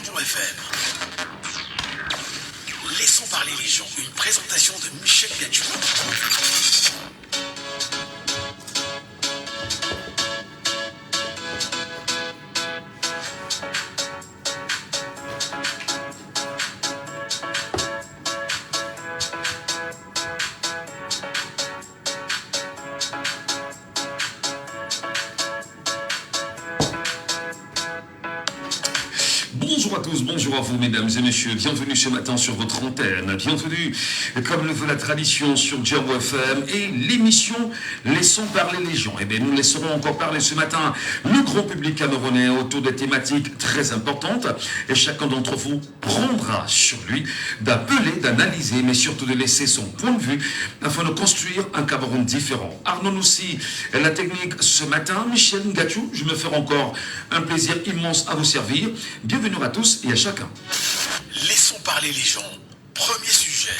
Djambour FM. Laissons parler les gens. Une présentation de Michel Gachou. Bonjour à tous, bonjour à vous mesdames et messieurs, bienvenue ce matin sur votre antenne, bienvenue comme le veut la tradition sur Djambour FM et l'émission Laissons parler les gens. Eh bien nous laisserons encore parler ce matin le grand public camerounais autour des thématiques très importantes et chacun d'entre vous prendra sur lui d'appeler, d'analyser mais surtout de laisser son point de vue afin de construire un Cameroun différent. Arnaud Noussi, la technique ce matin, Michel Gachou, je me ferai encore un plaisir immense à vous servir. Bienvenue à tous et à chacun. Laissons parler les gens. Premier sujet.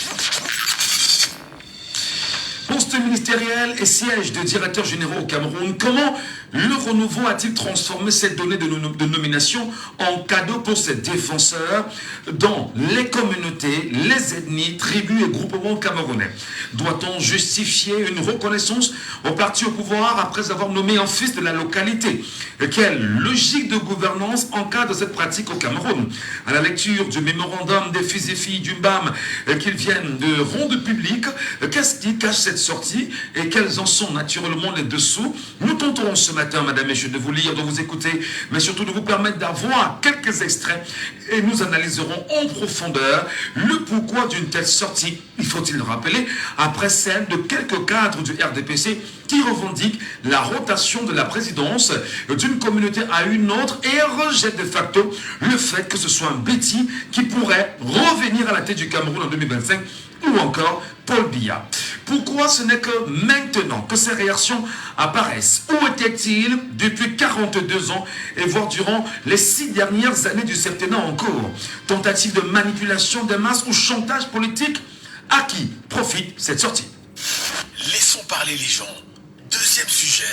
Poste ministériel et siège de directeur général au Cameroun, comment le renouveau a-t-il transformé cette donnée de nomination en cadeau pour ses défenseurs dans les communautés, les ethnies, tribus et groupements camerounais? Doit-on justifier une reconnaissance au parti au pouvoir après avoir nommé un fils de la localité? Quelle logique de gouvernance encadre cette pratique au Cameroun? À la lecture du mémorandum des fils et filles du MBAM qu'ils viennent de rendre public, qu'est-ce qui cache cette sortie et quels en sont naturellement les dessous? Nous tenterons ce matin, madame et messieurs, de vous lire, de vous écouter, mais surtout de vous permettre d'avoir quelques extraits et nous analyserons en profondeur le pourquoi d'une telle sortie, il faut-il le rappeler, après celle de quelques cadres du RDPC qui revendiquent la rotation de la présidence d'une communauté à une autre et rejettent de facto le fait que ce soit un Betty qui pourrait revenir à la tête du Cameroun en 2025 ou encore Paul Biya. Pourquoi ce n'est que maintenant que ces réactions apparaissent? Où étaient-ils depuis 42 ans et voire durant les 6 dernières années du septennat en cours? Tentative de manipulation des masses ou chantage politique? À qui profite cette sortie? Laissons parler les gens. Deuxième sujet.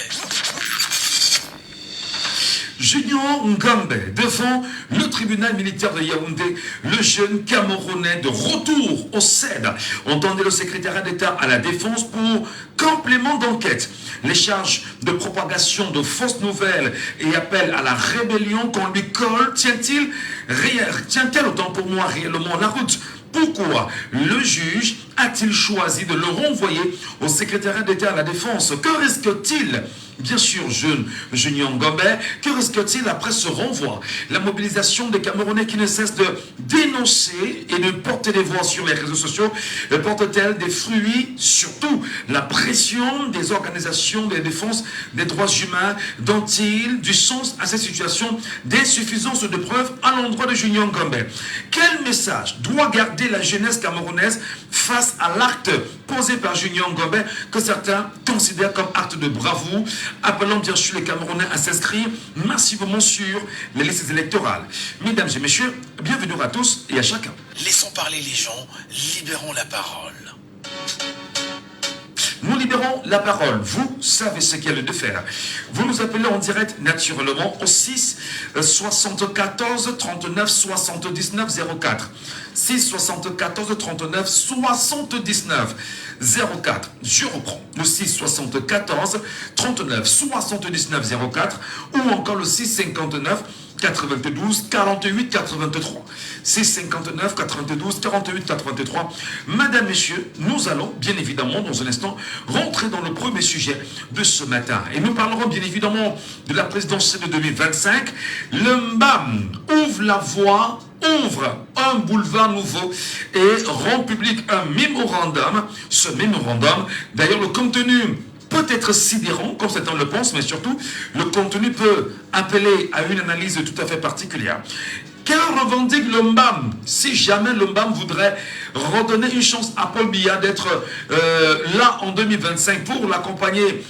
Junior Ngambe devant le tribunal militaire de Yaoundé, le jeune Camerounais de retour au CED, entendait le secrétariat d'État à la défense pour complément d'enquête. Les charges de propagation de fausses nouvelles et appel à la rébellion qu'on lui colle, tient-elle autant pour moi réellement la route? Pourquoi le juge a-t-il choisi de le renvoyer au secrétariat d'État à la défense? Que risque-t-il? Bien sûr, jeune Junior Ngombe, que risque-t-il après ce renvoi? La mobilisation des Camerounais qui ne cessent de dénoncer et de porter des voix sur les réseaux sociaux porte-t-elle des fruits? Surtout, la pression des organisations de défense des droits humains donne-t-il du sens à cette situation d'insuffisance de preuves à l'endroit de Junior Ngombe? Quel message doit garder la jeunesse camerounaise face à l'acte posé par Junior Ngombe que certains considèrent comme acte de bravoure, appelant bien sûr les Camerounais à s'inscrire massivement sur les listes électorales? Mesdames et messieurs, bienvenue à tous et à chacun. Laissons parler les gens. Libérons la parole. Nous libérons la parole. Vous savez ce qu'il y a de faire. Vous nous appelez en direct naturellement au 6 74 39 79 04. 6 74 39 79 04. Je reprends le 6 74 39 79 04 ou encore le 6 59 92 48 83. 659 92 48 83. Madame, messieurs, nous allons bien évidemment dans un instant rentrer dans le premier sujet de ce matin. Et nous parlerons bien évidemment de la présidentielle de 2025. Le MBAM ouvre la voie, ouvre un boulevard nouveau et rend public un mémorandum. Ce mémorandum, d'ailleurs le contenu peut être sidérant, comme certains le pensent, mais surtout, le contenu peut appeler à une analyse tout à fait particulière. Que revendique le MBAM? Si jamais le MBAM voudrait redonner une chance à Paul Biya d'être là en 2025 pour l'accompagner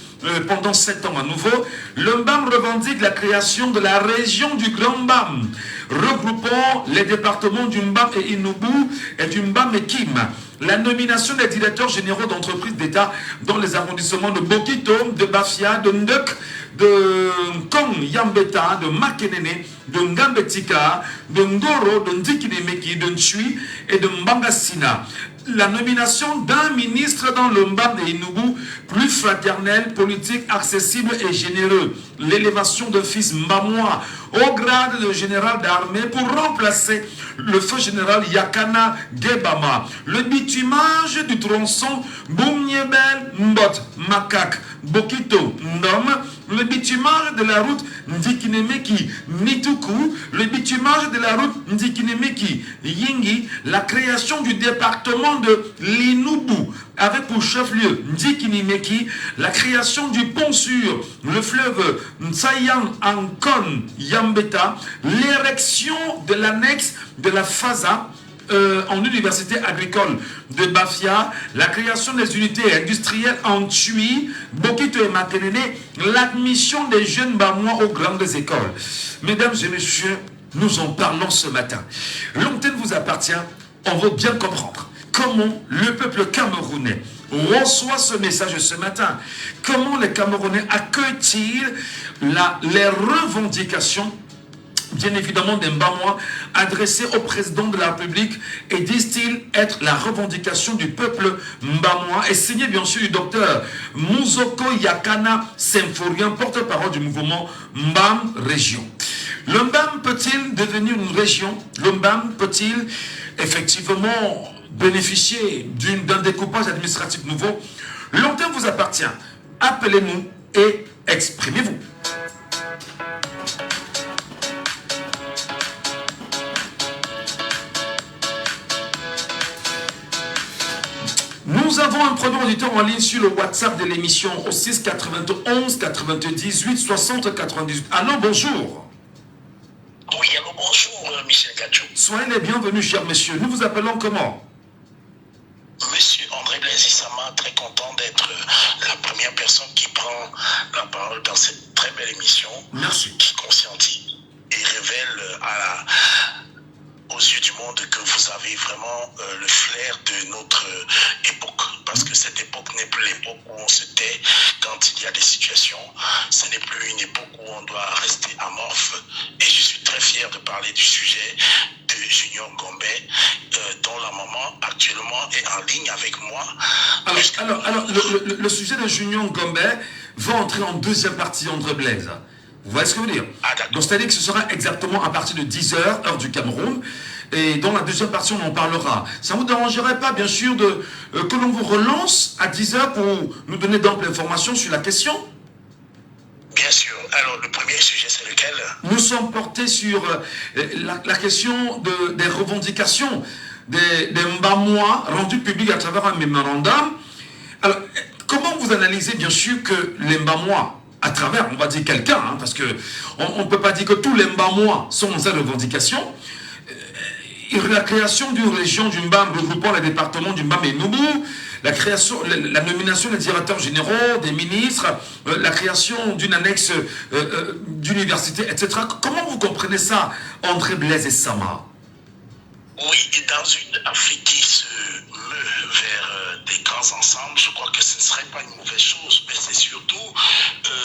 pendant 7 ans à nouveau, le MBAM revendique la création de la région du Grand MBAM, regroupant les départements du MBAM et Inubu et du MBAM et Kim. La nomination des directeurs généraux d'entreprises d'État dans les arrondissements de Bokito, de Bafia, de Nduk, de Kong Yambeta, de Makenene, de Ngambetika, de Ngoro, de Ndikinemeki, de Nchui et de Mbangasina. La nomination d'un ministre dans le Mbam de Inugu, plus fraternel, politique, accessible et généreux. L'élévation d'un fils Mbamwa au grade de général d'armée pour remplacer le feu général Yakana Gebama. Le bitumage du tronçon Boumniebel Mbot Makak Bokito Nom. Le bitumage de la route Ndikinemeki Nituku. Le bitumage de la route Ndikinemeki Yingi. La création du département de l'Inubu avec pour chef-lieu Ndikinemeki. La création du pont sur le fleuve Ntsayang Ankon Yambeta. L'érection de l'annexe de la FASA en université agricole de Bafia, la création des unités industrielles en Tui, Bokito et Makenene, l'admission des jeunes Bamois aux grandes écoles. Mesdames et messieurs, nous en parlons ce matin. L'antenne vous appartient, on veut bien comprendre comment le peuple camerounais reçoit ce message ce matin. Comment les Camerounais accueillent-ils les revendications bien évidemment des Mbamwa adressés au président de la République et disent-ils être la revendication du peuple Mbamwa et signé bien sûr du docteur Muzoko Yakana Symphorien, porte-parole du mouvement Mbam Région. Le Mbam peut-il devenir une région? Le Mbam peut-il effectivement bénéficier d'un découpage administratif nouveau? L'antenne vous appartient. Appelez-nous et exprimez-vous. Nous avons un premier auditeur en ligne sur le WhatsApp de l'émission au 6 91 98 60 98. Allô, bonjour. Oui, allô, bonjour, Michel Gadjou. Soyez les bienvenus, chers messieurs. Nous vous appelons comment? Monsieur André Blaise Issama, très content d'être la première personne qui prend la parole dans cette très belle émission. Merci. Qui conscientise et révèle aux yeux du monde que vous avez vraiment le flair de notre époque. Parce que cette époque n'est plus l'époque où on se tait quand il y a des situations. Ce n'est plus une époque où on doit rester amorphe. Et je suis très fier de parler du sujet de Junior Gombe, dont la maman actuellement est en ligne avec moi. Alors le sujet de Junior Gombe va entrer en deuxième partie, André Blaise. Vous voyez ce que je veux dire? Donc c'est-à-dire que ce sera exactement à partir de 10h, heure du Cameroun. Et dans la deuxième partie, on en parlera. Ça ne vous dérangerait pas, bien sûr, que l'on vous relance à 10h pour nous donner d'amples informations sur la question? Bien sûr. Alors, le premier sujet, c'est lequel? Nous sommes portés sur la question des revendications des Mbamwa rendues publiques à travers un mémorandum. Alors, comment vous analysez, bien sûr, que les Mbamwa, à travers, on va dire quelqu'un, hein, parce qu'on ne peut pas dire que tous les Mbamwa sont dans cette revendication. La création d'une région du Mbam regroupant les départements du Mbam et Noubou, la nomination des directeurs généraux, des ministres, la création d'une annexe d'université, etc. Comment vous comprenez ça, André Blaise Issama? Oui, dans une Afrique qui se meut vers des grands ensembles, je crois que ce ne serait pas une mauvaise chose, mais c'est surtout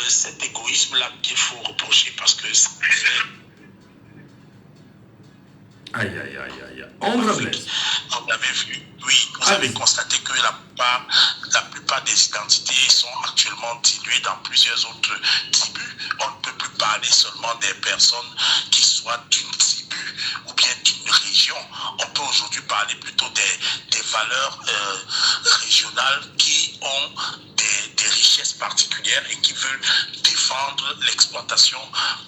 cet égoïsme-là qu'il faut reprocher parce que c'est... Aïe, aïe, aïe, aïe. André Blaise. Vous avez vu, oui, vous avez constaté que la plupart des identités sont actuellement diluées dans plusieurs autres tribus. On ne peut plus parler seulement des personnes qui soient d'une tribu ou bien d'une région. On peut aujourd'hui parler plutôt des valeurs régionales qui ont des richesses particulières et qui veulent défendre l'exploitation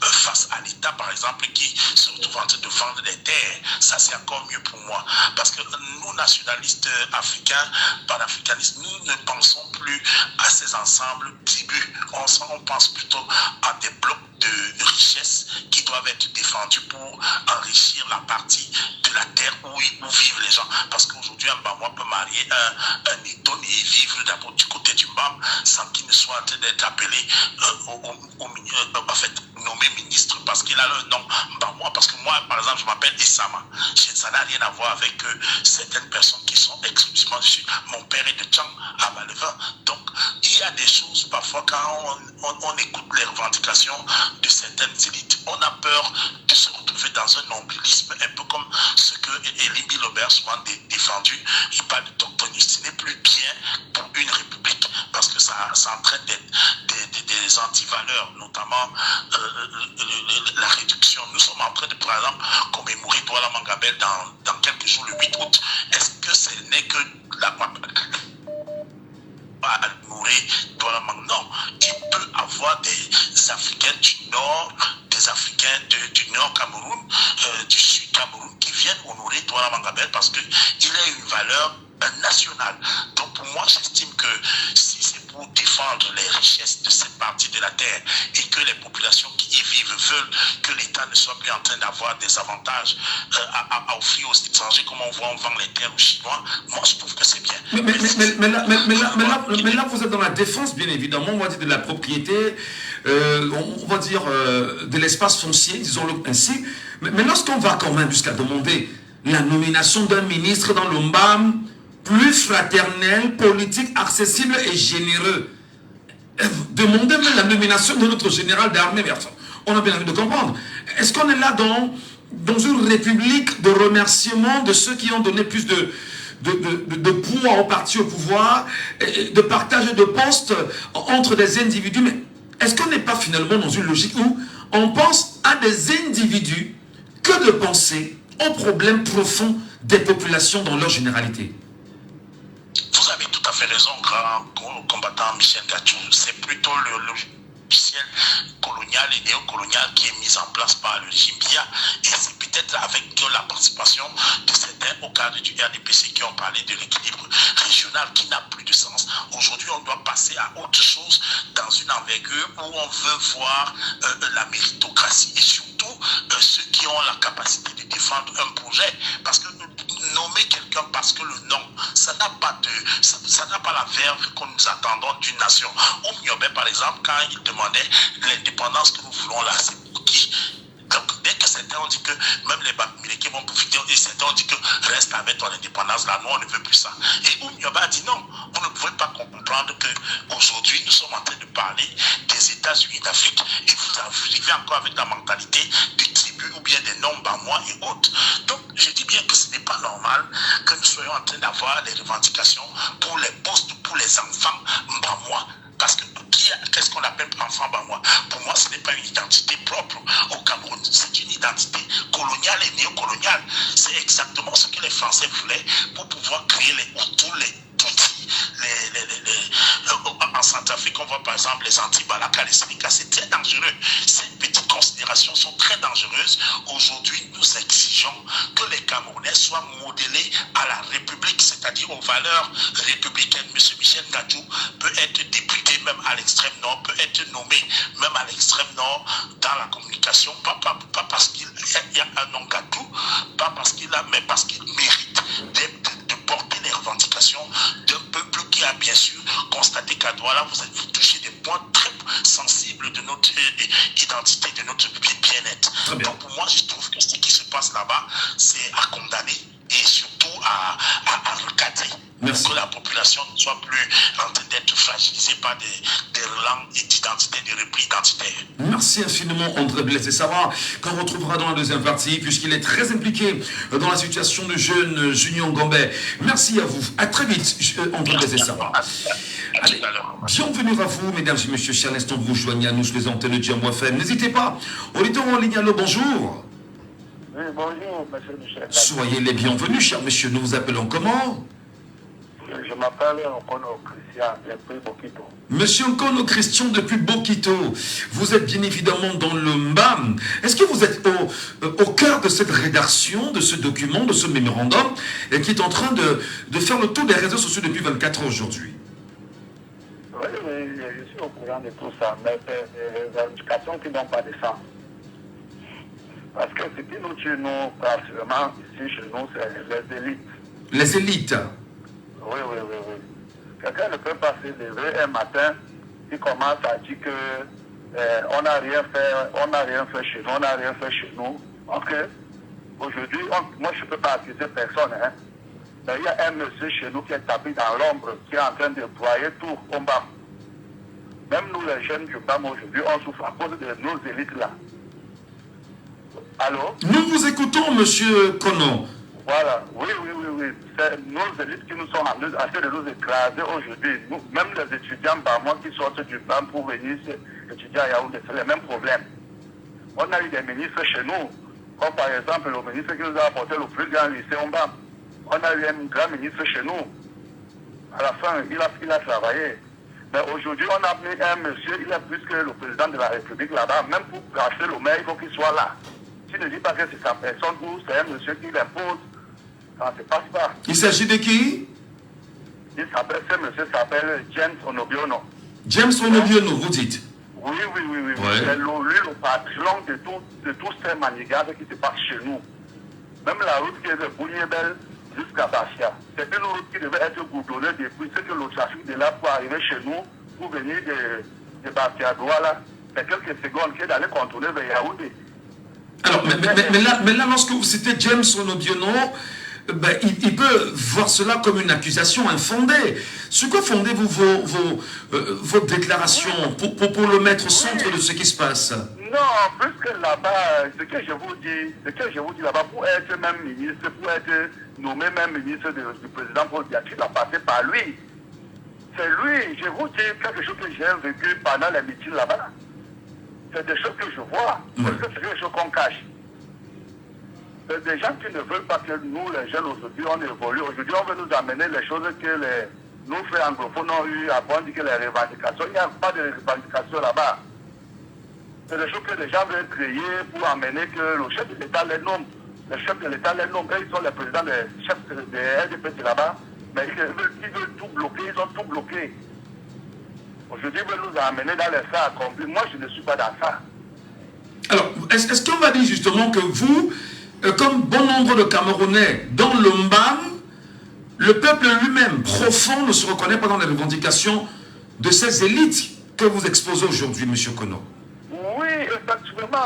face à l'État, par exemple, qui se retrouve en train de vendre des terres. Ça, c'est encore mieux pour moi. Parce que nous, nationalistes africains, panafricanistes, nous ne pensons plus à ces ensembles tribus. On pense plutôt à des blocs de richesses qui doivent être défendus pour enrichir la partie de la terre où vivent les gens. Parce qu'aujourd'hui, un Mbamwa peut marier un Eton et vivre d'abord du côté du Mbam sans qu'il ne soit en train d'être appelé nommé ministre parce qu'il a le nom. Bah, moi, parce que moi, par exemple, je m'appelle Essama. Ça n'a rien à voir avec certaines personnes qui sont exclusivement dessus. Mon père est de Tchang à Malevin. Donc, il y a des choses, parfois, quand on écoute les revendications de certaines élites, on a peur de se retrouver dans un nombrilisme, un peu comme ce que Elie Bilobert souvent défendu. Il parle de doctrine. Ce n'est plus bien pour une république parce que ça entraîne des antivaleurs, notamment la réduction. Nous sommes en train de, par exemple, commémorer Douala Mangabel dans quelques jours, le 8 août. Est-ce que ce n'est que la non, il peut avoir des Africains du Nord, des Africains du Nord Cameroun, du Sud Cameroun qui viennent honorer Douala Mangabel parce qu'il a une valeur nationale. Donc pour moi, j'estime que si c'est pour défendre les richesses de cette partie de la terre et que les populations qui y vivent veulent que l'État ne soit plus en train d'avoir des avantages à offrir aux étrangers, comme on voit, on vend les terres aux Chinois, moi je trouve que c'est bien. Mais là, vous êtes dans la défense, bien évidemment, on va dire de la propriété, on va dire de l'espace foncier, disons-le ainsi. Mais lorsqu'on va quand même jusqu'à demander la nomination d'un ministre dans le MBAM, plus fraternel, politique, accessible et généreux. Demandez même la nomination de notre général d'armée. On a bien envie de comprendre. Est-ce qu'on est là dans une république de remerciement de ceux qui ont donné plus de poids au parti au pouvoir, de partage de postes entre des individus? Mais est-ce qu'on n'est pas finalement dans une logique où on pense à des individus que de penser aux problèmes profonds des populations dans leur généralité? Vous avez tout à fait raison, grand combattant Michel Gachou. C'est plutôt le logiciel colonial et néocolonial qui est mis en place par le régime Biya. Et c'est peut-être avec la participation de certains au cadre du RDPC qui ont parlé de l'équilibre régional qui n'a plus de sens. Aujourd'hui, on doit passer à autre chose dans une envergure où on veut voir la méritocratie et surtout ceux qui ont la capacité de défendre un projet. Parce que nommer quelqu'un parce que le nom, ça n'a pas la verve que nous attendons d'une nation. Oumyobé, par exemple, quand il demandait l'indépendance que nous voulons là, c'est pour qui? Donc, dès que certains ont dit que même les Bamileke vont profiter, et certains ont dit que reste avec ton indépendance, là, nous, on ne veut plus ça. Et Oumyobé a dit non, vous ne pouvez pas comprendre qu'aujourd'hui, nous sommes en train de parler des États-Unis d'Afrique. Et vous arrivez encore avec la mentalité du tribu ou bien des noms bamois et autres. Donc, je dis bien que ce n'est pas normal que nous soyons en train d'avoir les revendications pour les postes, pour les enfants bamois. Parce que qu'est-ce qu'on appelle enfant bamois? Pour moi, ce n'est pas une identité propre au Cameroun. C'est une identité coloniale et néocoloniale. C'est exactement ce que les Français voulaient pour pouvoir créer les Hutus, les Tutsis. En Centrafrique, on voit par exemple les Antibalaka, les Sénéca. C'est très dangereux. Ces petites considérations sont très dangereuses. Aujourd'hui, nous exigeons que les Camerounais soient modélés à la République, c'est-à-dire aux valeurs républicaines. Monsieur Michel Gachou peut être député même à l'extrême nord, peut être nommé même à l'extrême nord dans la communication, pas parce qu'il y a un nom Gachou, pas parce qu'il a, mais parce qu'il mérite de porter les revendications d'un peuple qui a bien sûr constaté qu'à Douala, vous touchez des points très sensibles de notre identité, de notre bien-être. Donc pour moi, je trouve que ce qui se passe là-bas, c'est à condamner et surtout à recadrer. Merci. Pour que la population ne soit plus en train d'être fragilisée par des relents d'identité, des replis identitaires. Merci infiniment André Blaise Essama, qu'on retrouvera dans la deuxième partie, puisqu'il est très impliqué dans la situation de jeune Junior Gambé. Merci à vous. À très vite, André Blaise Essama. Allez, bienvenue à vous, mesdames et messieurs, chers l'instant vous joignez à nous sur les antennes de Djamou FM. N'hésitez pas, auditeur en ligne, allô, bonjour. Oui, bonjour, monsieur Michel. Soyez les bienvenus, cher monsieur. Nous vous appelons comment? Je m'appelle Nkono Christian, depuis Bokito. Monsieur Nkono Christian, depuis Bokito. Vous êtes bien évidemment dans le MBAM. Est-ce que vous êtes au cœur de cette rédaction, de ce document, de ce mémorandum, qui est en train de faire le tour des réseaux sociaux depuis 24 heures aujourd'hui? Oui, je suis au courant de tout ça, mais c'est des indications qui n'ont pas de sens. Parce que ce qui nous tue, nous, particulièrement ici chez nous, c'est les élites. Les élites? Oui. Quelqu'un ne peut pas se lever un matin, il commence à dire que on n'a rien fait chez nous. Ok. Aujourd'hui, moi je ne peux pas accuser personne, hein. Mais il y a un monsieur chez nous qui est tapé dans l'ombre, qui est en train de broyer tout au bas. Même nous les jeunes du BAM aujourd'hui, on souffre à cause de nos élites là. Allô? Nous vous écoutons, monsieur Kono. Voilà, oui. C'est nos élites qui nous sont en train de nous écraser aujourd'hui. Même les étudiants moi qui sortent du BAM pour venir étudier à Yaoundé, c'est le même problème. On a eu des ministres chez nous, comme par exemple le ministre qui nous a apporté le plus grand lycée en BAM. On a eu un grand ministre chez nous. À la fin, il a travaillé. Mais aujourd'hui, on a mis un monsieur, il est plus que le président de la République là-bas. Même pour racheter le maire, il faut qu'il soit là. Tu ne dis pas que c'est sa personne ou c'est un monsieur qui l'impose. Ça ne se passe pas. Il s'agit de qui? Ce monsieur s'appelle James Onobiono. James Onobiono, vous dites? Oui. Ouais. C'est lui le patron de tous ces manigades qui se passent chez nous. Même la route qui est de Bouniebel jusqu'à Bachia. C'est une route qui devait être goudronnée depuis ce que le trafic de là pour arriver chez nous, pour venir de Bachia Douala. C'est quelques secondes qui est d'aller contourner vers Yaoundé. Alors, mais là, lorsque vous citez James Onobiono, ben, il peut voir cela comme une accusation infondée. Sur quoi fondez-vous vos déclarations pour le mettre au centre de ce qui se passe? Non, plus que là-bas, ce que je vous dis là-bas, pour être même ministre, pour être nommé même ministre du président Paul Biya, il a passé par lui. C'est lui, je vous dis quelque chose que j'ai vécu pendant les meetings là-bas. C'est des choses que je vois, parce que c'est des choses qu'on cache. C'est des gens qui ne veulent pas que nous, les jeunes, aujourd'hui, on évolue. Aujourd'hui, on veut nous amener les choses que nos frères anglophones ont eu à prendre, que les revendications. Il n'y a pas de revendications là-bas. C'est des choses que les gens veulent créer pour amener que le chef de l'État les nomme. Le chef de l'État les nomme. Ils sont les présidents des chefs des RDP là-bas. Mais ils veulent tout bloquer. Ils ont tout bloqué. Aujourd'hui, ils veulent nous amener dans les ça accomplis. Moi, je ne suis pas dans ça. Alors, est-ce qu'on va dire justement que vous, comme bon nombre de Camerounais dans le Mbam, le peuple lui-même profond ne se reconnaît pas dans les revendications de ces élites que vous exposez aujourd'hui, M. Kono? Oui, effectivement,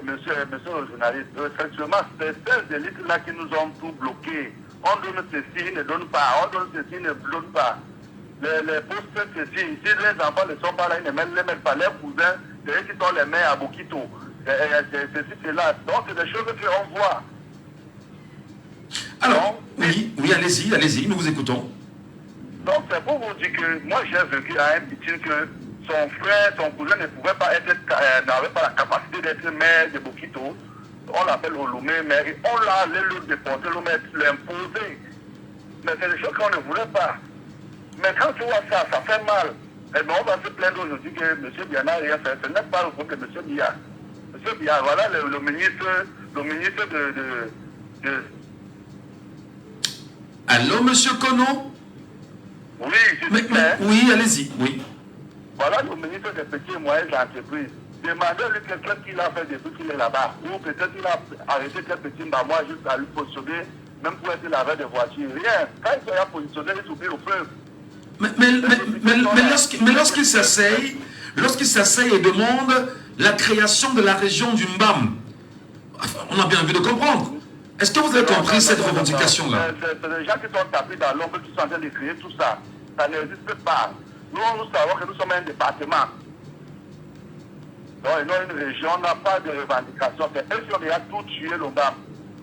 monsieur le journaliste, effectivement, c'est ces élites-là qui nous ont tout bloqué. On donne ceci, ils ne donnent pas. On donne ceci, ils ne donnent pas. Les postes, ceci, si les enfants ne sont pas là, ils ne les mettent pas. Les cousins, c'est eux qui sont les maires à Bokito. Ceci, c'est là. Donc, c'est des choses qu'on voit. Alors, oui, allez-y, nous vous écoutons. Donc, c'est pour vous dire que moi, j'ai vécu à un meeting que son frère, son cousin ne pouvait pas n'avait pas la capacité d'être maire de Bokito. On l'appelle Olomé, mais on l'a allé le déporter, l'imposer. Mais c'est des choses qu'on ne voulait pas. Mais quand tu vois ça, ça fait mal. Et bien, on va se plaindre aujourd'hui que M. Biya n'a rien fait. Ce n'est pas le problème de M. Biya. M. Biya, voilà le ministre de... Allô, M. Kono? Oui, je dis bien. Oui, allez-y, oui. Voilà le ministre des petites et moyennes entreprises. Demandez-lui quelqu'un qui l'a fait depuis qu'il est là-bas. Ou peut-être qu'il a arrêté quelques petits mamois juste à lui positionner, même pour être l'arrêt de voiture. Rien. Quand il sera positionné, il s'oublie le peuple. Mais lorsqu'il s'asseye, et demande la création de la région du Mbam, on a bien envie de comprendre. Est-ce que vous avez compris cette revendication-là? C'est des gens qui sont tapés dans l'ombre, qui sont en train de créer tout ça. Ça n'existe pas. Nous savons que nous sommes un département. Donc, nous, une région, on n'a pas de revendication. C'est eux qui ont déjà tout tué le Mbam.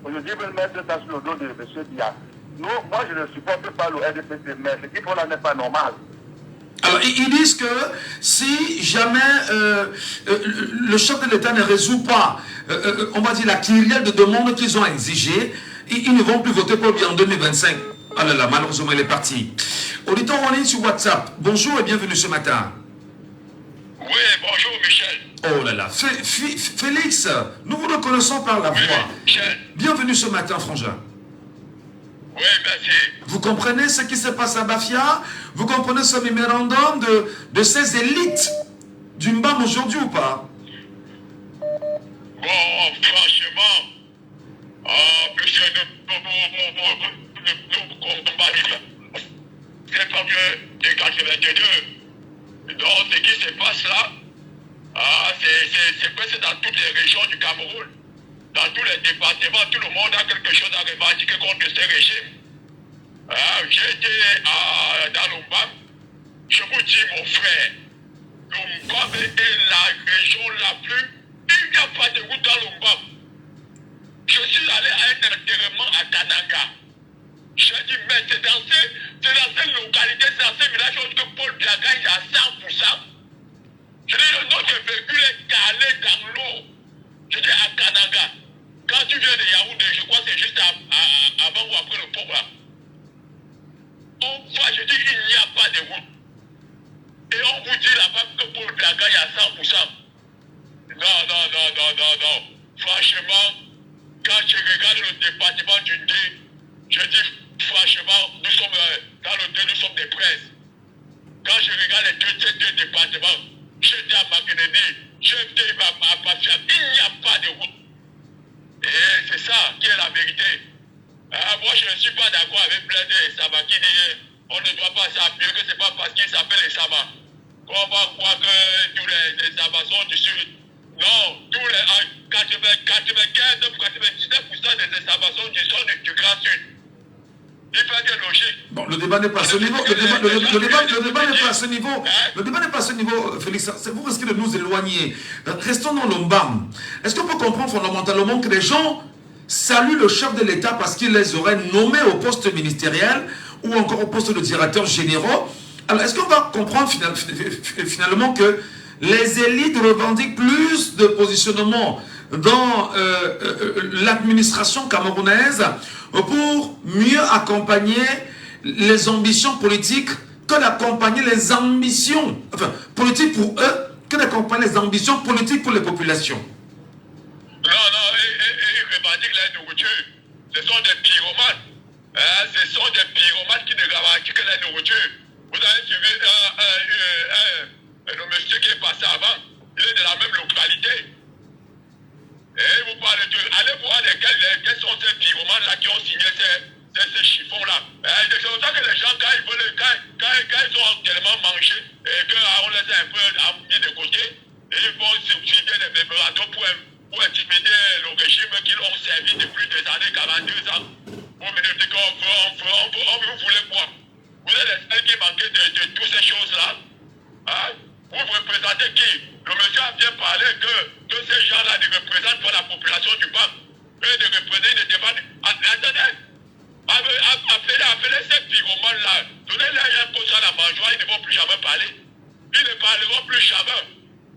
Aujourd'hui, ils veulent mettre ça sur le dos de M. Biya. Moi, je ne supporte pas le RDPC, mais ce qu'ils font là n'est pas normal. Alors, ils disent que si jamais le chef de l'État ne résout pas, on va dire, la kyrielle de demandes qu'ils ont exigées, ils ne vont plus voter pour lui en 2025. Ah là là, malheureusement, il est parti. Auditeur en ligne sur WhatsApp, bonjour et bienvenue ce matin. Oui, bonjour Michel. Oh là là, Félix, nous vous reconnaissons par la voix. Michel. Bienvenue ce matin, frangin. Oui, merci. Vous comprenez ce qui se passe à Bafia? Vous comprenez ce mémorandum de ces élites du Mbam aujourd'hui ou pas? Bon, franchement, monsieur, nous combattons. C'est comme de 82. Donc, ce qui se passe là, C'est dans toutes les régions du Cameroun, dans tous les départements, tout le monde a quelque chose à revendiquer contre ce régime. J'ai été dans l'Ombam. Je vous dis, mon frère, l'Ombam est la région la plus... Il n'y a pas de route dans l'Ombam. Je suis allé à un enterrement à Kananga. J'ai dit, mais c'est dans cette localité, c'est dans ce village que Paul Biaga est à 100%. Je dis, notre véhicule est calé dans l'eau. Je dis, à Kananga. Quand tu viens de Yaoundé, je crois que c'est juste avant ou après le pont là. On voit, je dis, il n'y a pas de route. Et on vous dit là-bas que Paul Biaga est à 100%. Non. Franchement, quand je regarde le département du D, je dis, franchement, nous sommes dans le D, nous sommes des princes. Quand je regarde ces deux départements, je dis à Makenedi, je dis à Pafia, il n'y a pas de route. Et c'est ça qui est la vérité. Moi, je ne suis pas d'accord avec Blende et Sama qui dit on ne doit pas s'appuyer, que ce n'est pas parce qu'il s'appelle les Sama qu'on va croire que tous les Sama sont du Sud. Non, tous les 95 ou 99% des Sama sont du Grand Sud. Il fait des logiques. Bon, le débat n'est pas à ce niveau. Le débat n'est pas à ce niveau. Le débat n'est pas à ce niveau, Félix. Vous risquez de nous éloigner. Restons dans l'Ombam. Est-ce qu'on peut comprendre fondamentalement que les gens saluent le chef de l'État parce qu'il les aurait nommés au poste ministériel ou encore au poste de directeur général? Alors, est-ce qu'on va comprendre finalement que les élites revendiquent plus de positionnement dans l'administration camerounaise pour mieux accompagner les ambitions politiques que d'accompagner les ambitions, politiques pour eux, que d'accompagner les ambitions politiques pour les populations? Non, ils revendiquent la nourriture. Ce sont des pyromanes. Ce sont des pyromanes qui ne revendiquent que la nourriture. Vous avez suivi le monsieur qui est passé avant. Il est de la même localité. Et vous parlez de... Allez voir quels sont ces pyromanes-là qui ont signé ces chiffons-là. C'est comme ça que les gens, quand ils ont tellement mangé et qu'on les a un peu mis de côté, ils vont subsidier les mémorandos pour intimider le régime qui l'ont servi depuis des années 42 ans. Vous me dites qu'on vous voulez quoi? Vous êtes les seuls qui manquent de toutes ces choses-là. Vous représentez qui? Le monsieur a bien parlé que ces gens-là ne représentent pas la population du BAM. Eux ne représentent, ils ne demandent. Attendez, appelez ces pyromanes-là, donnez-leur un poste à la mangeoire, ils ne vont plus jamais parler. Ils ne parleront plus jamais.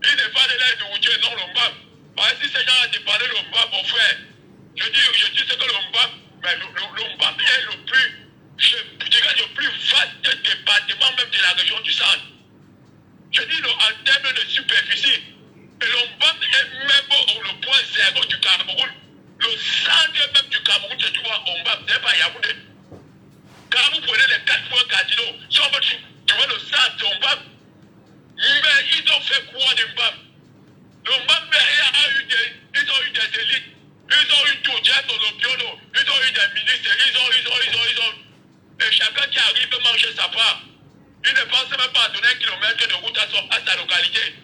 Ils ne parlent de la nourriture, non le BAM. Parce que si ces gens-là ne parlent le BAM, mon frère, je dis ce que le BAM, mais le BAM est le plus vaste département même de la région du centre. Je dis en termes de superficie, l'Ombam est même le point zéro du Cameroun. Le centre même du Cameroun se trouve à Ombam, c'est pas Yaoundé. Quand vous prenez les 4 points cardinaux, si on veut trouver le centre de Ombam, mais ils ont fait quoi d'Ombam? L'Ombam ils ont eu des élites, ils ont eu tout, Olopiono, ils ont eu des ministres, ils ont. Et chacun qui arrive peut manger sa part. Il ne pense même pas à donner un kilomètre de route à sa localité.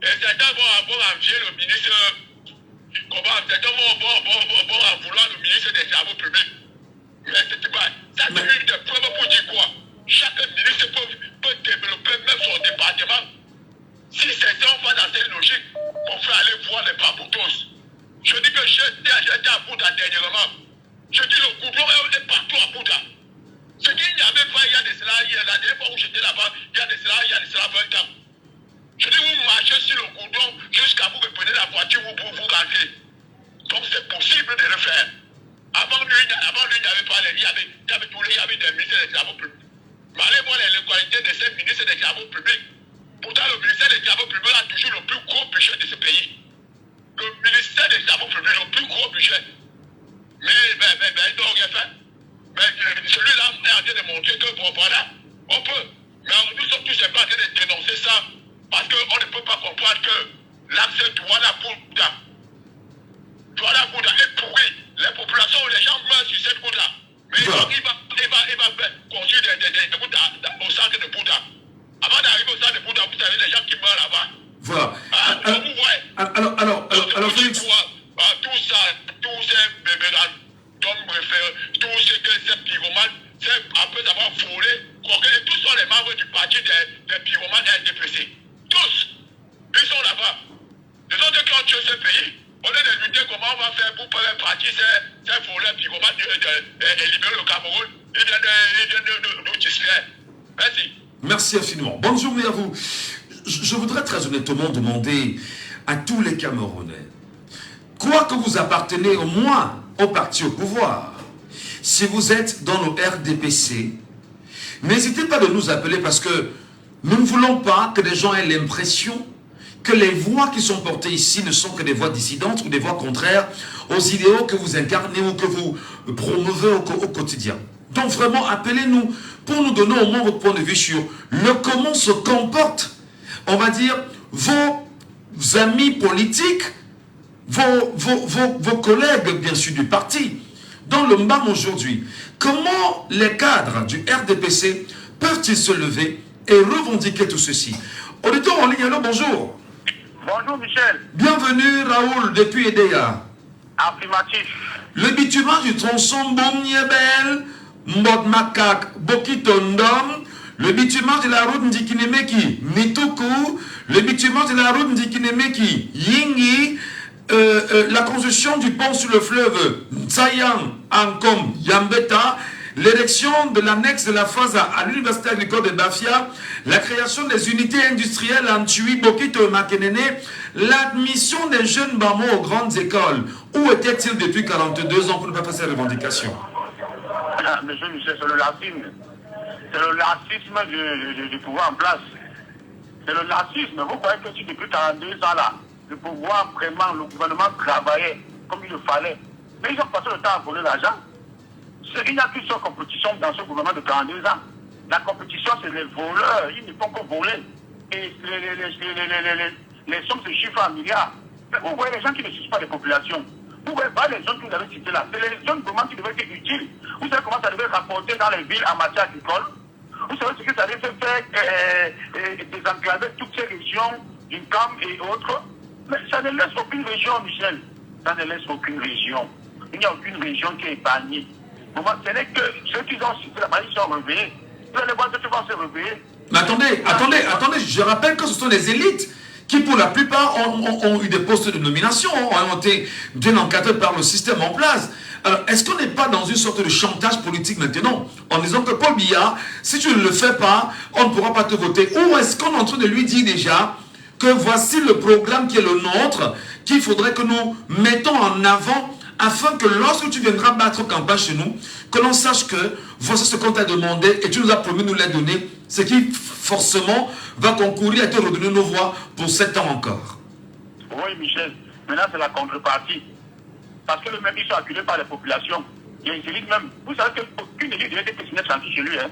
Et certains vont envier le ministre, certains vont en vouloir le ministre des Travaux publics. Mais c'est pas. Ça, c'est une des preuves pour dire quoi? Chaque ministre peut développer même son département. Si certains vont dans cette logique, on fait aller voir les Baboutos. Je dis que j'étais à Bouddha dernièrement. Je dis le goudron est partout à Bouddha. Ce qu'il n'y avait pas, il y a de cela, la dernière fois où j'étais là-bas, il y a de cela 20 ans. Je dis, vous marchez sur le goudron jusqu'à vous reprenez la voiture, vous rentrez. Donc c'est possible de le faire. Avant lui, il n'y avait pas il y avait des ministres des Travaux publics. Mais allez voir les localités de ces ministres des Travaux publics. Pourtant, le ministère des Travaux publics a toujours le plus gros budget de ce pays. Le ministère des Travaux publics a le plus gros budget. Mais ils n'ont rien fait. Mais celui-là est en train de montrer que bon, voilà, on peut. Mais nous sommes tous en train de dénoncer ça parce qu'on ne peut pas comprendre que l'accès Douala-Bouddha est pourri. Les populations, les gens meurent sur cette route-là. Mais il va construire des routes au centre de Bouddha. Avant d'arriver au centre de Bouddha, vous savez, les gens qui meurent là-bas. Voilà. libérer le Cameroun. Il vient de nous distraire. Merci. Merci infiniment. Bonne journée à vous. Je voudrais très honnêtement demander à tous les Camerounais, quoi que vous appartenez au moins au parti au pouvoir, si vous êtes dans le RDPC, n'hésitez pas de nous appeler parce que nous ne voulons pas que les gens aient l'impression que les voix qui sont portées ici ne sont que des voix dissidentes ou des voix contraires aux idéaux que vous incarnez ou que vous promouvez au quotidien. Donc vraiment, appelez-nous pour nous donner au moins votre point de vue sur comment se comportent, on va dire, vos amis politiques, vos collègues, bien sûr, du parti. Dans le MBAM aujourd'hui, comment les cadres du RDPC peuvent-ils se lever et revendiquer tout ceci? Auditeur en ligne, alors bonjour. Bonjour Michel. Bienvenue Raoul depuis EDEA. Affirmatif. Le bitumage du tronçon Bomniebel, Mbod Makak, Bokitondom, le bitumage de la route Ndikinemeki, Mituku, le bitumage de la route Ndikinemeki, Yingi, la construction du pont sur le fleuve Tsayang, Ankom, Yambeta, l'érection de l'annexe de la phase à l'Université agricole de Bafia, la création des unités industrielles en Tui, Bokito et Makenene, l'admission des jeunes Bamo aux grandes écoles. Où étaient-ils depuis 42 ans pour ne pas faire ces revendications? Monsieur Michel, c'est le lacisme. C'est le lacisme du pouvoir en place. C'est le lacisme. Vous croyez que si depuis 42 ans là, le pouvoir vraiment, le gouvernement travaillait comme il le fallait. Mais ils ont passé le temps à voler l'argent. Il n'y a qu'une seule compétition dans ce gouvernement de 42 ans. La compétition, c'est les voleurs. Ils ne font que voler. Et les sommes se chiffrent en milliards. Mais vous voyez les gens qui ne suivent pas les populations. Vous voyez pas les zones que vous avez citées là. C'est les zones vraiment qui devaient être utiles. Vous savez comment ça devait rapporter dans les villes en matière agricole. Vous savez ce que ça devait faire désenclaver toutes ces régions, d'une CAM et autres. Mais ça ne laisse aucune région, Michel. Ça ne laisse aucune région. Il n'y a aucune région qui est épargnée. Ce n'est que ceux qui ont cité la Mali sont réveillés. Vous allez voir ceux qui vont se réveiller. Mais attendez, je rappelle que ce sont les élites qui pour la plupart ont eu des postes de nomination, ont été bien encadrés par le système en place. Alors, est-ce qu'on n'est pas dans une sorte de chantage politique maintenant, en disant que Paul Biya, si tu ne le fais pas, on ne pourra pas te voter? Ou est-ce qu'on est en train de lui dire déjà que voici le programme qui est le nôtre, qu'il faudrait que nous mettons en avant, afin que lorsque tu viendras battre campagne chez nous, que l'on sache que voici ce qu'on t'a demandé et tu nous as promis de nous les donner, ce qui forcément va concourir à te redonner nos voix pour 7 ans encore. Oui, Michel. Maintenant, c'est la contrepartie. Parce que même ils sont acculés par les populations. Il y a une élite même. Vous savez qu'aucune élite devait être personnelle sentie chez lui. Hein?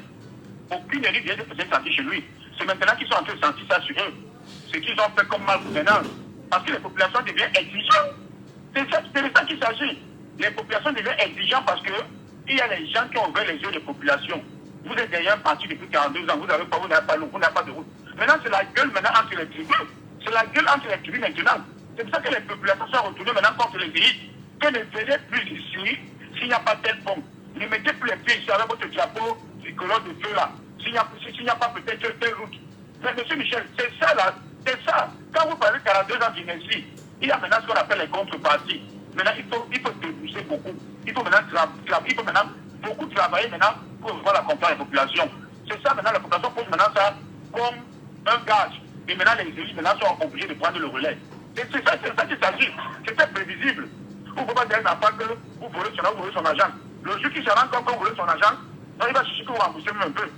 Aucune élite devait être personnelle sentie chez lui. C'est maintenant qu'ils sont en train de sentir ça sur eux. Ce qu'ils ont fait comme mal gouvernance. Parce que les populations deviennent exigeantes. C'est de ça qu'il s'agit. Les populations deviennent exigeantes parce que il y a les gens qui ont ouvert les yeux des populations. Vous êtes derrière un parti depuis 42 ans, vous n'avez pas de route. Maintenant, c'est la gueule maintenant entre les tribus. C'est la gueule entre les tribus maintenant. C'est pour ça que les populations sont retournées maintenant contre les élites. Que ne venez plus ici s'il n'y a pas tel pont. Ne mettez plus les pieds ici avec votre drapeau tricolore de feu là. S'il n'y a pas peut-être telle route. Mais monsieur Michel, c'est ça là. C'est ça. Quand vous parlez de 42 ans d'inertie, il y a maintenant ce qu'on appelle les contreparties. Maintenant, il faut débourser beaucoup. Il faut maintenant beaucoup travailler maintenant pour voir la confiance des populations. C'est ça maintenant, la population pose maintenant ça comme un gage. Et maintenant, les élites maintenant sont obligés de prendre le relais. C'est ça qu'il s'agit. C'était prévisible. Vous ne pouvez pas dire à un enfant que vous volez son argent. Le jour qui se rend compte que vous volez son argent, il va chercher que vous remboursez même un peu.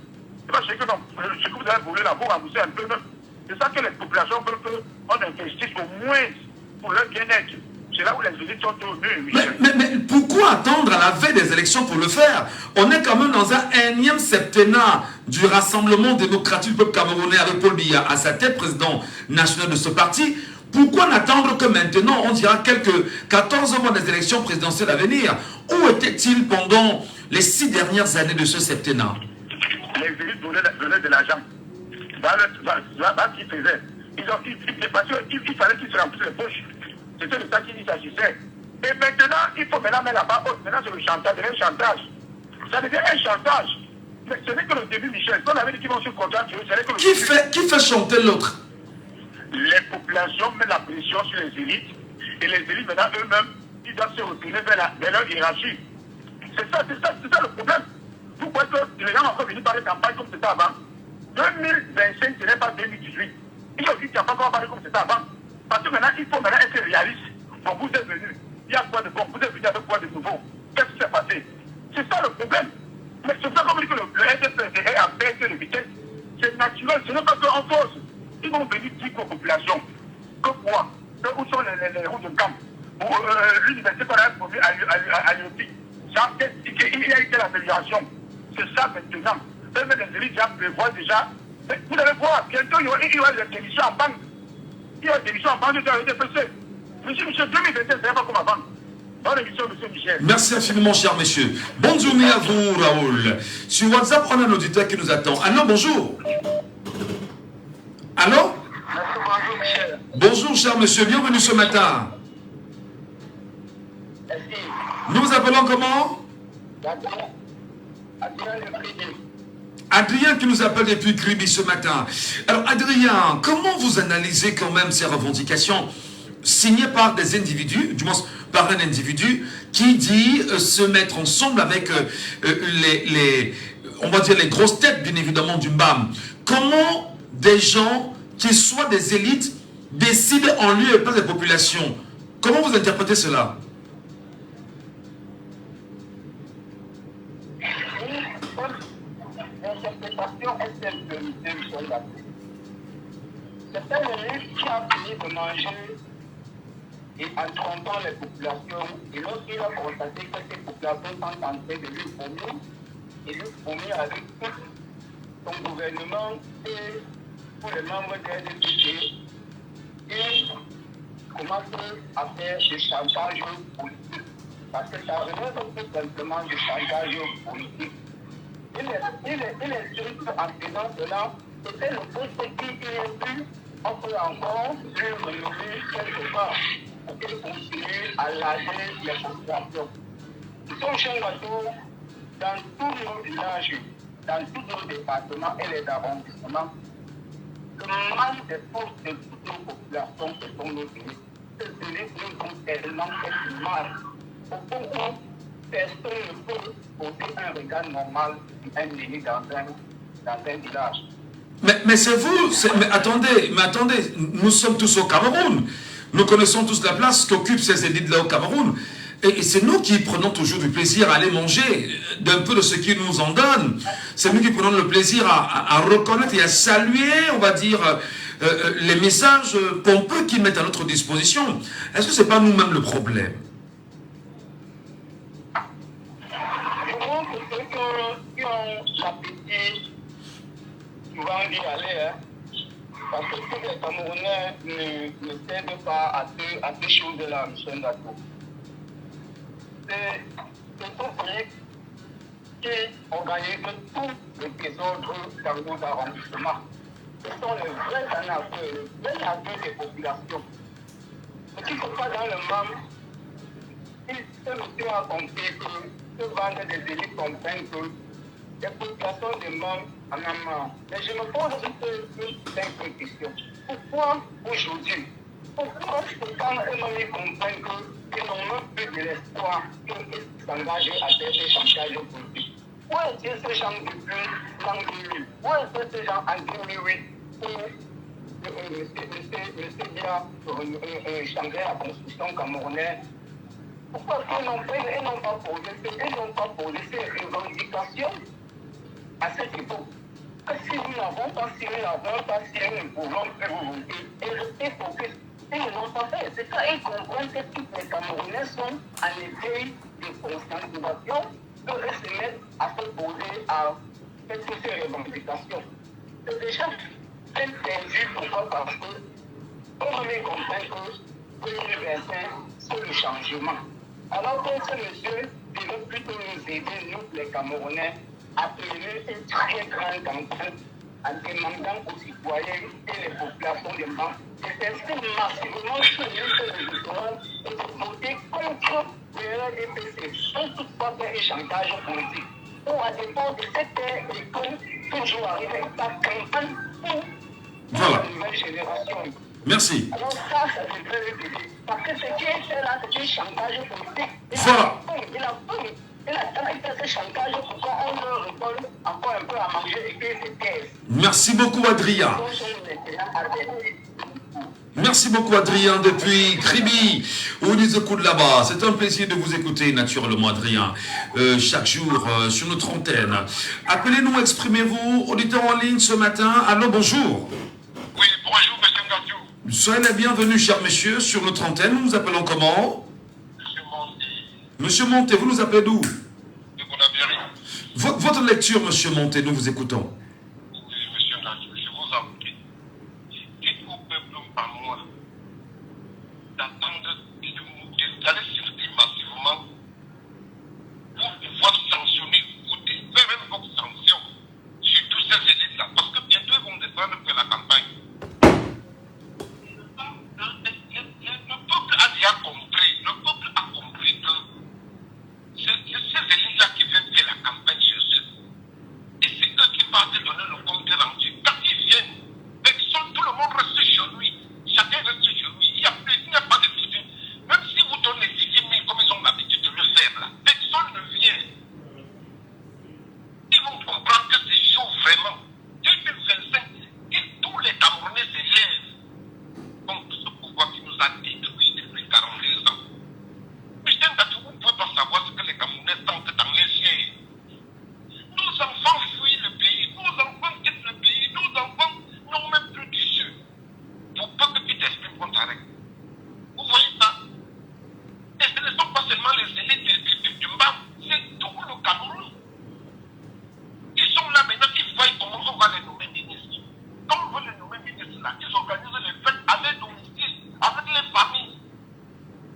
Il va chercher que ce que vous avez volé là, vous remboursez un peu même. C'est ça que les populations veulent qu'on investisse au moins pour leur bien-être. C'est là où les élites sont au mieux. Mais pourquoi attendre à la veille des élections pour le faire? On est quand même dans un énième septennat du Rassemblement démocratique du peuple camerounais avec Paul Biya à sa tête, président national de ce parti. Pourquoi n'attendre que maintenant, on dira quelques 14 mois des élections présidentielles à venir? Où était-il pendant les 6 dernières années de ce septennat? Les élites donnaient de l'argent. Voilà ce qu'ils faisaient. Il fallait qu'ils se remplissent les poches. C'était de ça qu'il s'agissait. Et maintenant, il faut maintenant mettre la barre haute. Maintenant, c'est le chantage. C'est un chantage. Ça devient un chantage. Mais ce n'est que le début, Michel. Quand on avait dit qu'ils vont se contenter, qui fait chanter l'autre? Les populations mettent la pression sur les élites. Et les élites, maintenant, eux-mêmes, ils doivent se retourner vers leur hiérarchie. C'est ça le problème. Pourquoi les gens ont venir parler de campagne comme c'était avant? 2025, ce n'est pas 2018. Il y a aussi qu'il n'y a pas encore parlé comme c'était avant. Parce que maintenant, il faut maintenant être réaliste. Donc vous êtes venus. Il y a quoi de bon? Vous êtes venus avec quoi de nouveau? Qu'est-ce qui s'est passé? C'est ça le problème. Mais c'est ça comme dit que le FFPD a baissé le vitesse. C'est naturel, ce n'est pas qu'en force. Ils vont venir dire aux populations que quoi? Où sont les routes de camp? L'université qu'on a promis à l'UOPI. Il y a eu quelle amélioration? C'est ça maintenant. Même les élites prévoient déjà. Mais vous allez voir, bientôt il y aura des émissions en banque. Il y a des émissions en banque de la DPC. Monsieur, 2027, ce n'est pas comme avant. Bonne émission, monsieur Michel. Merci infiniment, cher monsieur. Bonne journée à vous, Raoul. Sur WhatsApp, on a un auditeur qui nous attend. Allô, bonjour. Allô? Bonjour, Michel. Bonjour, cher monsieur. Bienvenue ce matin. Merci. Nous vous appelons comment? Adrien de Kribi. Adrien qui nous appelle depuis Kribi ce matin. Alors, Adrien, comment vous analysez quand même ces revendications signées par des individus, du moins par un individu qui dit se mettre ensemble avec on va dire les grosses têtes, bien évidemment, du BAM. Comment des gens qui soient des élites décident en lieu et place des populations? Comment vous interprétez cela? L'interprétation est celle de Michel Lacroix. C'est un élève qui a fini de manger et en trompant les populations. Et lorsqu'il a constaté que ces populations sont en train de lui fournir, et lui fournir avec tout son gouvernement et tous les membres de l'NDP, il commence à faire du chantage politique. Parce que ça relève tout simplement du chantage politique. Il est juste en faisant cela, c'était le poste qui est pu, on peut encore lui renouveler quelque part pour qu'il continue à laver les populations. Son chien bateau, dans tous nos villages, dans tous nos départements et les arrondissements, le manque de force de toutes nos populations se sont notées. Ce délai nous compte tellement cette mal. Au fond, personne ne peut poser un regard normal sur un élu dans un village. Mais c'est vous, mais attendez, nous sommes tous au Cameroun. Nous connaissons tous la place qu'occupent ces élites-là au Cameroun. Et c'est nous qui prenons toujours du plaisir à aller manger d'un peu de ce qu'ils nous en donnent. C'est nous qui prenons le plaisir à reconnaître et à saluer, on va dire, les messages pompeux qu'ils mettent à notre disposition. Est-ce que ce n'est pas nous-mêmes le problème? Qui ont l'appétit souvent d'y aller, parce que tous les Camerounais ne cèdent pas à ces choses-là, Michel Lacroix. C'est un pays qui organise tous les désordres dans nos arrondissements. Ce sont les vrais arnaqueurs des populations. Ce qui se passe dans le MAM, ce monsieur a compris que ce vendeur des élites comprennent que les populations demandent en amont. Mais je me pose une simple question. Pourquoi aujourd'hui, pourquoi quand eux-mêmes comprennent qu'ils n'ont même plus de l'espoir qu'ils s'engagent à faire ces chantages politiques? Où est-il ces gens depuis l'an 2000? Où est-il ces gens en 2008 où M. Dia changeait la constitution camerounaise? Pourquoi ils n'ont pas posé ces revendications à cette époque? Que si nous n'avons pas, si nous ne pouvons plus voter et rester focus, ils ne l'ont pas fait. C'est quand ils comprennent que tous les Camerounais sont en éveil de conscientisation, que eux se mettent à se poser à faire toutes ces revendications. C'est déjà très perdu. Pourquoi? Parce que eux-mêmes comprennent que 2025, c'est le changement. Alors que ce monsieur devait plutôt nous aider, nous les Camerounais, à mener une très grande campagne en demandant aux citoyens et les populations de Mans de s'inscrire massivement sur le électoral et de voter contre le RDPC, sans toutefois faire un chantage politique. Pour à départ de cette école, toujours arriver par campagne pour la nouvelle génération. Merci. Alors ça devrait le aider. Parce que ce qui est fait là, c'est un chantage politique. Voilà. Il a ce chantage, pourquoi on leur redonne encore un peu à manger et qu'ils se taisent? Merci beaucoup, Adrien. Merci beaucoup, Adrien, depuis Kribi, où nous écoute là-bas. C'est un plaisir de vous écouter, naturellement, Adrien, chaque jour sur notre antenne. Appelez-nous, exprimez-vous, auditeur en ligne ce matin. Allô, bonjour. Oui, bonjour, monsieur Ngadjou. Soyez les bienvenus, cher monsieur, sur notre antenne. Nous nous appelons comment? Monsieur Monté. Monsieur Monté, vous nous appelez d'où? De Bonabéry. Votre lecture, monsieur Monté, nous vous écoutons. Oui, monsieur Ngadjou, je vous en prie. Dites au peuple par moi d'attendre d'aller sortir massivement pour pouvoir sanctionner, vous faire même vos sanctions sur tous ces élites-là. Parce que bientôt ils vont descendre pour la campagne. Le peuple a déjà compris, le peuple a compris que c'est ces élites-là qui viennent faire la campagne chez eux. Et c'est eux qui partent donner le compte rendu. Quand ils viennent, personne, tout le monde reste chez lui. Chacun reste chez lui. Il n'y a pas de souci. Même si vous donnez 10 000 comme ils ont l'habitude de le faire là, personne ne vient. Ils vont comprendre que c'est chaud vraiment. 2025, et tous les Camerounais se lèvent contre ce pouvoir qui nous a détruits depuis 42 ans. Putain, vous ne pouvez pas savoir ce que les Camerounais sentent dans les yeux. Nos enfants fuient le pays, nos enfants quittent le pays, nos enfants n'ont même plus d'issue. Pour peu que tu t'exprimes contre arrêt. Vous voyez ça? Et ce ne sont pas seulement les élites du Mba, c'est tout le Cameroun. Ils sont là maintenant, ils voient comment on va les nommer ministres. Quand on veut les nommer ministres là, ils organisent les fêtes à leur domicile, avec les familles.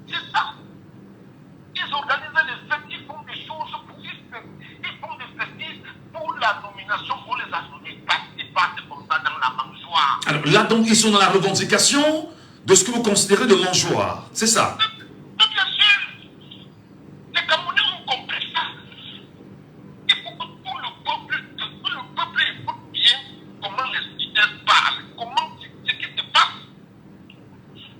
C'est ça. Ils organisent les fêtes, ils font des choses pour ils font des fêtes pour la nomination, pour les assurer. Ils partent comme ça dans la mangeoire. Alors là, donc, ils sont dans la revendication de ce que vous considérez de mangeoire. C'est ça? Bien sûr. Les Camerounais ont compris ça. Il faut que tout le peuple écoute bien comment les leaders parlent, comment ce qui se passe.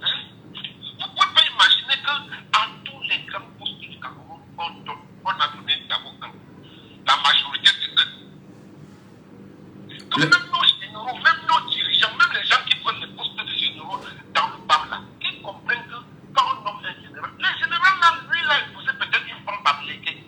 Hein? Vous ne pouvez pas imaginer qu'à tous les grands postes du Cameroun, on a donné d'abord la majorité de eux. Que même nos généraux, même nos dirigeants, même les gens qui prennent les postes de généraux dans le PAM là, ils comprennent que quand on nomme un général, le général là, lui là, il faisait peut-être une femme bamléguée.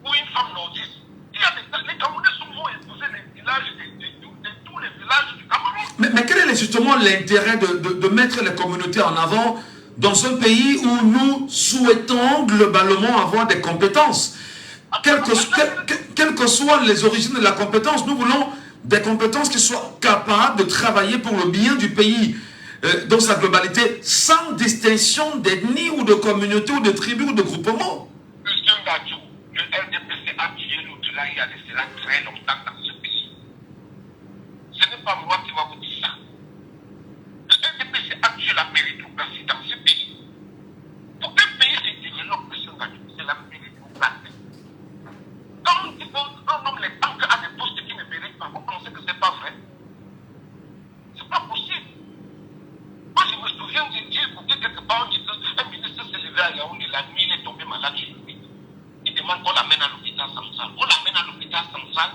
Ou une femme nordiste. Il y a les Camerounais souvent épouser les villages de tous les villages du Cameroun. Mais quel est justement l'intérêt de mettre les communautés en avant dans un pays où nous souhaitons globalement avoir des compétences? Quelles que soient les origines de la compétence, nous voulons des compétences qui soient capables de travailler pour le bien du pays dans sa globalité, sans distinction d'ethnie ou de communauté ou de tribu ou de groupement. Monsieur Ngadjou, le LDPC a tué l'au-delà il y a de cela très longtemps dans ce pays. Ce n'est pas moi qui va vous dire ça. Le LDPC a tué la méritocratie dans ce pays. Pour qu'un pays se développe, monsieur Ngadjou, c'est la méritocratie. Quand on dit qu'on nomme les banques à des postes qui ne méritent pas, vous pensez que ce n'est pas vrai? C'est pas possible. Moi, je me souviens de Dieu, pour dire quelque part, on dit qu'un ministre s'est levé à Yaoundé, la nuit, il est tombé malade chez lui. Il demande qu'on l'amène à l'hôpital central. On l'amène à l'hôpital central.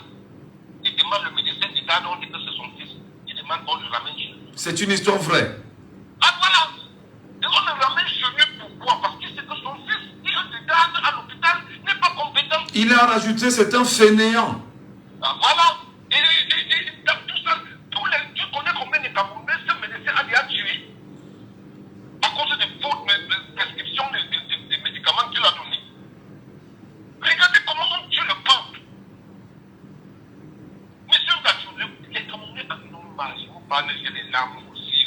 Il demande le médecin d'État, on dit que c'est son fils. Il demande qu'on le ramène chez lui. C'est une histoire vraie. Ah voilà. Et on le ramène chez lui pourquoi? Parce qu'il sait que son fils, qui est dedans à l'hôpital, n'est pas compétent. Il a rajouté, c'est un fainéant. Ah voilà. Et dans tout ça, tu connais combien de Camerounais ce médecin a déjà tué à cause des fautes de prescription des médicaments qu'il a donnés. Regardez comment on tue le peuple. Monsieur Ngadjou, les Camerounais en ont marre. Je vous parle, j'ai les larmes aussi.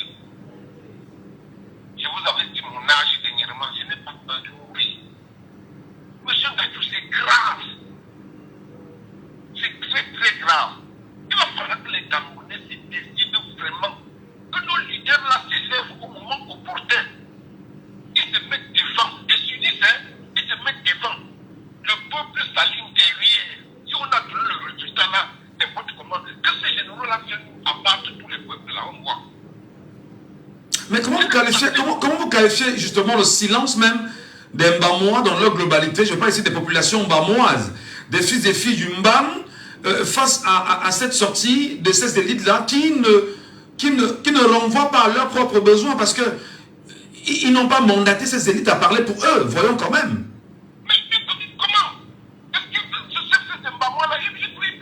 Je vous avais dit mon âge dernièrement, je n'ai pas peur de mourir. Monsieur Ngadjou, c'est grave. C'est très très grave. Il va falloir que les Camerounais se décident vraiment. Que nos leaders là se lèvent au moment opportun. Ils se mettent devant. Ils s'unissent, hein. Ils se mettent devant. Le peuple s'aligne derrière. Si on a donné le résultat là, n'importe comment, que ces généraux-là viennent abattre tous les peuples là, on voit. Mais comment vous qualifiez justement le silence même des Mbamois dans leur globalité, je parle ici des populations mbamoises, des fils et filles du Mbam, face à cette sortie de ces élites-là qui ne renvoient pas à leurs propres besoins parce que ils n'ont pas mandaté ces élites à parler pour eux. Voyons quand même. Mais comment? Est-ce que ces Mbamois-là, ils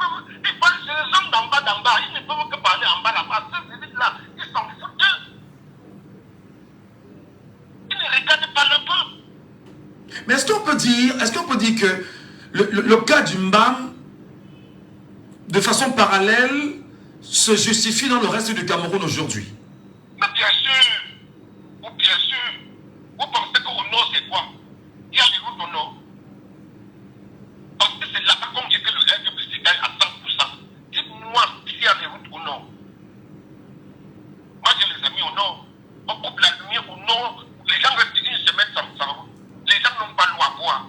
parlent sur les gens d'en bas, ils ne peuvent que parler en bas là-bas. Ces élites-là, ils s'en foutent d'eux. Ils ne regardent pas le peuple. Mais est-ce qu'on peut dire que le cas du Mbam, de façon parallèle, se justifie dans le reste du Cameroun aujourd'hui? Mais bien sûr. Vous pensez qu'au nord, c'est quoi? Il y a les routes au nord. Parce que c'est là-bas qu'on dit que le RDPC gagne à 100%. Dites-moi s'il y a des routes au nord. Moi, j'ai les amis au nord. On coupe la lumière au nord. Les gens restent une semaine sans route. Les gens n'ont pas l'eau à boire.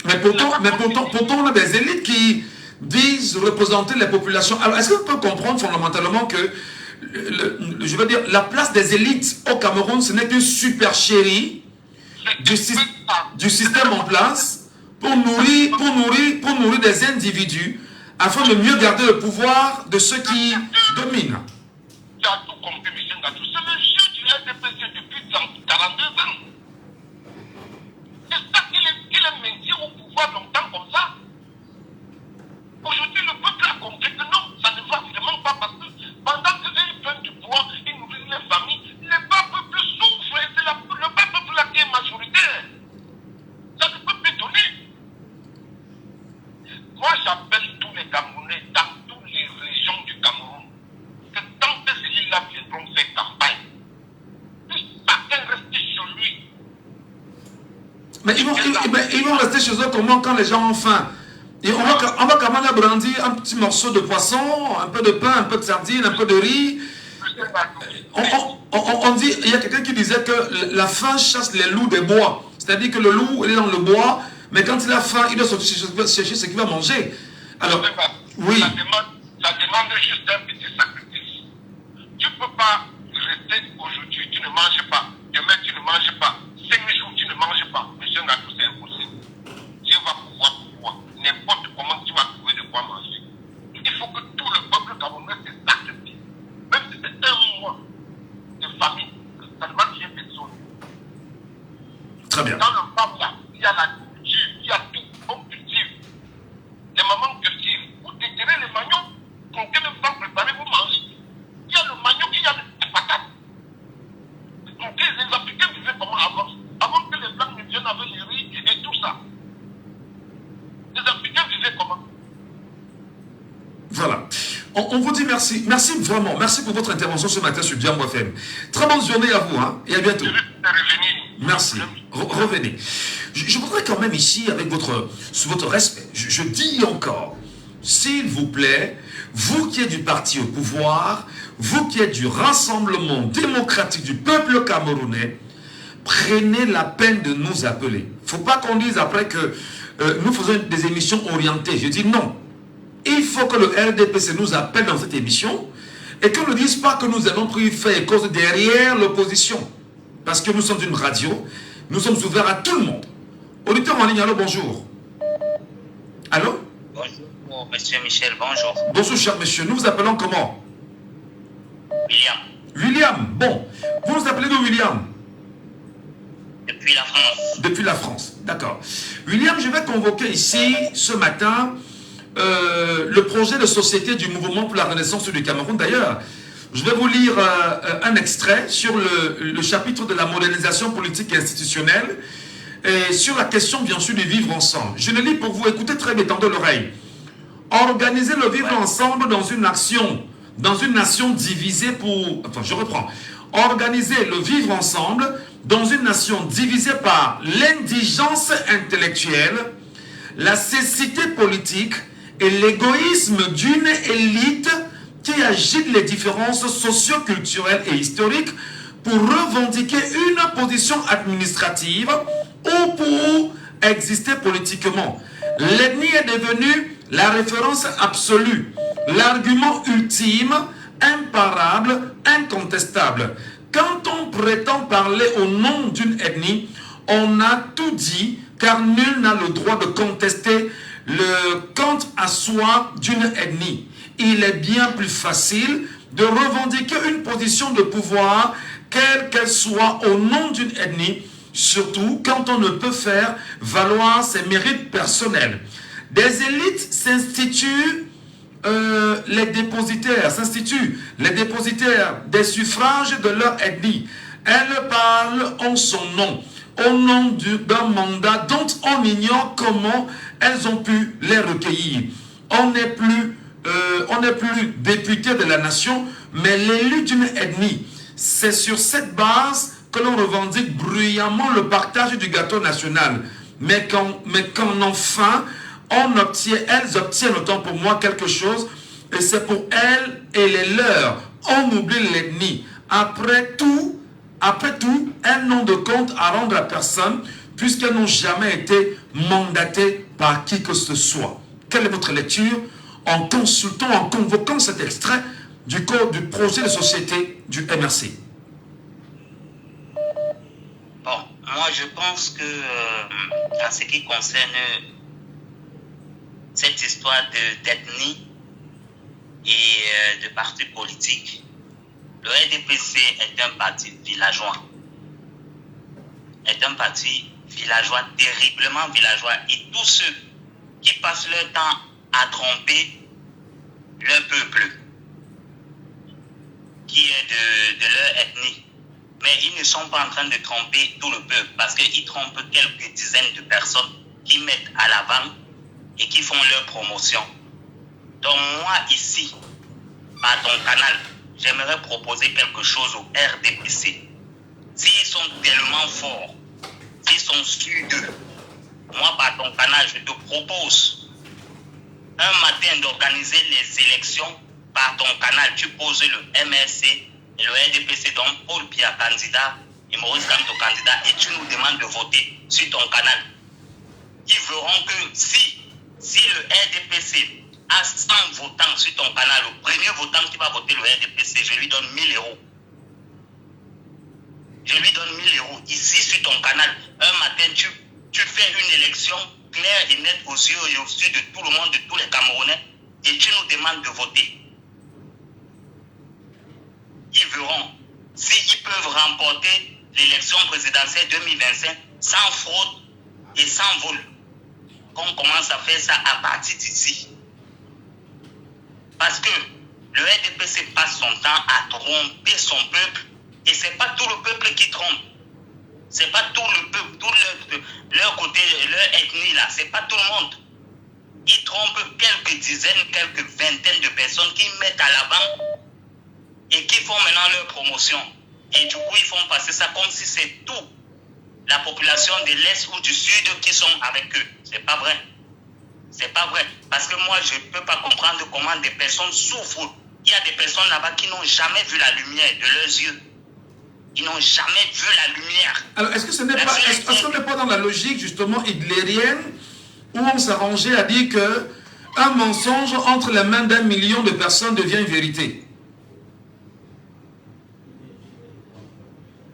Mais pourtant, on a des élites qui disent représenter les populations. Alors, est-ce qu'on peut comprendre fondamentalement que, je veux dire, la place des élites au Cameroun, ce n'est qu'une supercherie du système en place pour nourrir des individus afin de mieux garder le pouvoir de ceux qui dominent? Tu as tout compris, M. Ngatou. C'est le jeu du RDPC depuis 42 ans. C'est ça qu'il est maintenu au pouvoir longtemps comme ça. Aujourd'hui, le peuple a compris que non, ça ne va vraiment pas parce que pendant que ils prennent du pouvoir, ils nourrissent les familles, le bas peuple souffre et c'est le bas peuple là qui est majoritaire. Ça ne peut plus donner. Moi, j'appelle tous les Camerounais dans toutes les régions du Cameroun que tant que ces îles-là viendront faire campagne, que chacun reste chez lui. Mais ils vont rester chez eux comment quand les gens ont faim? Et on va quand même brandir un petit morceau de poisson, un peu de pain, un peu de sardine, un peu de riz. On dit, il y a quelqu'un qui disait que la faim chasse les loups des bois. C'est-à-dire que le loup, il est dans le bois, mais quand il a faim, il doit sortir chercher ce qu'il va manger. Alors, oui. Ça demande juste un petit sacrifice. Tu ne peux pas rester aujourd'hui, tu ne manges pas. Demain, tu ne manges pas. 5 jours, tu ne manges pas. Monsieur Ngatou, c'est impossible. Dieu va pouvoir. N'importe comment tu vas trouver de quoi manger. Il faut que tout le peuple camerounais se sacrifie. Même si c'est un mois de famille, ça ne va rien personne. Très bien. Dans le peuple là, il y a la culture, il y a tout. On cultive. Les mamans cultivent. Vous déterrez les magnons. Pour que les femmes préparées, vous mangez. Il y a le magnon, il y a les patates. Donc les Africains vivaient comment avant? Avant que les Blancs ne viennent avec les riz et tout ça. Les Africains vivaient comment? Voilà. On vous dit merci. Merci vraiment. Merci pour votre intervention ce matin sur Diambo FM. Très bonne journée à vous et à bientôt. Merci. Revenez. Je voudrais quand même ici, avec votre respect, je dis encore, s'il vous plaît, vous qui êtes du parti au pouvoir, vous qui êtes du Rassemblement démocratique du peuple camerounais, prenez la peine de nous appeler. Il ne faut pas qu'on dise après que nous faisons des émissions orientées. Je dis non. Il faut que le RDPC nous appelle dans cette émission et qu'on ne dise pas que nous allons faire cause derrière l'opposition. Parce que nous sommes une radio, nous sommes ouverts à tout le monde. Auditeur en ligne, allô, bonjour. Allô? Bonjour, monsieur Michel, bonjour. Bonjour, cher monsieur. Nous vous appelons comment? William. William, bon. Vous nous appelez d'où, William? Depuis la France. Depuis la France, d'accord. William, je vais convoquer ici, ce matin, le projet de société du mouvement pour la renaissance du Cameroun. D'ailleurs, je vais vous lire un extrait sur le chapitre de la modernisation politique et institutionnelle et sur la question, bien sûr, du vivre ensemble. Je le lis pour vous, écoutez très bien, tendez l'oreille. Organiser le vivre ensemble dans une nation divisée pour... Enfin, je reprends. Organiser le vivre ensemble dans une nation divisée par l'indigence intellectuelle, la cécité politique et l'égoïsme d'une élite qui agite les différences socio-culturelles et historiques pour revendiquer une position administrative ou pour exister politiquement. L'ethnie est devenue la référence absolue, l'argument ultime, imparable, incontestable. Quand on prétend parler au nom d'une ethnie, On a tout dit, car nul n'a le droit de contester le quant à soi d'une ethnie. Il est bien plus facile de revendiquer une position de pouvoir, quelle qu'elle soit, au nom d'une ethnie, surtout quand on ne peut faire valoir ses mérites personnels. Des élites s'instituent les dépositaires des suffrages de leur ethnie. Elles parlent en son nom, au nom d'un mandat dont on ignore comment elles ont pu les recueillir. On n'est plus député de la nation, mais l'élu d'une ethnie. C'est sur cette base que l'on revendique bruyamment le partage du gâteau national. Mais quand enfin, elles obtiennent autant pour moi quelque chose, et c'est pour elles et les leurs. On oublie l'ethnie. Après tout, elles n'ont de compte à rendre à personne, puisqu'elles n'ont jamais été mandatées par qui que ce soit. Quelle est votre lecture en consultant, en convoquant cet extrait du projet de société du MRC? Bon, moi je pense que en ce qui concerne cette histoire d'ethnie et de parti politique, le RDPC est un parti villageois. Terriblement villageois. Et tous ceux qui passent leur temps à tromper le peuple, qui est de leur ethnie. Mais ils ne sont pas en train de tromper tout le peuple, parce qu'ils trompent quelques dizaines de personnes qui mettent à l'avant et qui font leur promotion. Donc moi ici, par ton canal, j'aimerais proposer quelque chose au RDPC. S'ils sont tellement forts, s'ils sont sûrs d'eux, moi par ton canal, je te propose un matin d'organiser les élections par ton canal. Tu poses le MRC et le RDPC, donc Paul Biya candidat et Maurice Kamto candidat, et tu nous demandes de voter sur ton canal. Ils verront que si le RDPC a 100 votants sur ton canal, le premier votant qui va voter le RDPC, je lui donne 1000 euros. Je lui donne 1000 euros. Ici, sur ton canal, un matin, tu fais une élection claire et nette aux yeux et aux yeux de tout le monde, de tous les Camerounais, et tu nous demandes de voter. Ils verront s'ils peuvent remporter l'élection présidentielle 2025 sans fraude et sans vol. Qu'on commence à faire ça à partir d'ici. Parce que le RDPC passe son temps à tromper son peuple, et ce n'est pas tout le peuple qui trompe. Ce n'est pas tout le peuple, tout leur côté, leur ethnie là, ce n'est pas tout le monde. Ils trompent quelques dizaines, quelques vingtaines de personnes qui mettent à l'avant et qui font maintenant leur promotion. Et du coup, ils font passer ça comme si c'est tout la population de l'Est ou du Sud qui sont avec eux. C'est pas vrai. C'est pas vrai. Parce que moi, je ne peux pas comprendre comment des personnes souffrent. Il y a des personnes là-bas qui n'ont jamais vu la lumière de leurs yeux. Ils n'ont jamais vu la lumière. Alors, est-ce que ce n'est pas, qu'on n'est pas dans la logique, justement, hitlérienne, où on s'arrangeait à dire qu'un mensonge entre les mains d'1 million de personnes devient une vérité?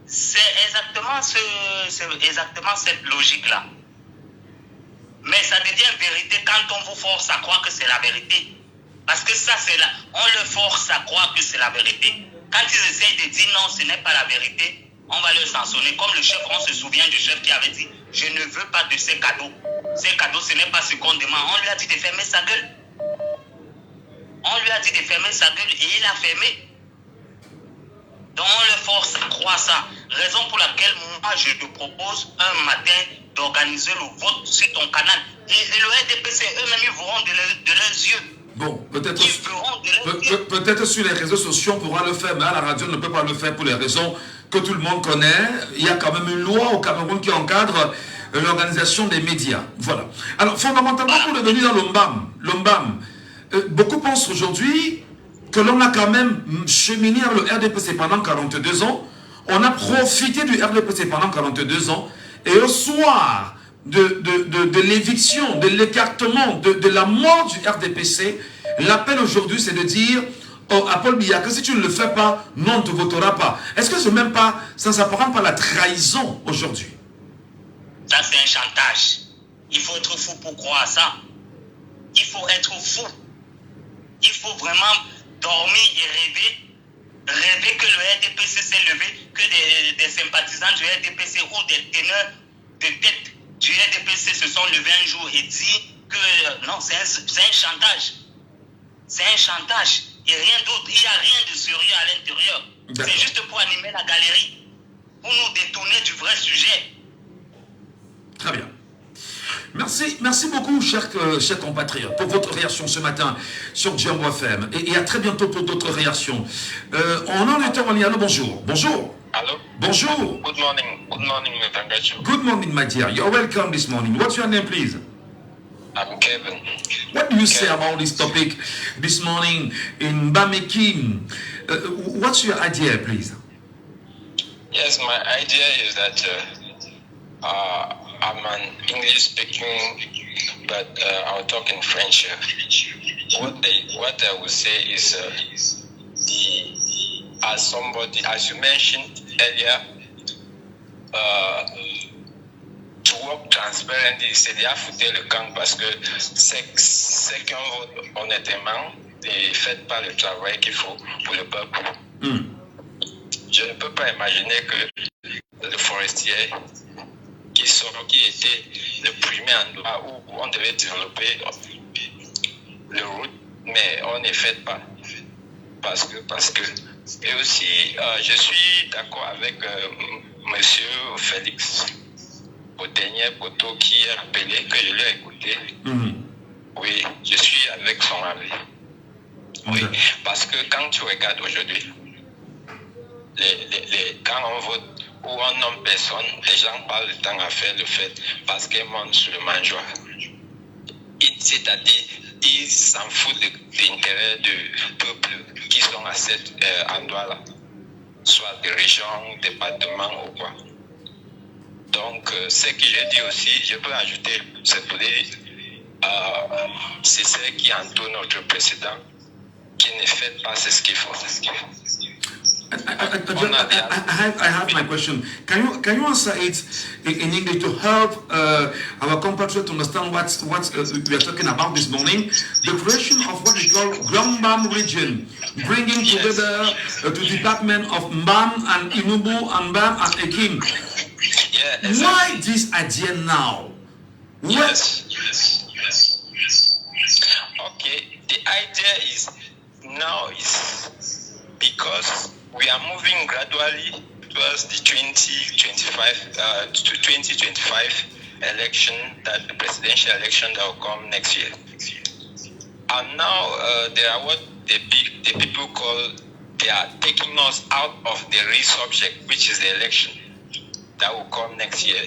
C'est exactement cette logique-là. Mais ça devient vérité quand on vous force à croire que c'est la vérité. Parce que ça, c'est là. On le force à croire que c'est la vérité. Quand ils essayent de dire non, ce n'est pas la vérité, on va leur sanctionner. Comme le chef, on se souvient du chef qui avait dit « Je ne veux pas de ces cadeaux. Ces cadeaux, ce n'est pas ce qu'on demande. » On lui a dit de fermer sa gueule. On lui a dit de fermer sa gueule et il a fermé. Donc on le force à croire ça. Raison pour laquelle moi je te propose un matin d'organiser le vote sur ton canal. Et le RDPC eux-mêmes ils verront de leurs yeux. Bon, peut-être sur les réseaux sociaux on pourra le faire, mais à la radio on ne peut pas le faire pour les raisons que tout le monde connaît. Il y a quand même une loi au Cameroun qui encadre l'organisation des médias. Voilà. Alors fondamentalement, pour revenir dans l'OMBAM, beaucoup pensent aujourd'hui que l'on a quand même cheminé le RDPC pendant 42 ans, on a profité du RDPC pendant 42 ans, et au soir de l'éviction, de l'écartement, de la mort du RDPC, l'appel aujourd'hui c'est de dire à Paul Biya que si tu ne le fais pas, non, on ne te votera pas. Est-ce que ça ne s'apparente pas à la trahison aujourd'hui? Ça, c'est un chantage. Il faut être fou pour croire ça. Il faut être fou. Il faut vraiment dormir et rêver que le RDPC s'est levé, que des sympathisants du RDPC ou des teneurs de tête du RDPC se sont levés un jour et dit que non, c'est un chantage. C'est un chantage. Et rien d'autre. Il n'y a rien de sérieux à l'intérieur. C'est juste pour animer la galerie, pour nous détourner du vrai sujet. Très bien. Merci beaucoup, chers compatriotes, pour votre réaction ce matin sur Djambo FM. Et à très bientôt pour d'autres réactions. On a le temps, allô, bonjour. Bonjour. Hello. Bonjour. Good morning. Good morning, Mr. Good morning, my dear. You're welcome this morning. What's your name, please? I'm Kevin. What do you say about this topic this morning in Bamekim? What's your idea, please? Yes, my idea is that I'm an English speaking, but I'll talk in French. What I would say is as you mentioned earlier, to work transparently, c'est de foutre le camp parce que ceux qui ont voté honnêtement ne faites pas le travail qu'il faut pour le peuple. Je ne peux pas imaginer que le forestier qui était le premier endroit où on devait développer le route, mais on ne fait pas. Parce que et aussi, je suis d'accord avec monsieur Félix au dernier poteau qui a appelé, que je l'ai écouté. Oui, je suis avec son avis. Oui, parce que quand tu regardes aujourd'hui, quand on vote ou on nomme personne, les gens parlent de temps à faire le fait parce qu'ils montent sur le mangeoire. C'est-à-dire, ils s'en foutent de l'intérêt du peuple qui sont à cet endroit-là, soit des régions, départements ou quoi. Donc, ce que j'ai dit aussi, je peux ajouter, c'est pour dire, c'est ce qui entoure notre président, qui ne fait pas ce qu'il faut. I have my question. Can you answer it in English to help our compatriots to understand what we are talking about this morning? The creation of what we call Grand Mbam region, bringing together the department of Mbam and Inubu and Mbam and Ekim. Yeah, exactly. Why this idea now? Yes. Okay, the idea is now is because we are moving gradually towards the 2025 election, that the presidential election that will come next year. And now there are what the people call, they are taking us out of the real subject, which is the election that will come next year.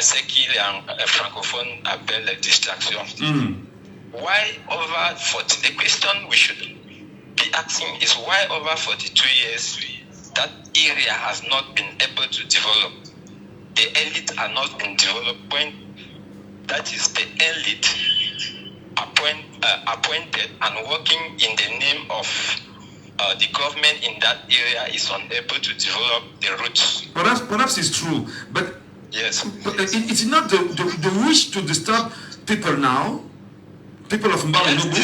Ce qui les francophones appellent la distraction. Why over 40? The question we should be asking is why over 42 years that area has not been able to develop. The elite are not been developing. That is the elite appointed and working in the name of the government in that area is unable to develop the roots. Perhaps it's true, but yes, but it's not the wish to disturb people now. People of Mbam and Inubu.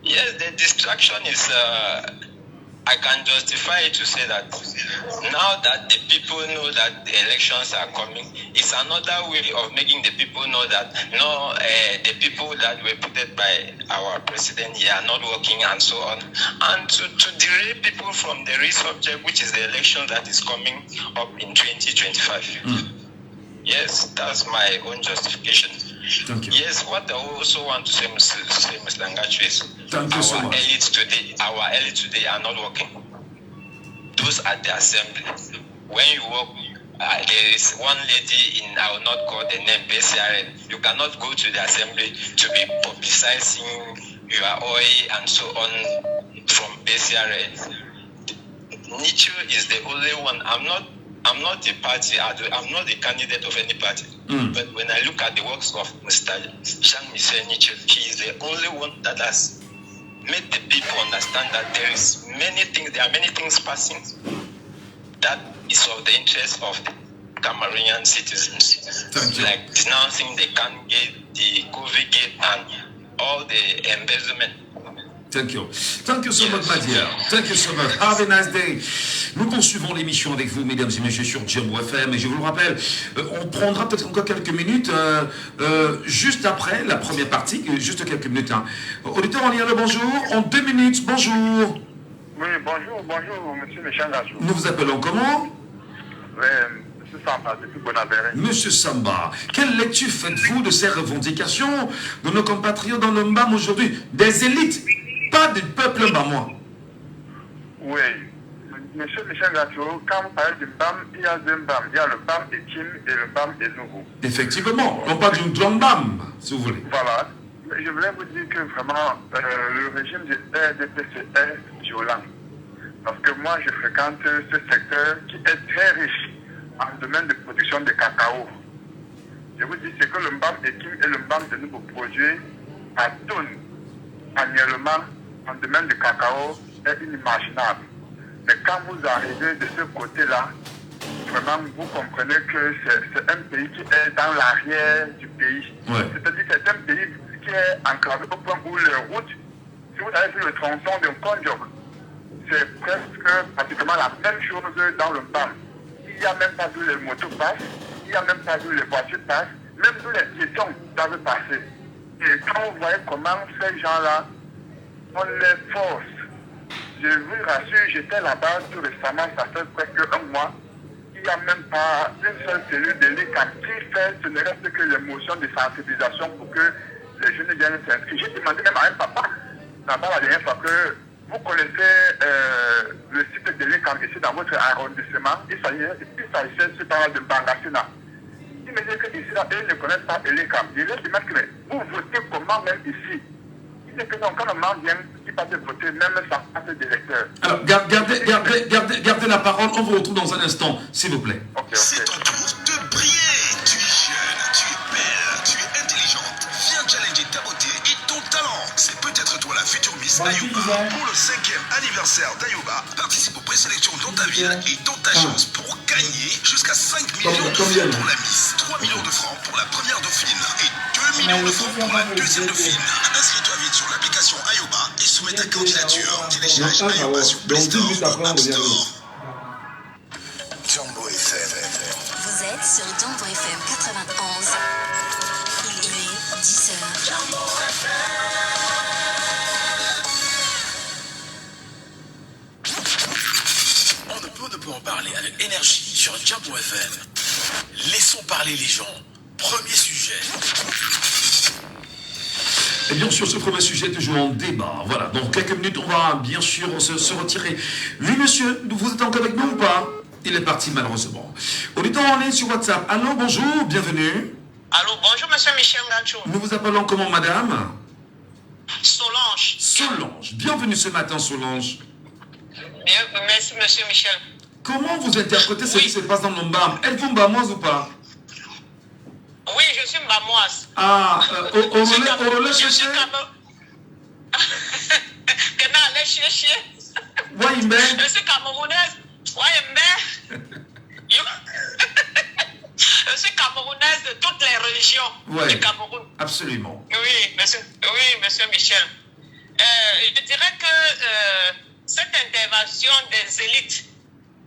Yes, the distraction is, I can justify it to say that now that the people know that the elections are coming, it's another way of making the people know that no, the people that were put by our president here are not working and so on. And to derail people from the real subject, which is the election that is coming up in 2025. Yes, that's my own justification. Thank you. Yes, what I also want to say, Mr. Ngachu, is Thank you so much. Our elites today are not working. Those at the assembly. When you work, there is one lady in, I will not call the name, BCRN. You cannot go to the assembly to be publicizing your oil and so on from BCRN. Nietzsche is the only one. I'm not a party, I'm not a candidate of any party. But when I look at the works of Mr. Jean-Michel Nietzsche, he is the only one that has made the people understand that there are many things passing that is of the interest of Cameroonian citizens, Thank you. like denouncing the CAN gate, the COVID gate, and all the embezzlement. Thank you. Thank you so much, my dear. Thank you so much. Have a nice day. Nous poursuivons l'émission avec vous, mesdames et messieurs, sur Jambo FM. Et je vous le rappelle, on prendra peut-être encore quelques minutes, juste après la première partie, juste quelques minutes. Hein. Auditeur, on y a le bonjour. En 2 minutes, bonjour. Oui, bonjour, monsieur Michel Gachou. Nous vous appelons comment? Oui, monsieur Samba, depuis Bonabéré. Monsieur Samba, quelle lecture faites-vous de ces revendications de nos compatriotes dans le MBAM aujourd'hui? Des élites, pas du peuple mbamois. Oui, monsieur Michel Gachou, quand vous parlez du BAM, il y a deux BAM. Il y a le BAM Ekim et le BAM Enugu. Effectivement, on parle d'une grande BAM, si vous voulez. Voilà. Je voulais vous dire que vraiment, le régime du RDPC est violent. Parce que moi, je fréquente ce secteur qui est très riche en domaine de production de cacao. Je vous dis, c'est que le MBAM Ekim et le MBAM de nouveau produits à tonnes annuellement en domaine de cacao est inimaginable. Mais quand vous arrivez de ce côté-là, vraiment, vous comprenez que c'est un pays qui est dans l'arrière du pays. Ouais. C'est-à-dire que c'est un pays qui est enclavé au point où les routes, si vous avez vu le tronçon de Konjok, c'est presque pratiquement la même chose dans le BAM. Il n'y a même pas d'où les motos passent, il n'y a même pas d'où les voitures passent, même d'où les piétons doivent passer. Et quand vous voyez comment ces gens-là, on les force. Je vous rassure, j'étais là-bas tout récemment, ça fait presque 1 mois. Il n'y a même pas une seule cellule de l'ECAM qui fait, ce ne reste que l'émotion de sensibilisation pour que les jeunes viennent s'inscrire. J'ai demandé même à un papa, là-bas la dernière fois, que vous connaissez le site de l'ECAM ici dans votre arrondissement. Il s'agissait cependant de Bangassina. Il me dit qu'ici, là, ils ne connaissent pas l'ECAM. Je leur demande que vous votez comment même ici? Il dit que non, quand le monde vient, il passe voter même sans carte d'électeur. Alors, gardez la parole, on vous retrouve dans un instant, s'il vous plaît. Okay. C'est ton tour de briller. Tu es jeune, tu es belle, tu es intelligente. Viens challenger ta beauté et ton talent. C'est peut-être toi la future Miss Ayuba. Pour le 5e anniversaire d'Ayuba, participe aux présélections dans ta ville et tente ta chance pour gagner jusqu'à 5 millions de francs pour la Miss, 3 millions de francs pour la première dauphine et 2 millions de francs pour la deuxième dauphine. Inscris-toi vite sur l'application Ayuba et soumets ta candidature. Télécharge Ayuba sur Play Store ou App Store. Jambo FM. Vous êtes sur Jambo FM 91. Il est 10h. Jambo On ne peut en parler avec énergie sur Jambo FM. Laissons parler les gens. Premier sujet. Et bien sûr, ce premier sujet est toujours en débat. Voilà, dans quelques minutes, on va bien sûr se retirer. Oui, monsieur, vous êtes encore avec nous ou pas? Il est parti malheureusement. Auditeur, on est sur WhatsApp. Allô, bonjour, bienvenue. Allô, bonjour monsieur Michel Gachou. Nous vous appelons comment, madame? Solange. Solange. Bienvenue ce matin, Solange. Bien, merci monsieur Michel. Comment vous interprétez ce qui se passe dans le MBAM? Êtes-vous mbamoise ou pas? Oui, je suis mbamoise. Ah, au relais Je suis cherché? Allez chercher. Ouais, il met. Je suis camerounaise. Ouais, je suis camerounaise de toutes les régions du Cameroun. Absolument. Oui, monsieur Michel. Je dirais que cette intervention des élites,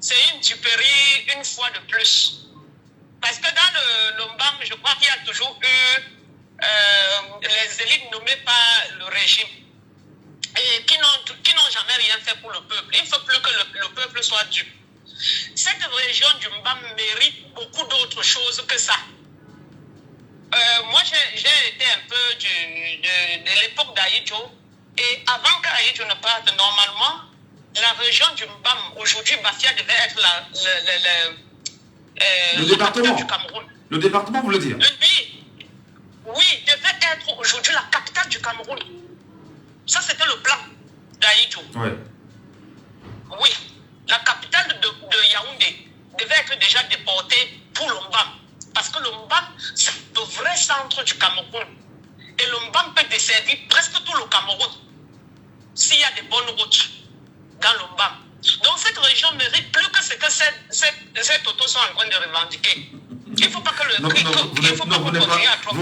c'est une duperie une fois de plus. Parce que dans le MBAM, je crois qu'il y a toujours eu les élites nommées par le régime et qui n'ont jamais rien fait pour le peuple. Il ne faut plus que le peuple soit dupe. Cette région du MBAM mérite beaucoup d'autres choses que ça. Moi, j'ai été un peu de l'époque d'Aïdjo. Et avant qu'Aïdjo ne parte, normalement, la région du MBAM, aujourd'hui, Bafia devait être le département du Cameroun. Le département, vous le dites? Oui, devait être aujourd'hui la capitale du Cameroun. Ça, c'était le plan d'Aïdjo. Ouais. Oui, la capitale de Yaoundé devait être déjà déportée pour le MBAM. Parce que le MBAM, c'est le vrai centre du Cameroun. Et le MBAM peut desservir presque tout le Cameroun s'il y a des bonnes routes dans le MBAM. Donc cette région mérite plus que ce que ces autos sont en train de revendiquer. Il ne faut pas que le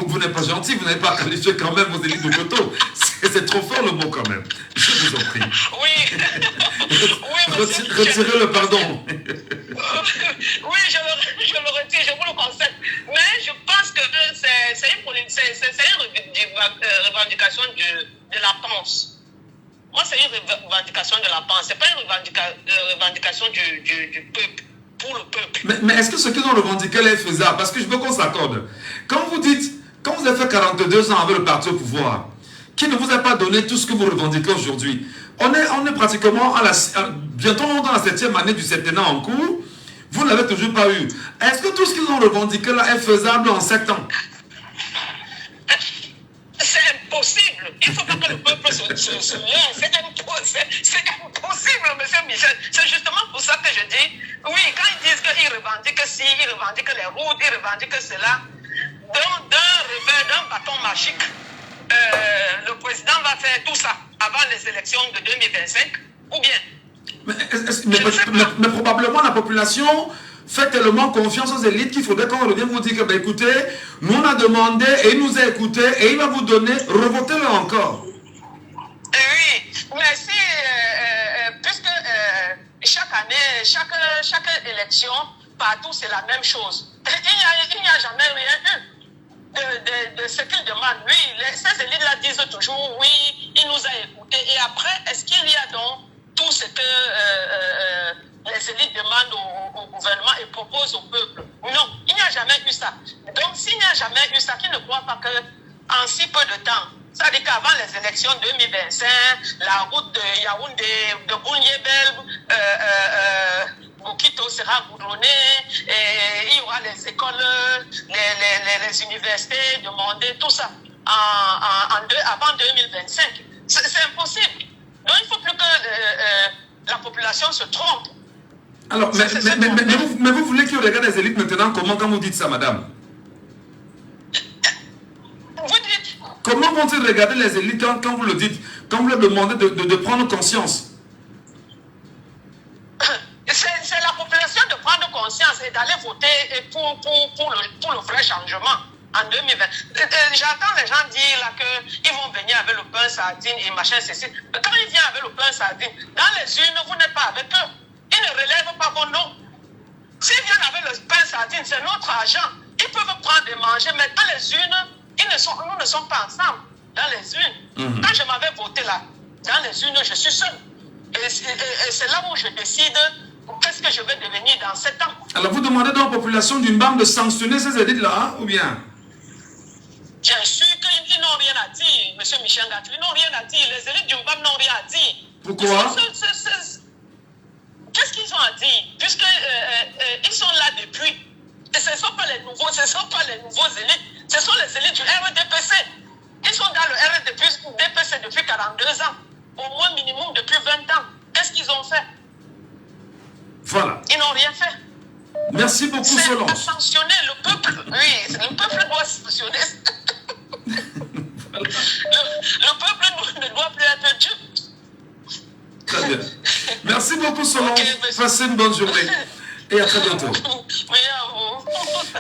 vous n'êtes pas gentil, vous n'avez pas qualifié quand même vos élites de Toto. C'est trop fort le mot quand même. Je vous en prie. Oui. Retirez le pardon. Oui, je le retire, je vous le concède. Mais je pense que c'est une revendication de la PANS. Moi, c'est une revendication de la PANS. Ce n'est pas une revendication du peuple. Pour le peuple. Mais est-ce que ce qu'ils ont revendiqué là est faisable? Parce que je veux qu'on s'accorde. Quand vous dites, quand vous avez fait 42 ans avec le parti au pouvoir, qui ne vous a pas donné tout ce que vous revendiquez aujourd'hui, on est pratiquement bientôt dans la 7e année du septennat en cours, vous ne l'avez toujours pas eu. Est-ce que tout ce qu'ils ont revendiqué là est faisable en 7 ans? C'est impossible. Il ne faut pas que le peuple se lance. C'est impossible, monsieur Michel. C'est justement pour ça que je dis, oui, quand ils disent qu'ils revendiquent ci, ils revendiquent les routes, ils revendiquent cela, d'un bâton magique, le président va faire tout ça avant les élections de 2025, ou bien? Mais probablement la population fait tellement confiance aux élites qu'il faudrait qu'on revienne vous dire que, ben, écoutez, nous on a demandé et il nous a écouté et il va vous donner, revotez-le encore. Oui, mais si, puisque chaque année, chaque élection, partout c'est la même chose. Il n'y a jamais rien eu de ce qu'il demande. Lui, ces élites-là disent toujours, oui, il nous a écoutés. Et après, est-ce qu'il y a donc tout ce que les élites demandent au gouvernement et proposent au peuple? Non, il n'y a jamais eu ça. Donc, s'il n'y a jamais eu ça, qu'il ne croit pas qu'en si peu de temps, ça veut dire qu'avant les élections 2025, la route de Yaoundé, de Bouniébel, Bokito sera goudronnée, et il y aura les écoles, les universités demandées, tout ça, avant 2025. C'est impossible. Donc il ne faut plus que la population se trompe. Alors, mais vous voulez qu'ils regardent les élites maintenant comment quand vous dites ça, madame? Vous dites? Comment vont-ils regarder les élites quand vous le dites, quand vous leur demandez de prendre conscience? C'est la population de prendre conscience et d'aller voter pour le vrai changement en 2020. J'entends les gens dire là qu'ils vont venir avec le pain sardine et machin, ceci. Mais quand ils viennent avec le pain sardine, dans les urnes, vous n'êtes pas avec eux. Ils ne relèvent pas vos noms. S'ils viennent avec le pain sardine, c'est notre argent. Ils peuvent prendre et manger, mais dans les urnes, nous ne sommes pas ensemble. Dans les urnes. Quand je m'avais voté là, dans les urnes, je suis seul. Et c'est là où je décide qu'est-ce que je vais devenir dans 7 ans. Alors vous demandez dans la population d'une banque de sanctionner ces élites-là, hein, ou bien? Bien sûr qu'ils n'ont rien à dire, M. Michel Gatou. Ils n'ont rien à dire. Les élites d'une banque n'ont rien à dire. Pourquoi? Qu'est-ce qu'ils ont à dire? Puisqu'ils sont là depuis. Et ce ne sont pas les nouveaux élites. Ce sont les élites du RDPC. Ils sont dans le RDPC depuis 42 ans. Au moins minimum depuis 20 ans. Qu'est-ce qu'ils ont fait? Voilà. Ils n'ont rien fait. Merci beaucoup, Solange. C'est sanctionner le peuple. Oui, le peuple doit sanctionner. Voilà. Le peuple ne doit plus être Dieu. Très bien. Merci beaucoup, Solange. Passez une bonne journée. Et à très bientôt.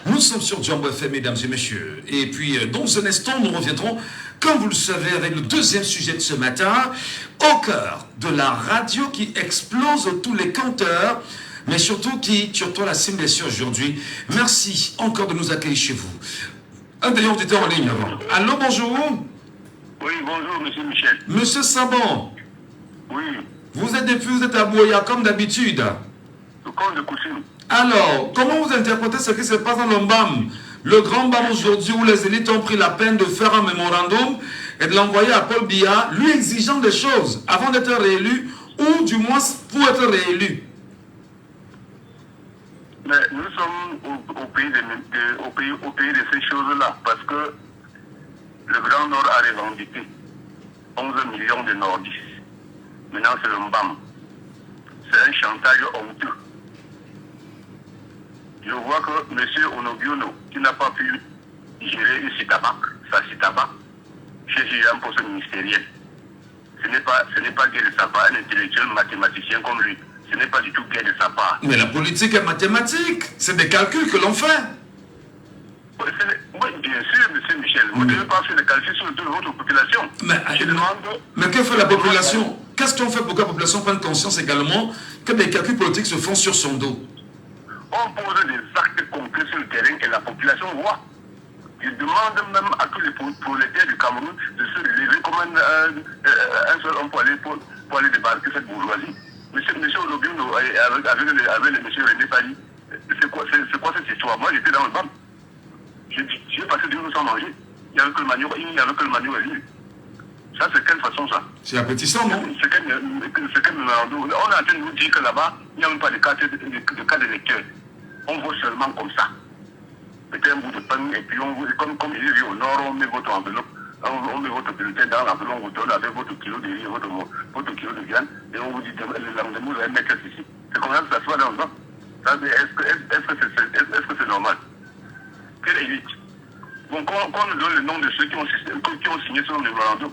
Nous sommes sur Jumbo FM, mesdames et messieurs. Et puis, dans un instant, nous reviendrons, comme vous le savez, avec le deuxième sujet de ce matin, au cœur de la radio qui explose tous les compteurs, mais surtout qui tire la cime des cieux aujourd'hui. Merci encore de nous accueillir chez vous. Un des auditeurs en ligne avant. Allô, bonjour. Oui, bonjour, monsieur Michel. Monsieur Sabon. Oui. Vous êtes à Boya, comme d'habitude. Comme de coutume. Alors, comment vous interprétez ce qui se passe dans le BAM? Le grand BAM aujourd'hui où les élites ont pris la peine de faire un mémorandum et de l'envoyer à Paul Biya, lui exigeant des choses avant d'être réélu ou du moins pour être réélu. Mais nous sommes au pays de ces choses-là parce que le Grand Nord a revendiqué 11 millions de nordistes. Maintenant, c'est le BAM. C'est un chantage honteux. Je vois que M. Onobiono, qui n'a pas pu gérer sa CITABAC, chez un poste ministériel. Ce n'est pas dire ça, pas un intellectuel mathématicien comme lui. ce n'est pas du tout bien de sa part. Mais la politique est mathématique, c'est des calculs que l'on fait. Oui, bien sûr, M. Michel, vous devez pas faire des calculs sur toute votre population. Mais que fait la population? Qu'est-ce qu'on fait pour que la population prenne conscience également que des calculs politiques se font sur son dos? On pose des actes concrets sur le terrain et la population voit. Je demande même à tous les prolétaires du Cameroun de se lever comme un seul homme pour aller débarquer cette bourgeoisie. Monsieur Olobino, avec le monsieur René Pali, c'est quoi cette histoire? Moi, j'étais dans le banc. J'ai passé 2 jours sans manger. Il n'y avait que le manioc à l'île. Ça, c'est quelle façon, ça? C'est appétissant, non? C'est quel on est en train de nous dire que là-bas, il n'y a même pas de cas d'électeurs. On vote seulement comme ça. Mettez un bout de pain et puis comme il est au nord, on met votre enveloppe, on met votre bulletin dans l'enveloppe, on vous donne avec votre kilo de riz, votre kilo de viande, et on vous dit le lendemain, vous allez mettre ceci. C'est comme ça que ça soit dans le banc. Est-ce que c'est normal? Quelle élite? Bon, quand on nous donne le nom de ceux qui ont signé ce mémorandum,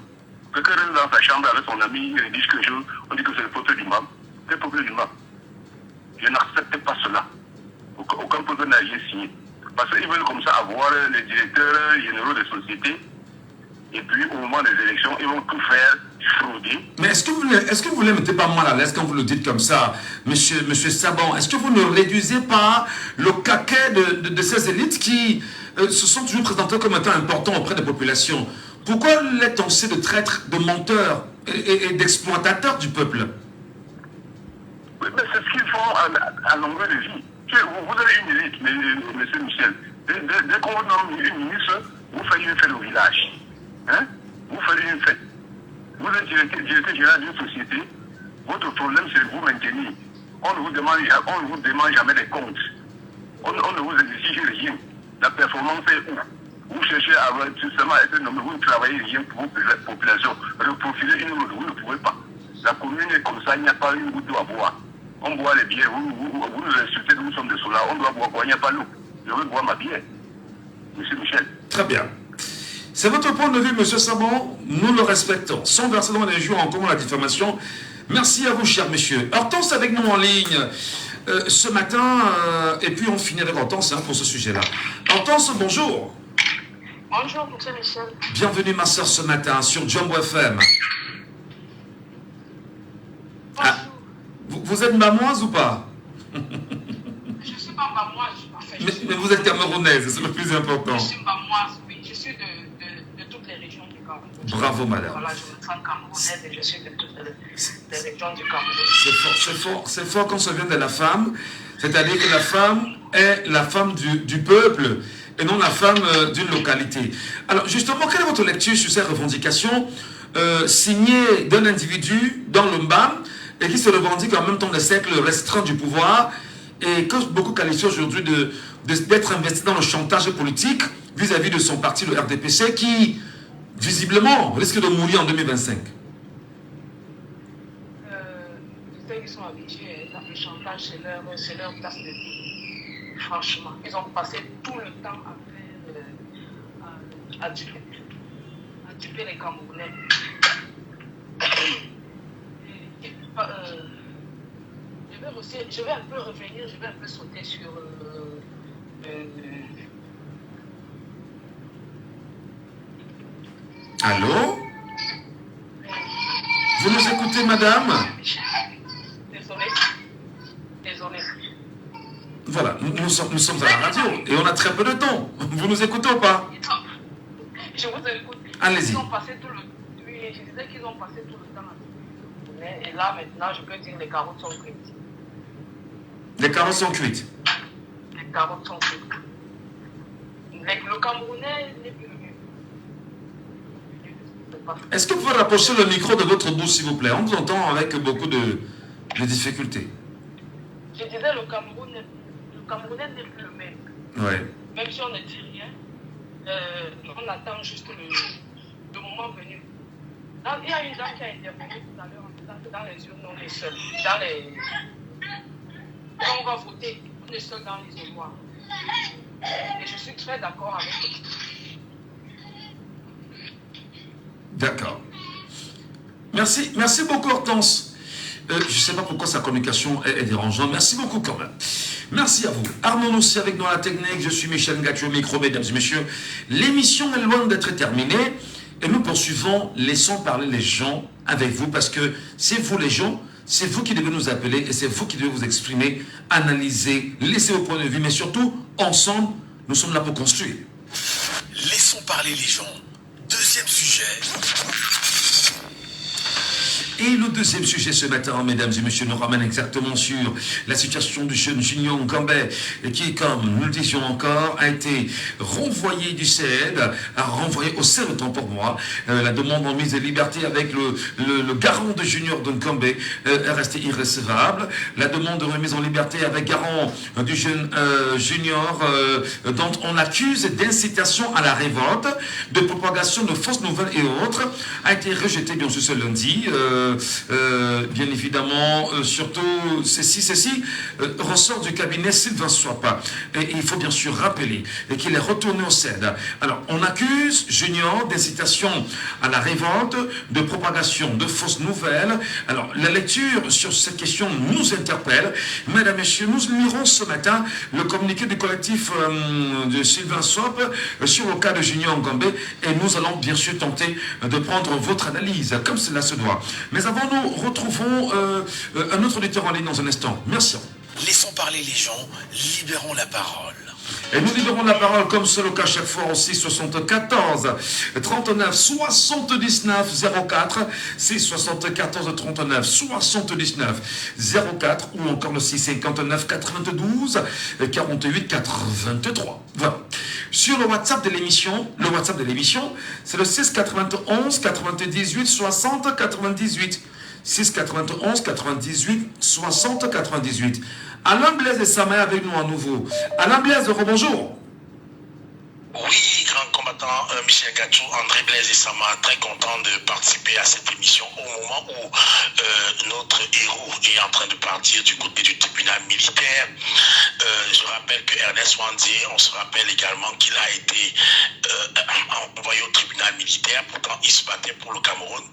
quelqu'un reste dans sa chambre avec son ami, il dit quelque chose, on dit que c'est le peuple du MAM. Quel peuple du MAM? Je n'accepte pas cela. Aucun peuple n'a rien signé. Parce qu'ils veulent comme ça avoir les directeurs généraux des sociétés. Et puis au moment des élections, ils vont tout faire frauder. Mais est-ce que vous ne les mettez pas mal à l'aise quand vous le dites comme ça, monsieur Sabon? Est-ce que vous ne réduisez pas le caquet de ces élites qui se sont toujours présentées comme étant importants auprès des populations? Pourquoi les taxer de traîtres, de menteurs et d'exploitateurs du peuple? Oui, mais c'est ce qu'ils font à longueur de vie. Vous avez une élite, monsieur Michel. Dès qu'on nomme une ministre, vous faites une fête au village. Hein? Vous faites une fête. Vous êtes directeur général d'une société. Votre problème, c'est de vous maintenir. On ne vous demande jamais des comptes. On ne vous exige rien. La performance est où? Vous cherchez à seulement être nommé, vous ne travaillez rien pour vos populations. Reprofiler une autre, vous ne pouvez pas. La commune est comme ça, il n'y a pas une goutte d'eau à boire. On boit les bières, vous nous insultez, nous sommes des soldats, on doit boire quoi? Il n'y a pas l'eau. Je veux boire ma bière. Monsieur Michel. Très bien. C'est votre point de vue, monsieur Sabon, nous le respectons. Sans verser dans les jours en commun la diffamation. Merci à vous, cher monsieur. Hortense avec nous en ligne ce matin, et puis on finit avec Hortense pour ce sujet-là. Hortense, bonjour. Bonjour, monsieur Michel. Bienvenue, ma soeur, ce matin sur Jumbo FM. Ah, vous êtes mamoise ou pas? Je ne suis pas mamoise. En fait, mais vous êtes camerounaise, c'est le plus important. Je suis mamoise, oui. Je suis de toutes les régions du Cameroun. Bravo, madame. Voilà, je me sens camerounaise et je suis de toutes les régions du Cameroun. C'est fort qu'on se vienne de la femme, c'est-à-dire que la femme est la femme du peuple et non la femme d'une localité. Alors, justement, quelle est votre lecture sur ces revendications signées d'un individu dans le MBAM et qui se revendique en même temps des cercles restreints du pouvoir et que beaucoup qualifient aujourd'hui d'être investi dans le chantage politique vis-à-vis de son parti, le RDPC, qui, visiblement, risque de mourir en 2025. Ceux qui sont habitués à le chantage, c'est leur place de vie. Franchement, ils ont passé tout le temps à duper les Camerounais. Je vais un peu revenir, je vais un peu sauter sur Allô? Vous nous écoutez, madame? Désolé. Voilà, nous sommes à la radio et on a très peu de temps. Vous nous écoutez ou pas? Je vous écoute. Allez-y. Ils ont passé tout le... Oui, je disais qu'ils ont passé tout le temps à... Et là, maintenant, je peux dire que les carottes sont cuites. Les carottes sont cuites. Les carottes sont cuites. Le Camerounais n'est plus le mieux. Est-ce que vous pouvez rapprocher le micro de votre bouche, s'il vous plaît? On vous entend avec beaucoup de difficultés. Je disais, le Camerounais n'est plus le même. Ouais. Même si on ne dit rien, on attend juste le moment venu. Il y a une dame qui a intervenu tout à l'heure en disant que dans les urnes, on est seul. Quand on va voter, on est seul dans l'isoloir. Et je suis très d'accord avec eux. D'accord. Merci beaucoup, Hortense. je ne sais pas pourquoi sa communication est dérangeante. Merci beaucoup quand même. Merci à vous. Arnaud aussi avec nous à la technique. Je suis Michel Ngacho, micro, mesdames et messieurs. L'émission est loin d'être terminée. Et nous poursuivons, laissons parler les gens avec vous parce que c'est vous les gens, c'est vous qui devez nous appeler et c'est vous qui devez vous exprimer, analyser, laisser vos points de vue, mais surtout, ensemble, nous sommes là pour construire. Laissons parler les gens. Deuxième sujet. Et le deuxième sujet ce matin, mesdames et messieurs, nous ramène exactement sur la situation du jeune Junior Ngambé, qui, comme nous le disions encore, a été renvoyé du CED, a renvoyé au CED, autant pour moi. La demande en mise de liberté avec le garant de Junior Ngambé est restée irrécevable. La demande de remise en liberté avec garant du jeune Junior, dont on accuse d'incitation à la révolte, de propagation de fausses nouvelles et autres, a été rejetée bien sûr ce lundi. Bien évidemment, surtout ceci ressort du cabinet Sylvain Swapa. Et il faut bien sûr rappeler qu'il est retourné au CED. Alors, on accuse Junior d'incitation à la révolte, de propagation de fausses nouvelles. Alors, la lecture sur cette question nous interpelle. Mesdames et messieurs, nous lirons ce matin le communiqué du collectif de Sylvain Swapa sur le cas de Junior Ngambé et nous allons bien sûr tenter de prendre votre analyse comme cela se doit. Mais avant, nous retrouvons un autre auditeur en ligne dans un instant. Merci. Laissons parler les gens, libérons la parole. Et nous libérons la parole comme c'est le cas chaque fois aussi 74 39 79 04 6 74 39 79 04 ou encore le 6 59 92 48 83. Voilà. Sur le WhatsApp de l'émission, c'est le 6 91 98 60 98. 6 91 98 60 98. Alain Blaise et Samaï avec nous à nouveau. Alain Blaise, rebonjour. Oui, grand combattant Michel Ngacho, André Blaise et Sama, très content de participer à cette émission au moment où notre héros est en train de partir du côté du tribunal militaire. Je rappelle que Ernest Wandier, on se rappelle également qu'il a été envoyé au tribunal militaire, pourtant il se battait pour le Cameroun.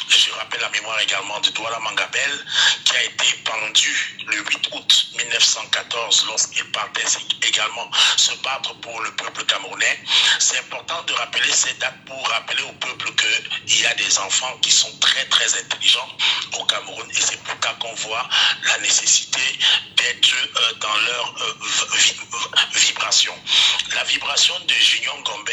Je rappelle la mémoire également de Douala Mangabel, qui a été pendu le 8 août 1914 lorsqu'il partait également se battre pour le peuple camerounais. C'est important de rappeler ces dates pour rappeler au peuple qu'il y a des enfants qui sont très très intelligents au Cameroun et c'est pour ça qu'on voit la nécessité d'être dans leur vibration. La vibration de Junior Ngambé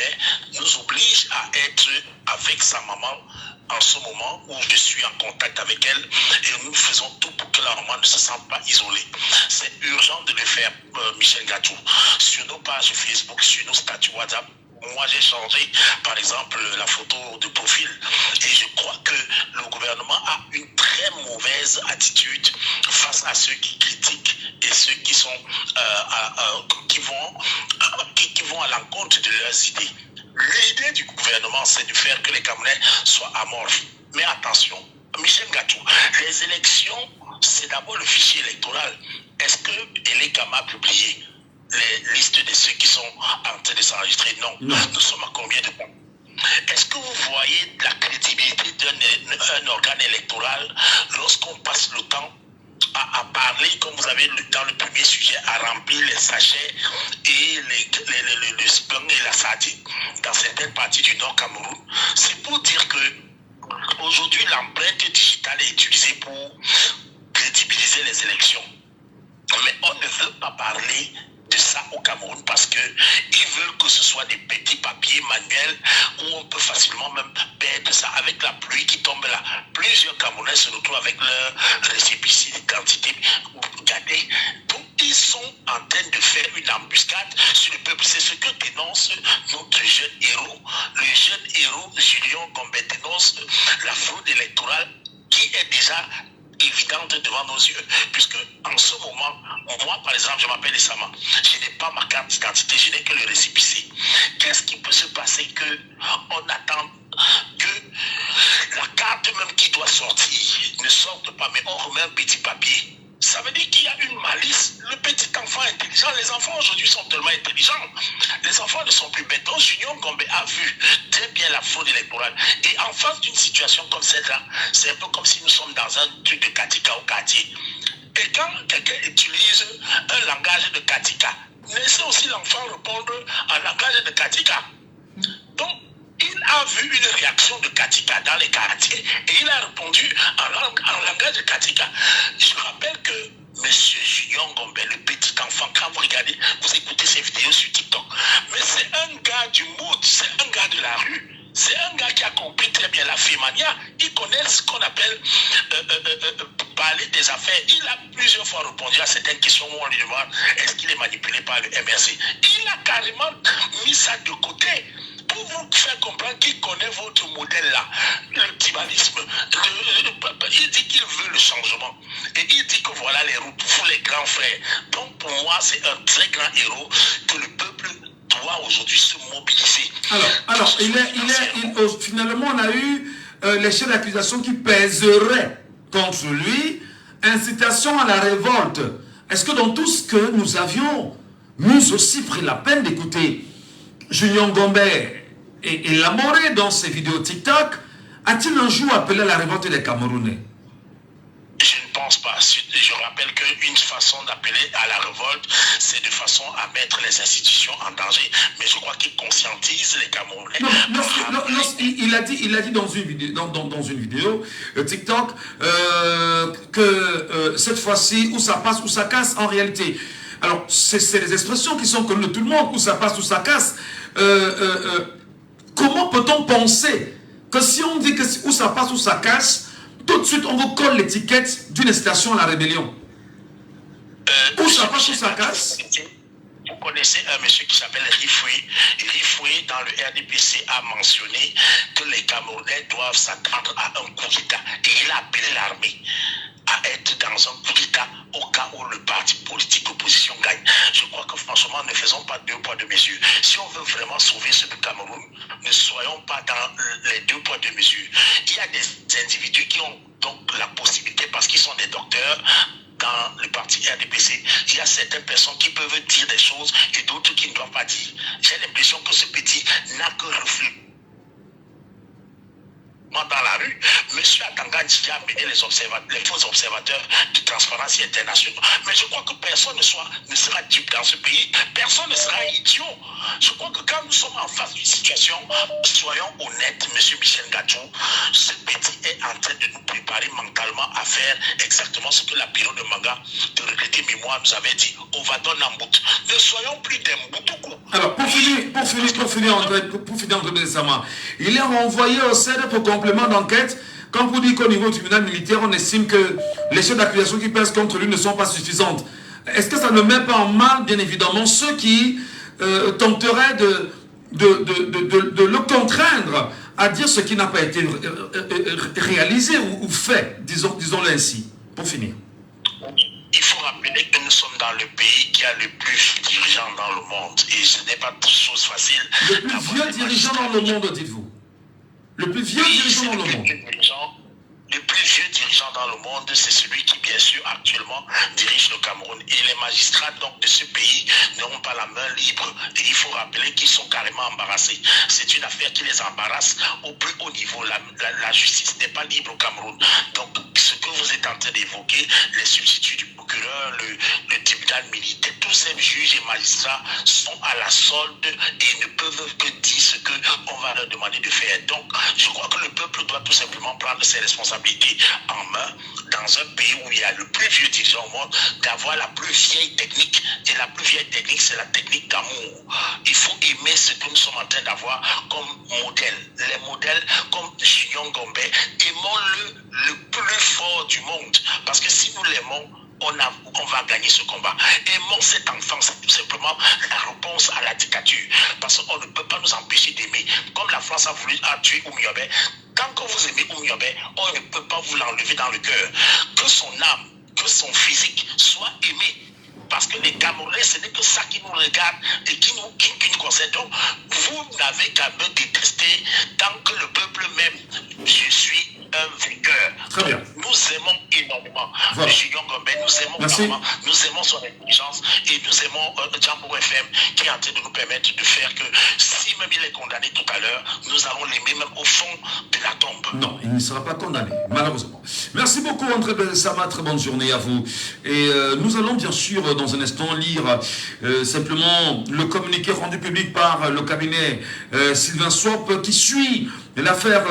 nous oblige à être avec sa maman en ce moment où je suis en contact avec elle et nous faisons tout pour que la maman ne se sente pas isolée. C'est urgent de le faire, Michel Ngacho. Sur nos pages Facebook, sur nos statuts WhatsApp, moi j'ai changé par exemple la photo de profil et je crois que le gouvernement a une très mauvaise attitude face à ceux qui critiquent et ceux qui sont qui vont à l'encontre de leurs idées. L'idée du gouvernement, c'est de faire que les Camerounais soient amorphes. Mais attention, Michel Ngacho, les élections, c'est d'abord le fichier électoral. Est-ce que Elekama a publié les listes de ceux qui sont en train de s'enregistrer? Non. Nous sommes à combien de temps? Est-ce que vous voyez la crédibilité d'un organe électoral lorsqu'on passe le temps à parler, comme vous avez dans le premier sujet, à remplir les sachets et le spam et la sardine dans certaines parties du Nord Cameroun? C'est pour dire que aujourd'hui l'empreinte digitale est utilisée pour crédibiliser les élections. Mais on ne veut pas parler de ça au Cameroun parce qu'ils veulent que ce soit des petits papiers manuels où on peut facilement même perdre ça avec la pluie qui tombe là. Plusieurs Camerounais se retrouvent avec leur récépissé d'identité gâté. Donc ils sont en train de faire une embuscade sur le peuple. C'est ce que dénonce notre jeune héros. Le jeune héros Junior Ngambé dénonce la fraude électorale qui est déjà évidente devant nos yeux, puisque en ce moment, moi par exemple, je m'appelle Esama, je n'ai pas ma carte d'identité, je n'ai que le récépissé. Qu'est-ce qui peut se passer que on attend que la carte même qui doit sortir ne sorte pas, mais on remet un petit papier? Ça veut dire qu'il y a une malice. Le petit enfant intelligent, les enfants aujourd'hui sont tellement intelligents. Les enfants ne sont plus bêtes. Donc Junior Ngambé a vu très bien bien la fraude électorale. Et en face d'une situation comme celle-là, c'est un peu comme si nous sommes dans un truc de Katika au quartier. Et quand quelqu'un utilise un langage de Katika, laissez aussi l'enfant répondre en langage de Katika. Donc, il a vu une réaction de Katika dans les quartiers et il a répondu en langage de Katika. Je rappelle que M. Junior Ngombe, le petit enfant, quand vous regardez, vous écoutez ses vidéos sur TikTok, mais c'est un gars du mood, c'est un gars de la rue. C'est un gars qui a compris très bien la fémania. Il connaît ce qu'on appelle parler des affaires. Il a plusieurs fois répondu à certaines questions où on lui demande est-ce qu'il est manipulé par le MRC. Il a carrément mis ça de côté pour vous faire comprendre qu'il connaît votre modèle là, le tribalisme. Il dit qu'il veut le changement. Et il dit que voilà les routes pour les grands frères. Donc pour moi, c'est un très grand héros que le peuple doit aujourd'hui se mobiliser. Alors finalement, on a eu les chefs d'accusation qui pèseraient contre lui, incitation à la révolte. Est-ce que dans tout ce que nous avions, nous aussi pris la peine d'écouter Junior Ngombe et Lamoré dans ses vidéos TikTok, a-t-il un jour appelé à la révolte des Camerounais? Je ne pense pas. Je rappelle qu'une façon d'appeler à la révolte, c'est de façon à mettre les institutions en danger. Mais je crois qu'il conscientise les Camerounais. Il a dit dans une vidéo, TikTok, que cette fois-ci, où ça passe, où ça casse en réalité. Alors, c'est les expressions qui sont connues de tout le monde, où ça passe, où ça casse. Comment peut-on penser que si on dit que où ça passe, où ça casse, tout de suite on vous colle l'étiquette d'une incitation à la rébellion? Où ça passe, où ça casse? Vous connaissez un monsieur qui s'appelle Rifoué. Rifoué, dans le RDPC, a mentionné que les Camerounais doivent s'attendre à un coup d'État. Et il a appelé l'armée à être dans un coup d'État au cas où le parti politique d'opposition gagne. Je crois que franchement, ne faisons pas deux poids, deux mesures. Si on veut vraiment sauver ce Cameroun, ne soyons pas dans les deux poids, deux mesures. Il y a des individus qui ont donc la possibilité, parce qu'ils sont des docteurs, dans le parti RDPC, il y a certaines personnes qui peuvent dire des choses et d'autres qui ne doivent pas dire. J'ai l'impression que ce petit n'a que reflet dans la rue. Monsieur Atangani a amené les faux observateurs de Transparence Internationale. Mais je crois que personne ne sera dupe dans ce pays. Personne ne sera idiot. Je crois que quand nous sommes en face d'une situation, soyons honnêtes, monsieur Michel Gadjou, ce petit est en train de nous préparer mentalement à faire exactement ce que la bureau de Manga de regretter mémoire nous avait dit. On va donner un bout. Ne soyons plus des Moutoukou. Alors, pour finir, André Bessama, il est renvoyé au CED pour complément d'enquête. Quand vous dites qu'au niveau du tribunal militaire, on estime que les chefs d'accusation qui pèsent contre lui ne sont pas suffisantes. Est-ce que ça ne met pas en mal, bien évidemment, ceux qui tenteraient de le contraindre à dire ce qui n'a pas été réalisé ou fait, disons-le ainsi, pour finir? Il faut rappeler que nous sommes dans le pays qui a le plus vieux dirigeant dans le monde. Et ce n'est pas chose facile. Le plus vieux dirigeant dans le monde, dites-vous? Le plus vieux dirigeant dans le monde. Le plus vieux dirigeant dans le monde, c'est celui qui, bien sûr, actuellement dirige le Cameroun. Et les magistrats donc, de ce pays n'auront pas la main libre. Et il faut rappeler qu'ils sont carrément embarrassés. C'est une affaire qui les embarrasse au plus haut niveau. La justice n'est pas libre au Cameroun. Donc, ce que vous êtes en train d'évoquer, les substituts du procureur, le tribunal militaire, tous ces juges et magistrats sont à la solde et ne peuvent que dire ce qu'on va leur demander de faire. Donc, je crois que le peuple doit tout simplement prendre ses responsabilités en main dans un pays où il y a le plus vieux dirigeant au monde, d'avoir la plus vieille technique. Et la plus vieille technique, c'est la technique d'amour. Il faut aimer ce que nous sommes en train d'avoir comme modèle. Les modèles comme Junior Ngombe, aimons-le plus fort du monde. Parce que si nous l'aimons, on va gagner ce combat. Aimons cet enfant, c'est tout simplement la réponse à la dictature. Parce qu'on ne peut pas nous empêcher d'aimer. Comme la France a voulu tuer Oumiobe, tant que vous aimez Oumiobe, on ne peut pas vous l'enlever dans le cœur. Que son âme, que son physique soit aimé. Parce que les Camerounais, ce n'est que ça qui nous regarde et qui nous concerne. Donc, vous n'avez qu'à me détester tant que le peuple même, je suis un vainqueur. Très bien. Nous aimons énormément. Voilà. Junior Gombe, nous aimons vraiment, nous aimons son intelligence et nous aimons Jambo FM qui est en train de nous permettre de faire que si même il est condamné tout à l'heure, nous allons l'aimer même au fond de la tombe. Non, il ne sera pas condamné, malheureusement. Merci beaucoup André Belsama, très bonne journée à vous. Et nous allons bien sûr dans un instant lire simplement le communiqué rendu public par le cabinet Sylvain Swap qui suit l'affaire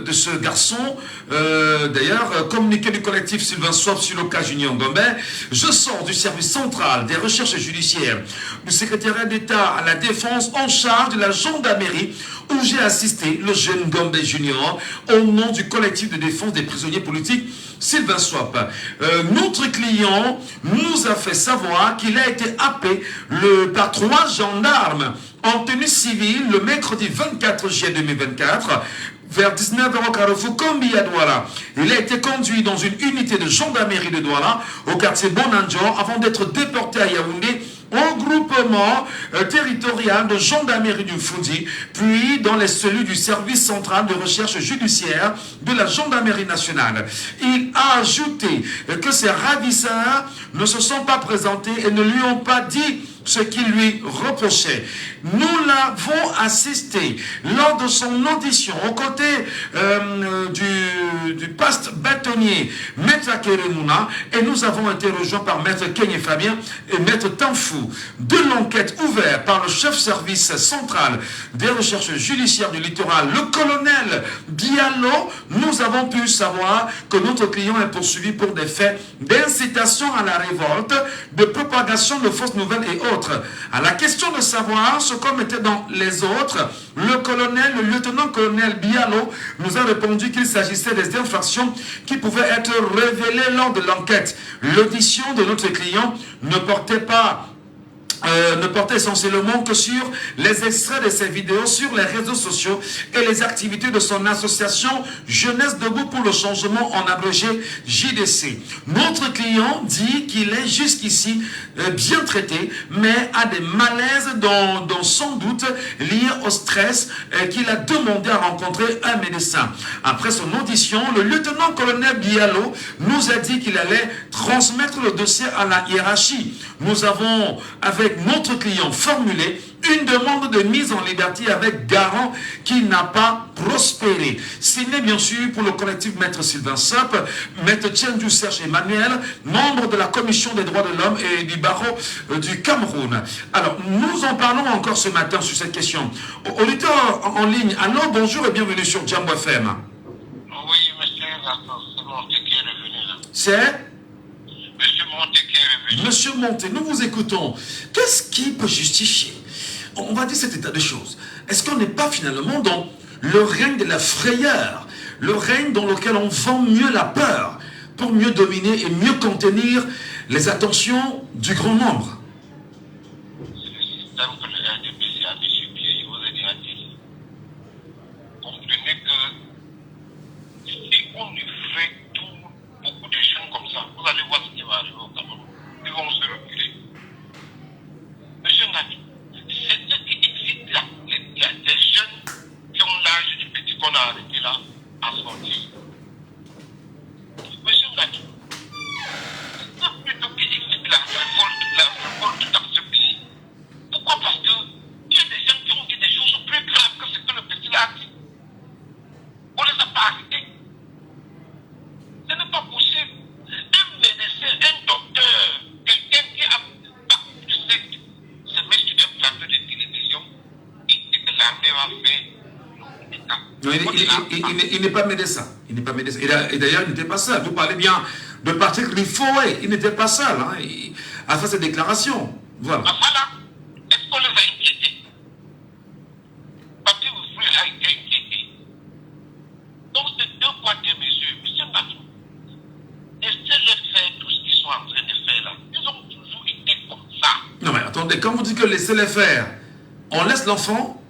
de ce garçon. D'ailleurs, communiqué du collectif Sylvain Swap sur le cas Junior Gombe. Je sors du service central des recherches judiciaires du secrétariat d'État à la défense en charge de la gendarmerie où j'ai assisté le jeune Gombe Junior au nom du collectif de défense des prisonniers politiques Sylvain Swap. Notre client nous a fait savoir qu'il a été happé par 3 gendarmes en tenue civile le mercredi 24 juillet 2024 vers 19h au carrefour Kombi à Douala. Il a été conduit dans une unité de gendarmerie de Douala au quartier Bonanjo avant d'être déporté à Yaoundé au groupement territorial de gendarmerie du Foudi, puis dans les cellules du service central de recherche judiciaire de la gendarmerie nationale. Il a ajouté que ces ravisseurs ne se sont pas présentés et ne lui ont pas dit ce qu'il lui reprochait. Nous l'avons assisté lors de son audition aux côtés du paste bâtonnier Maître Akeremouna et nous avons été rejoints par Maître Kenye Fabien et Maître Tanfou. De l'enquête ouverte par le chef service central des recherches judiciaires du littoral, le colonel Diallo, nous avons pu savoir que notre client est poursuivi pour des faits d'incitation à la révolte, de propagation de fausses nouvelles et autres. À la question de savoir ce qu'on mettait dans les autres, le lieutenant-colonel Bialo nous a répondu qu'il s'agissait des infractions qui pouvaient être révélées lors de l'enquête. L'audition de notre client ne portait essentiellement que sur les extraits de ses vidéos sur les réseaux sociaux et les activités de son association Jeunesse Debout pour le Changement, en abrégé JDC. Notre client dit qu'il est jusqu'ici bien traité, mais a des malaises dont sans doute liés au stress qu'il a demandé à rencontrer un médecin. Après son audition, le lieutenant-colonel Bialo nous a dit qu'il allait transmettre le dossier à la hiérarchie. Nous avons, avec notre client, formulé une demande de mise en liberté avec garant qui n'a pas prospéré. Signé bien sûr pour le collectif Maître Sylvain Swap, Maître Tchendou Serge Emmanuel, membre de la Commission des droits de l'homme et du barreau du Cameroun. Alors, nous en parlons encore ce matin sur cette question. Auditeur en ligne, alors bonjour et bienvenue sur Jambo FM. Oui, monsieur, c'est Monté qui est revenu là. C'est Monsieur Monté qui est revenu. Monsieur Monté, nous vous écoutons. Qu'est-ce qui peut justifier, on va dire, cet état de choses? Est-ce qu'on n'est pas finalement dans le règne de la frayeur, le règne dans lequel on vend mieux la peur pour mieux dominer et mieux contenir les attentions du grand nombre? C'est le système que le RDPC a déchiqueté, je vous ai déjà dit. Comprenez que si on y fait beaucoup de jeunes comme ça, vous allez voir ce qui va arriver au Cameroun. Ils vont se reculer. Monsieur Ngati, c'est ce qui excite là, les jeunes qui ont l'âge du petit qu'on a arrêté là à sortir. Monsieur Ngati, c'est plutôt qui excite la révolte dans ce pays. Pourquoi? Parce qu'il y a des gens qui ont dit des choses plus graves que ce que le petit a dit. On ne les a pas arrêtés. Ce n'est pas possible. Un médecin, un docteur, quelqu'un qui a se met sur un plateau de télévision et que l'armée va faire le coup d'État. Il n'est pas médecin. Il n'est pas médecin. Et d'ailleurs, il n'était pas seul. Vous parlez bien de Patrick Riffoé. Il n'était pas seul. Hein. Il a fait cette déclaration. Voilà. Ah, voilà. Est-ce qu'on les a inquiétés? Patrick Riffoé a été inquiété. Donc, c'est deux poids, deux mesures. Monsieur Matou, laissez-les faire tout ce qu'ils sont en train de faire là. Ils ont toujours été comme ça. Non mais attendez, quand vous dites que laissez-les faire, on laisse l'enfant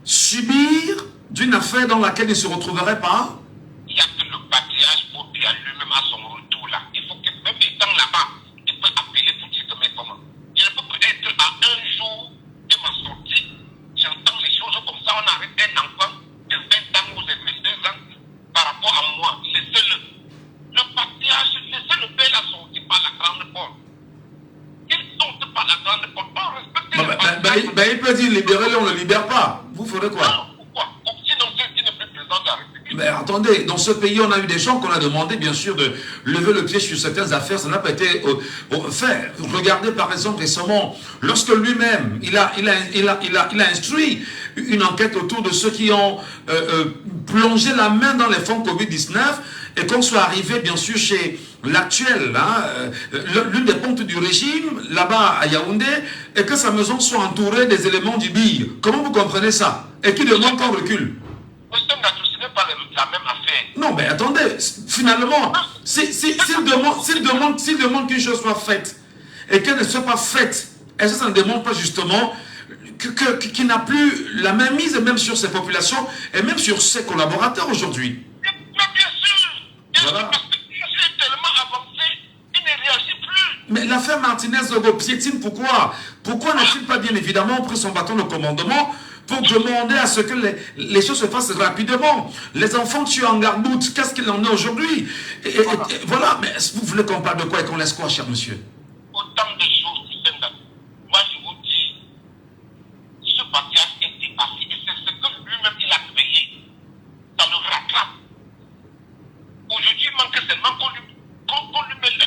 subir d'une affaire dans laquelle il ne se retrouverait pas? Il n'y a que le patriarche pour dire à lui-même à son retour là. Il faut que même étant là-bas, il peut appeler pour dire que mais comment? Je ne peux pas être à un jour de ma sortie, j'entends les choses comme ça, on arrête un enfant de 20 ans ou de 22 ans par rapport à moi. Laissez-le. Le patriarche il peut dire libérer-le, on ne le libère pas. Vous ferez quoi? Pourquoi? Sinon, c'est ne plus président de la République. Mais attendez, dans ce pays, on a eu des gens qu'on a demandé, bien sûr, de lever le pied sur certaines affaires. Ça n'a pas été fait. Regardez, par exemple, récemment, lorsque lui-même, il a instruit une enquête autour de ceux qui ont plongé la main dans les fonds Covid-19 et qu'on soit arrivé, bien sûr, chez l'actuel, l'une des pontes du régime, là-bas à Yaoundé, et que sa maison soit entourée des éléments du bille. Comment vous comprenez ça? Et qui demande qu'on recule? Ce n'est pas la même affaire. Non, mais attendez, finalement, s'il demande qu'une chose soit faite et qu'elle ne soit pas faite, est-ce que ça ne demande pas justement qu'il n'a plus la même mise même sur ses populations et même sur ses collaborateurs aujourd'hui? Mais bien sûr, voilà. Parce que c'est tellement avancé, il ne réagit plus. Mais l'affaire Martinez-Logo piétine, pourquoi? Pourquoi n'a-t-il pas bien évidemment pris son bâton de commandement pour demander à ce que les choses se fassent rapidement? Les enfants tués en garde-boute, qu'est-ce qu'il en est aujourd'hui? Et voilà, mais vous voulez qu'on parle de quoi et qu'on laisse quoi, cher monsieur? Autant de choses qui sont là. Moi, je vous dis, ce patriarche est dépassé. Et c'est ce que lui-même, il a créé. Ça le rattrape. Aujourd'hui, il manque seulement qu'on lui mette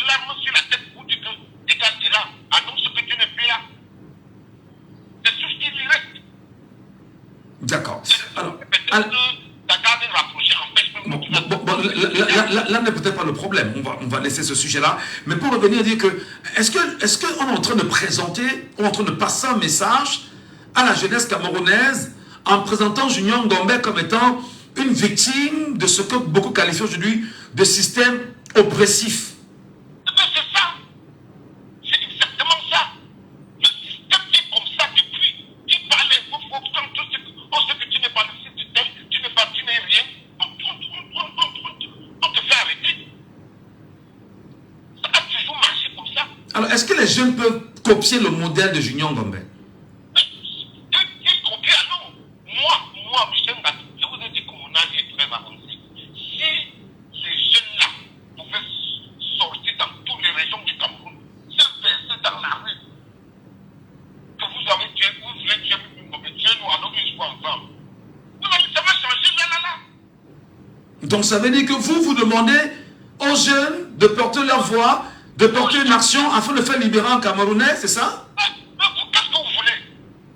l'arme sur la tête pour dire que, regarde, t'es là, annonce que tu n'es plus là. C'est tout ce qui lui reste. D'accord. Alors, là n'est peut-être pas le problème. On va laisser ce sujet-là. Mais pour revenir dire que, est-ce qu'on est en train de présenter, on est en train de passer un message à la jeunesse camerounaise en présentant Junior Ngombe comme étant une victime de ce que beaucoup qualifient aujourd'hui de système oppressif? C'est ça. C'est exactement ça. Le système est comme ça depuis. Tu parles, il faut prendre tout ce que tu n'es pas le système, tu n'es rien. On te fait arrêter. Ça a toujours marché comme ça. Alors, est-ce que les jeunes peuvent copier le modèle de Junior Ngombe? Moi, Michel Ngatou, je vous ai dit que mon âge est très avancé. Si ces jeunes-là pouvaient sortir dans toutes les régions du Cameroun, se verser dans la rue, que vous avez tué, vous voulez tuer Dieu, nous allons une fois ensemble. Non, mais ça va changer là. Donc ça veut dire que vous demandez aux jeunes de porter leur voix, de porter une action afin de faire libérer un Camerounais, c'est ça? Qu'est-ce que vous voulez?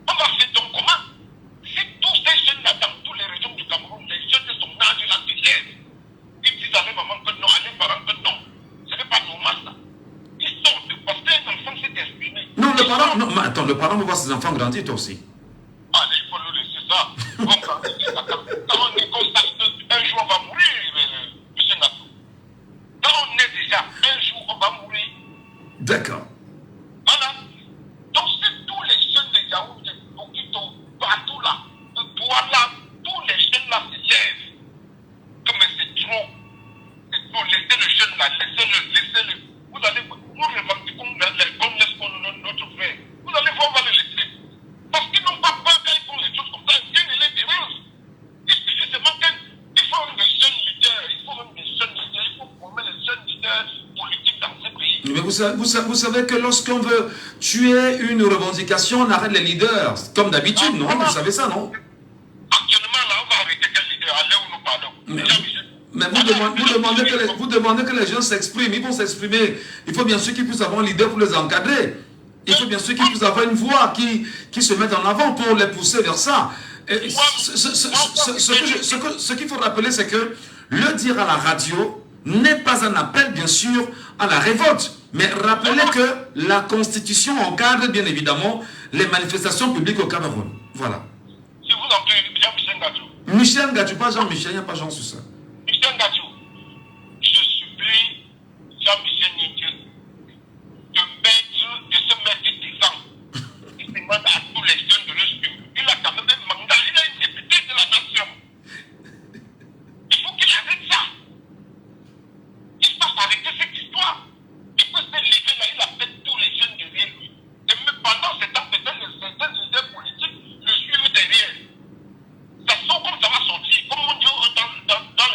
On va faire donc comment? Si tous ces jeunes-là dans toutes les régions du Cameroun, les jeunes de son âge là se lèvent, ils disent à leur maman que non, à leurs parents que non, ce n'est pas normal ça. Ils sortent parce qu'un enfant s'est exprimé. Non, le parent, non, mais attends, le parent veut voir ses enfants grandir toi aussi. Allez, il faut le laisser ça. Quand on est constate qu'un jour on va mourir, M. Ngatou. Quand on est déjà, un jour on va mourir. D'accord. Voilà. Donc c'est tous les jeunes de Yaoundé, Bokito, partout là, Douala, tous les jeunes là se lèvent. Mais c'est trop. C'est trop. Laissez le jeune là, laissez-le. Vous allez, nous revendiquons notre frère. Vous allez voir, on va le laisser. Parce qu'ils n'ont pas peur quand ils font les choses comme ça. Ils ne les dérangent. Il suffit seulement qu'il faut des jeunes leaders. Il faut former les jeunes leaders politiques dans ce pays. Mais vous savez que lorsqu'on veut tuer une revendication, on arrête les leaders, comme d'habitude, non? Vous savez ça, non? Actuellement, là, on va arrêter quel leader? Allez où nous parlons. Mais vous demandez que les gens s'expriment, ils vont s'exprimer. Il faut bien sûr qu'ils puissent avoir un leader pour les encadrer. Il faut bien sûr qu'ils puissent avoir une voix qui se mette en avant pour les pousser vers ça. Et ce qu'il faut rappeler, c'est que le dire à la radio n'est pas un appel, bien sûr, à la révolte. Mais rappelez que la Constitution encadre, bien évidemment, les manifestations publiques au Cameroun. Voilà. Si vous appelez Jean-Michel Ngatou. Michel Ngatou, pas Jean-Michel, il n'y a pas Jean sur ça. Michel Ngatou, je supplie Jean-Michel Ngatou de se mettre devant. Il demande à tous les jeunes de le suivre. Il a quand même un mandat, il a une députée de la nation. Il faut qu'il arrête ça. Il faut arrêter cette histoire. Il peut se lever là, il appelle tous les jeunes derrière lui. Et même pendant ce temps, peut-être certains leaders politiques le suivent derrière. Ça sort comme ça va sortir, comme on dit dans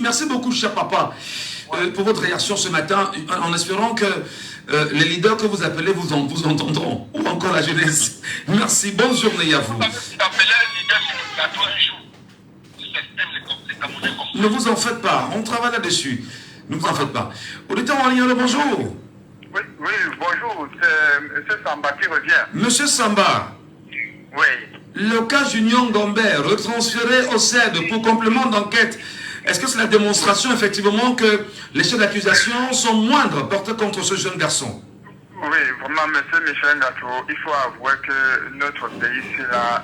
Merci beaucoup, cher papa, pour votre réaction ce matin, en espérant que les leaders que vous appelez vous entendront, ou encore la jeunesse. Merci, bonne journée à vous. Ne vous en faites pas, on travaille là-dessus. Ne vous en faites pas. Auditeur en ligne, bonjour. Oui, bonjour, c'est M. Samba qui revient. Monsieur Samba. Oui. Le cas Junior Ngombe retransféré au CED pour complément d'enquête. Est-ce que c'est la démonstration effectivement que les chefs d'accusation sont moindres portés contre ce jeune garçon? Oui, vraiment, M. Michel Ngato, il faut avouer que notre pays, c'est là.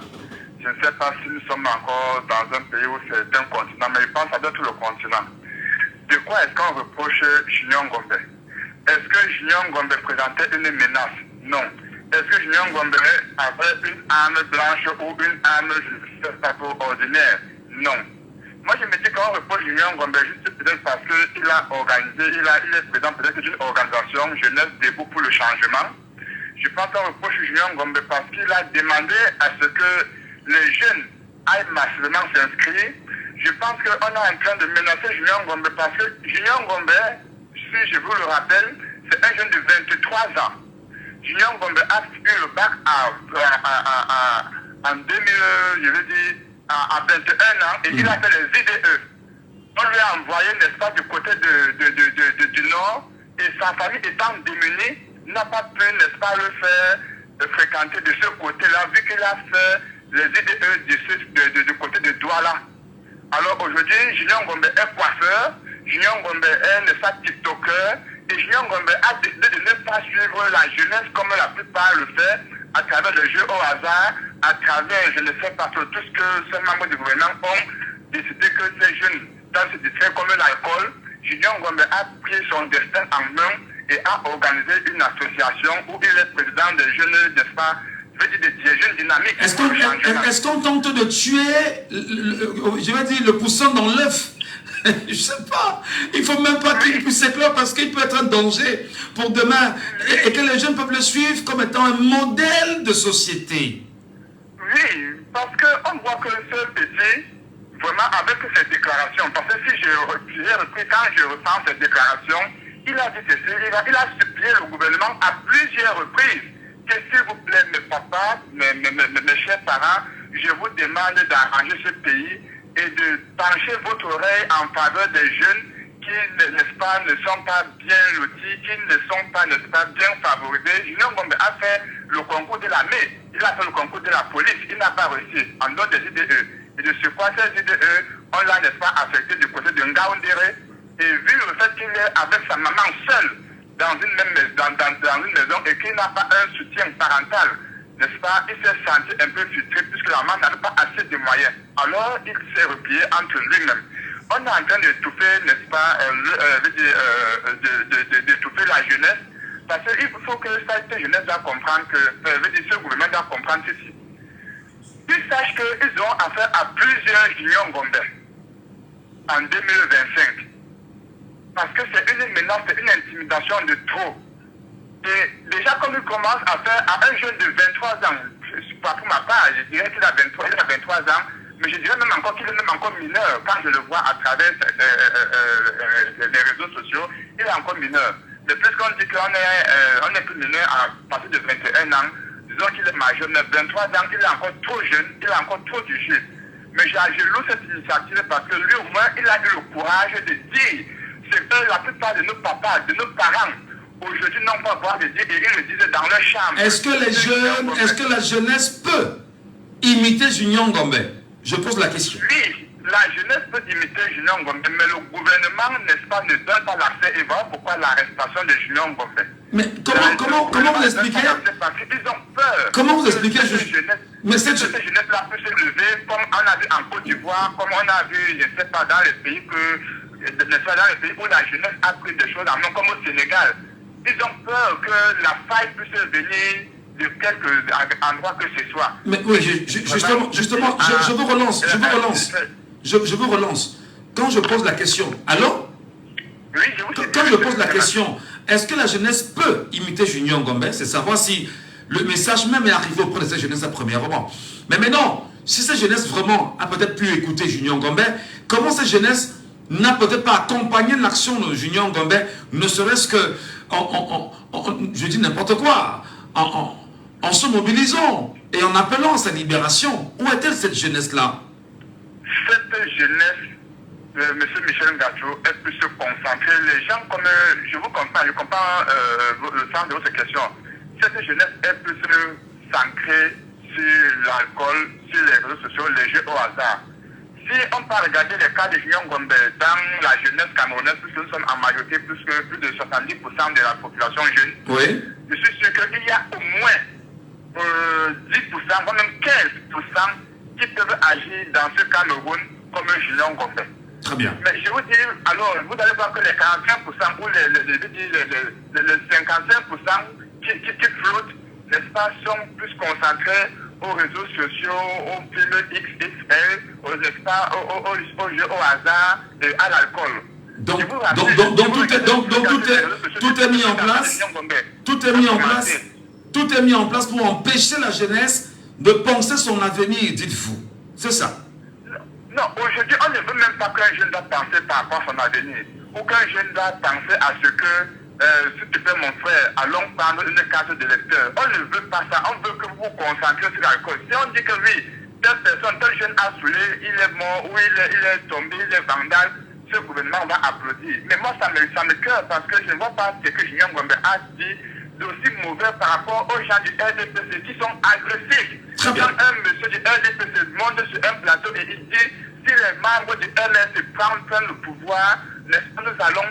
Je ne sais pas si nous sommes encore dans un pays où c'est un continent, mais je pense à tout le continent. De quoi est-ce qu'on reproche Junior Ngombe? Est-ce que Junior Ngombe présentait une menace? Non. Est-ce que Junior Ngombe avait une arme blanche ou une arme ordinaire? Non. Moi, je me dis qu'on reproche Junior Ngombe juste peut-être parce qu'il a organisé, il est président peut-être d'une organisation Jeunesse Debout pour le changement. Je pense qu'on reproche Junior Ngombe parce qu'il a demandé à ce que les jeunes aillent massivement s'inscrire. Je pense qu'on est en train de menacer Junior Ngombe parce que Junior Ngombe, si je vous le rappelle, c'est un jeune de 23 ans. Junior Ngombe a eu le bac en 2000, je veux dire, à 21 ans, et il a fait les IDE. On lui a envoyé, n'est-ce pas, du côté du Nord, et sa famille étant démunie, n'a pas pu, n'est-ce pas, le faire fréquenter de ce côté-là, vu qu'il a fait les IDE du côté de Douala. Alors aujourd'hui, Junior Ngombe est coiffeur, Junior Ngombe est, n'est-ce pas, tiktoker, et Junior Ngombe a décidé de ne pas suivre la jeunesse comme la plupart le font, à travers le jeu au hasard, à travers, je ne sais pas, tout ce que ces membres du gouvernement ont décidé que ces jeunes, dans ce district comme l'alcool, Junior Ngombe a pris son destin en main et a organisé une association où il est président des jeunes, n'est-ce pas, des jeunes dynamiques. Est-ce qu'on tente de tuer, je vais dire, le poussin dans l'œuf? Je ne sais pas. Il ne faut même pas qu'il puisse s'éclore parce qu'il peut être un danger pour demain. Et que les jeunes peuvent le suivre comme étant un modèle de société. Oui, parce qu'on voit que ce petit, vraiment avec ces déclarations, parce que si j'ai repris, quand je reprends ces déclarations, il a dit ceci, il a supplié le gouvernement à plusieurs reprises que s'il vous plaît, mes papas, mes chers parents, je vous demande d'arranger ce pays et de pencher votre oreille en faveur des jeunes qui, n'est-ce pas, ne sont pas bien lotis, qui ne sont pas, n'est-ce pas, bien favorisés. Junior Ngombe a fait le concours de l'armée, il a fait le concours de la police, il n'a pas réussi en dehors des IDE. Et de ce quoi ces IDE, on l'a, n'est-ce pas, affecté du côté de Ngaoundéré. Et vu le fait qu'il est avec sa maman seule dans une même dans une maison et qu'il n'a pas un soutien parental, n'est-ce pas, il s'est senti un peu frustré puisque la maman n'avait pas assez de moyens. Alors, il s'est replié entre lui-même. On est en train d'étouffer, n'est-ce pas, d'étouffer la jeunesse, parce qu'il faut que cette jeunesse doit comprendre que, ce gouvernement doit comprendre ceci. Ils sachent qu'ils ont affaire à plusieurs Junior Ngombe en 2025. Parce que c'est une menace, c'est une intimidation de trop. Et déjà, comme il commence à faire à un jeune de 23 ans, pour ma part, je dirais qu'il a 23 ans, mais je dirais même encore qu'il est même encore mineur. Quand je le vois à travers les réseaux sociaux, il est encore mineur. Mais puisqu'on dit qu'on est plus mineur à partir de 21 ans, disons qu'il est majeur, mais 23 ans, il est encore trop jeune, il est encore trop du jeu. Mais je loue cette initiative parce que lui, au moins, il a eu le courage de dire ce que la plupart de nos papas, de nos parents, aujourd'hui n'ont pas droit de dire, et ils le disaient dans leur chambre. Est-ce que la jeunesse peut imiter Junior Ngombe? Je pose la question. Oui, la jeunesse peut imiter Junior Ngombe, mais le gouvernement, n'est-ce pas, ne donne pas l'accès, et voilà pourquoi l'arrestation de Junior Ngombe. Mais comment vous expliquez? Ils ont peur. Comment vous expliquez? Mais cette jeunesse-là peut se lever, comme on a vu en Côte d'Ivoire, comme on a vu, je ne sais pas, dans les pays dans les pays où la jeunesse a pris des choses en main, comme au Sénégal. Ils ont peur que la faille puisse venir de quelque endroit que ce soit. Mais oui, justement, je vous relance. Quand je pose la question, allô? Oui, je vous dis. Quand je pose la question, est-ce que la jeunesse peut imiter Junior Ngombe? C'est savoir si le message même est arrivé auprès de cette jeunesse premièrement. Mais maintenant, si cette jeunesse vraiment a peut-être pu écouter Junior Ngombe, comment cette jeunesse n'a peut-être pas accompagné l'action de Junior Ngombe, ne serait-ce que, je dis n'importe quoi, en se mobilisant et en appelant sa libération. Où est-elle cette jeunesse-là? Cette jeunesse, M. Michel Ngacho, elle peut se concentrer. Les gens, comme je vous comprends, je comprends le sens de votre question. Cette jeunesse, elle peut se s'ancrer sur l'alcool, sur les réseaux sociaux, les jeux au hasard. Si on peut regarder les cas de Junior Ngombe dans la jeunesse camerounaise, puisque nous sommes en majorité plus de 70% de la population jeune, oui. Je suis sûr qu'il y a au moins 10%, voire même 15% qui peuvent agir dans ce Cameroun comme Junior Ngombe. Très bien. Mais je vous dis, alors, vous allez voir que les 45% ou les 55% qui flottent, n'est-ce pas, sont plus concentrés aux réseaux sociaux, aux films XXL, aux jeux au hasard et à l'alcool. Donc tout est mis en place. Tout est mis en place pour empêcher la jeunesse de penser son avenir, dites-vous. C'est ça. Non, aujourd'hui, on ne veut même pas qu'un jeune doit penser par rapport à son avenir. Ou qu'un jeune doit penser à ce que, si tu fais mon frère, allons prendre une carte de lecteur. On ne veut pas ça. On veut que vous vous concentrez sur l'alcool. Si on dit que oui, telle personne, tel jeune a saoulé, il est mort, ou il est tombé, il est vandale, ce gouvernement va applaudir. Mais moi, ça me cœur parce que je ne vois pas ce que Junior Ngombe a dit d'aussi mauvais par rapport aux gens du RDPC qui sont agressifs. Quand un monsieur du RDPC monte sur un plateau et il dit si les membres du RDPC prennent le pouvoir, nous allons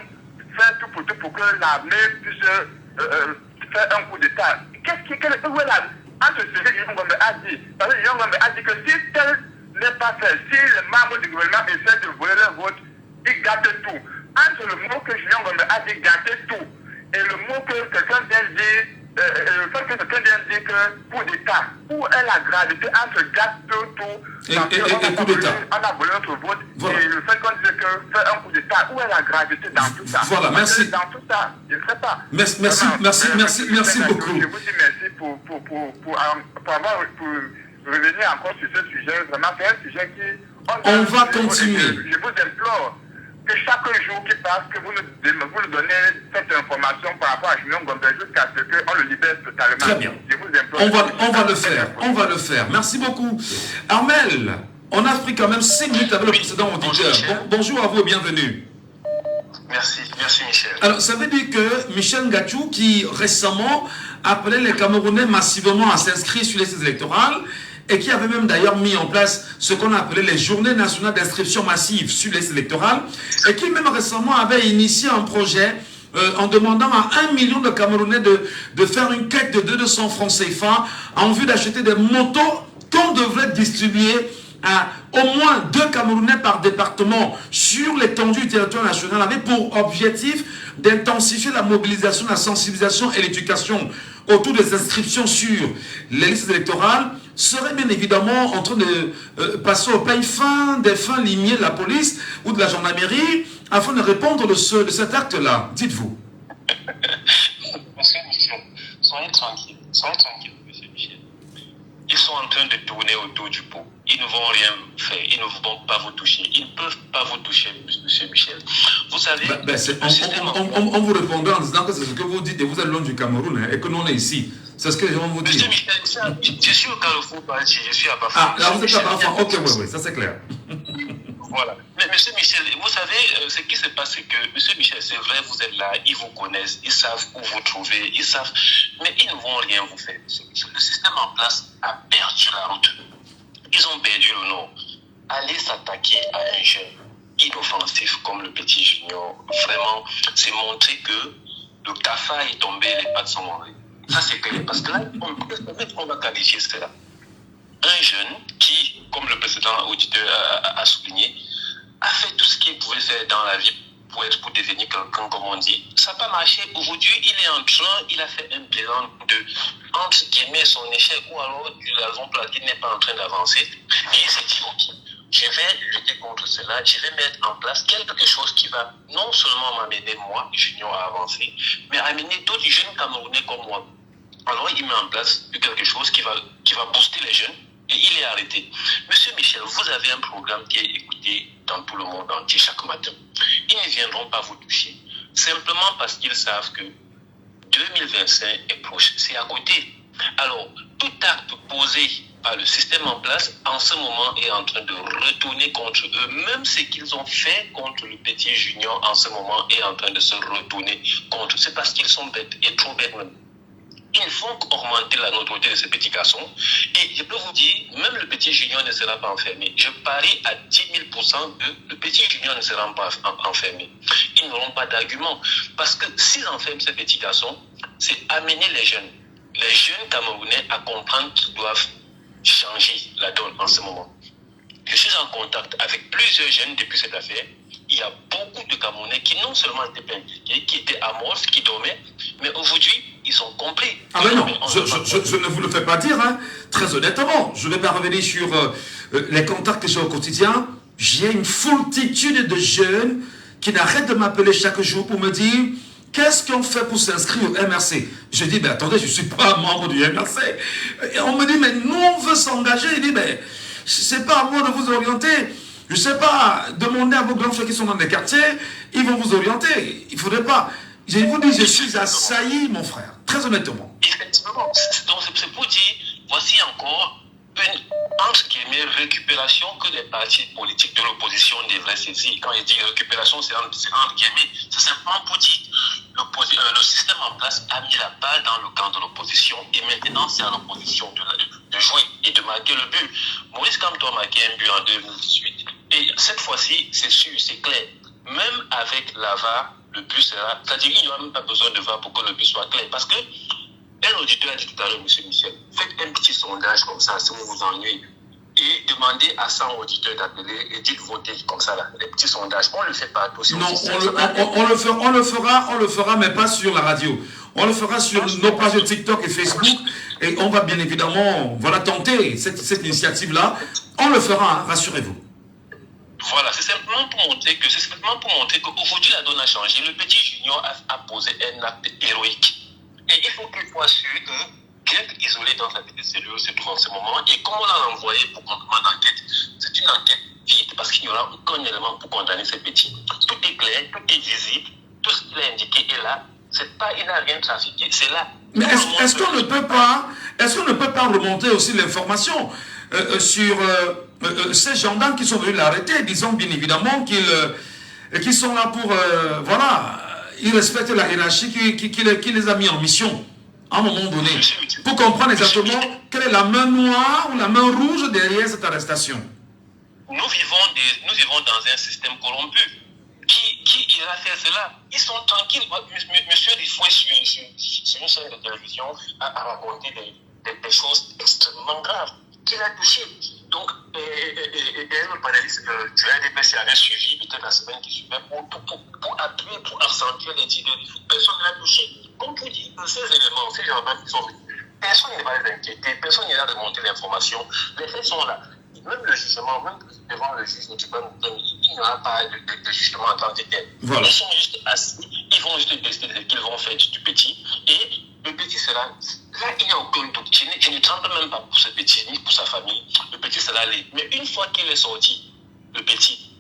faire tout pour que l'armée puisse faire un coup d'État. Où est la... Entre ce que Junior Ngombe a dit, parce que Junior Ngombe a dit que si tel n'est pas fait, si les membres du gouvernement essaient de voler leur vote, ils gâtent tout. Entre le mot que Junior Ngombe a dit gâter tout et le mot que quelqu'un vient dire, que coup d'État, où est la gravité entre gâte tout et coup d'État? On a volé notre vote voilà. Et le fait qu'on dise que faire un coup d'État, où est la gravité dans tout ça? Voilà, merci. Dans tout ça, je ne sais pas. Merci beaucoup. Je vous dis merci pour revenir encore sur ce sujet. Vraiment, c'est un sujet qui... On va continuer. Je vous implore que chaque jour qui passe, que vous nous donnez cette information par rapport à Junior Ngombe jusqu'à ce qu'on le libère totalement. Très bien. Je vous implore. On va le faire. Merci beaucoup. Armel, on a pris quand même 6 minutes avec le précédent auditeur. Bonjour à vous et bienvenue. Merci Michel. Alors, ça veut dire que Michel Ngacho, qui récemment appelait les Camerounais massivement à s'inscrire sur les listes électorales, et qui avait même d'ailleurs mis en place ce qu'on appelait les journées nationales d'inscription massive sur les listes électorales, et qui même récemment avait initié un projet en demandant à 1 million de Camerounais de faire une quête de 200 francs CFA en vue d'acheter des motos qu'on devrait distribuer à au moins 2 Camerounais par département sur l'étendue du territoire national, avec pour objectif d'intensifier la mobilisation, la sensibilisation et l'éducation autour des inscriptions sur les listes électorales, serait bien évidemment en train de passer au peigne fin des fins limiers de la police ou de la gendarmerie afin de répondre de cet acte-là. Dites-vous. Monsieur Michel, soyez tranquille, monsieur Michel. Ils sont en train de tourner autour du pot. Ils ne vont rien faire. Ils ne vont pas vous toucher. Ils ne peuvent pas vous toucher, monsieur Michel. Vous savez... on vous répondra en disant que c'est ce que vous dites et vous êtes loin du Cameroun et que nous on est ici. C'est ce que les gens vous disent. Monsieur Michel, je suis au Carrefour, je suis à Bafang. Ah, là vous êtes à Bafang. Ok, oui, ça c'est clair. Voilà. Mais monsieur Michel, vous savez, ce qui se passe, c'est que monsieur Michel, c'est vrai, vous êtes là, ils vous connaissent, ils savent où vous trouvez, ils savent, mais ils ne vont rien vous faire. Le système en place a perdu la route. Ils ont perdu le nord. Aller s'attaquer à un jeune inoffensif comme le petit Junior, vraiment, c'est montrer que le cafard est tombé, les pattes sont morées. Ça, c'est clair. Parce que là, on va qualifier cela. Un jeune qui, comme le précédent auditeur a souligné, a fait tout ce qu'il pouvait faire dans la vie pour devenir quelqu'un, comme on dit. Ça n'a pas marché. Aujourd'hui, il est en train, il a fait un bilan de, entre guillemets, son échec, ou alors la raison pour laquelle il n'est pas en train d'avancer. Et il s'est dit, ok, je vais lutter contre cela, je vais mettre en place quelque chose qui va non seulement m'amener, moi, Junior, à avancer, mais amener d'autres jeunes Camerounais comme moi. Alors, il met en place quelque chose qui va booster les jeunes, Et il est arrêté. Monsieur Michel, vous avez un programme qui est écouté dans tout le monde entier chaque matin. Ils ne viendront pas vous toucher. Simplement parce qu'ils savent que 2025 est proche. C'est à côté. Alors, tout acte posé par le système en place, en ce moment, est en train de retourner contre eux. Même ce qu'ils ont fait contre le petit junior, en ce moment, est en train de se retourner contre eux. C'est parce qu'ils sont bêtes, et trop bêtes même. Ils font augmenter la notoriété de ces petits garçons. Et je peux vous dire, même le petit junior ne sera pas enfermé. Je parie à 10 000% que le petit junior ne sera pas enfermé. Ils n'auront pas d'argument. Parce que s'ils enferment ces petits garçons, c'est amener les jeunes Camerounais à comprendre qu'ils doivent changer la donne en ce moment. Je suis en contact avec plusieurs jeunes depuis cette affaire. Il y a beaucoup de Camerounais qui non seulement étaient pas impliqués, qui étaient amorphes, qui dormaient, mais aujourd'hui, ils ont compris. Ah ben non, je ne vous le fais pas dire, hein. Très honnêtement. Je ne vais pas revenir sur les contacts que j'ai au quotidien. J'ai une foultitude de jeunes qui n'arrêtent de m'appeler chaque jour pour me dire qu'est-ce qu'on fait pour s'inscrire au MRC. Je dis, mais attendez, je ne suis pas membre du MRC. Et on me dit, mais nous, on veut s'engager. Il dit, mais c'est pas à moi de vous orienter. Je ne sais pas, demandez à vos grands frères qui sont dans les quartiers, ils vont vous orienter. Il ne faudrait pas. Je vous dis, je suis assailli, mon frère, très honnêtement. Effectivement. Donc, c'est pour dire, voici encore une, entre guillemets, récupération que les partis politiques de l'opposition devraient saisir. Quand il dit récupération, c'est entre guillemets. C'est simplement pour dire le système en place a mis la balle dans le camp de l'opposition et maintenant c'est à l'opposition de jouer et de marquer le but. Maurice Kamto a marqué un but en 2018 et cette fois-ci, c'est sûr, c'est clair. Même avec la VAR, le but sera... C'est-à-dire qu'il n'y aura même pas besoin de VAR pour que le but soit clair. Parce que un auditeur a dit tout à l'heure, M. Michel, faites un petit sondage comme ça, si vous vous ennuyez, et demandez à 100 auditeurs d'appeler et dites voter comme ça, là, les petits sondages. On le fait pas. Non, on le fera, mais pas sur la radio. On le fera sur nos pages de TikTok et Facebook, et on va bien évidemment, voilà, tenter cette initiative-là. On le fera, hein, rassurez-vous. Voilà, c'est simplement pour montrer qu'aujourd'hui la donne a changé. Le petit junior a posé un acte héroïque. Et il faut qu'il soit sûr que bien isolé dans sa petite cellule se trouve en ce moment. Et comme on l'a envoyé pour complément d'enquête, c'est une enquête vide parce qu'il n'y aura aucun élément pour condamner ces petits. Tout est clair, tout est visible, tout ce qu'il a indiqué est là. C'est pas, il n'a rien trafiqué, c'est là. Mais est-ce qu'on ne peut pas remonter aussi l'information sur ces gendarmes qui sont venus l'arrêter, disons bien évidemment qu'ils sont là pour, voilà, ils respectent la hiérarchie qui les a mis en mission, à un moment donné, pour comprendre exactement quelle est la main noire ou la main rouge derrière cette arrestation. Nous vivons dans un système corrompu. Qui ira faire cela? Ils sont tranquilles. Monsieur Rifoué sur une chaîne de télévision a raconté des choses extrêmement graves qu'il a touchées. Donc, un panéliste du RDPC avait suivi peut-être la semaine qui suivait pour appuyer, pour accentuer les tirs de Rifoué. Personne ne l'a touché. Comme vous dites, ces éléments, ces gendarmes qui sont venus, personne ne va les inquiéter, personne n'ira remonter l'information. Les faits sont là. Même le jugement, même devant le juge, il n'y aura pas de jugement en tant que tel. Voilà. Ils sont juste assis, ils vont juste décider ce qu'ils vont faire du petit. Et le petit sera... Là, il n'y a aucun doute. Je ne tremble même pas pour ce petit, ni pour sa famille. Le petit sera là. Mais une fois qu'il est sorti, le petit,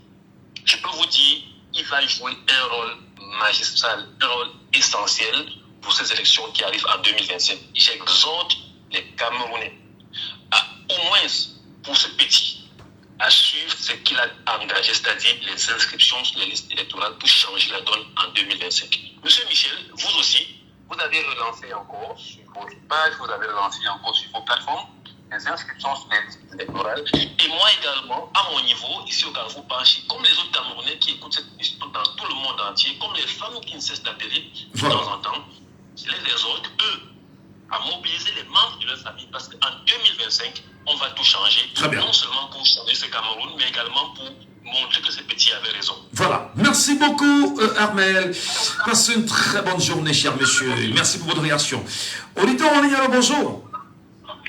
je peux vous dire, il va jouer un rôle magistral, un rôle essentiel pour ces élections qui arrivent en 2025. J'exhorte les Camerounais à au moins... pour ce petit, à suivre ce qu'il a engagé, c'est-à-dire les inscriptions sur les listes électorales pour changer la donne en 2025. Monsieur Michel, vous aussi, vous avez relancé encore sur vos pages, vous avez relancé encore sur vos plateformes les inscriptions sur les listes électorales. Et moi également, à mon niveau, ici au Carrefour Panchi, comme les autres Camerounais qui écoutent cette émission dans tout le monde entier, comme les femmes qui ne cessent d'appeler de temps en temps, je les exhorte, eux, à mobiliser les membres de leur famille parce qu'en 2025, on va tout changer. Non seulement pour changer ce Cameroun, mais également pour montrer que ces petits avaient raison. Voilà. Merci beaucoup, Armel. Passez une très bonne journée, cher monsieur. Merci pour votre réaction. Auditeur en ligne, alors bonjour.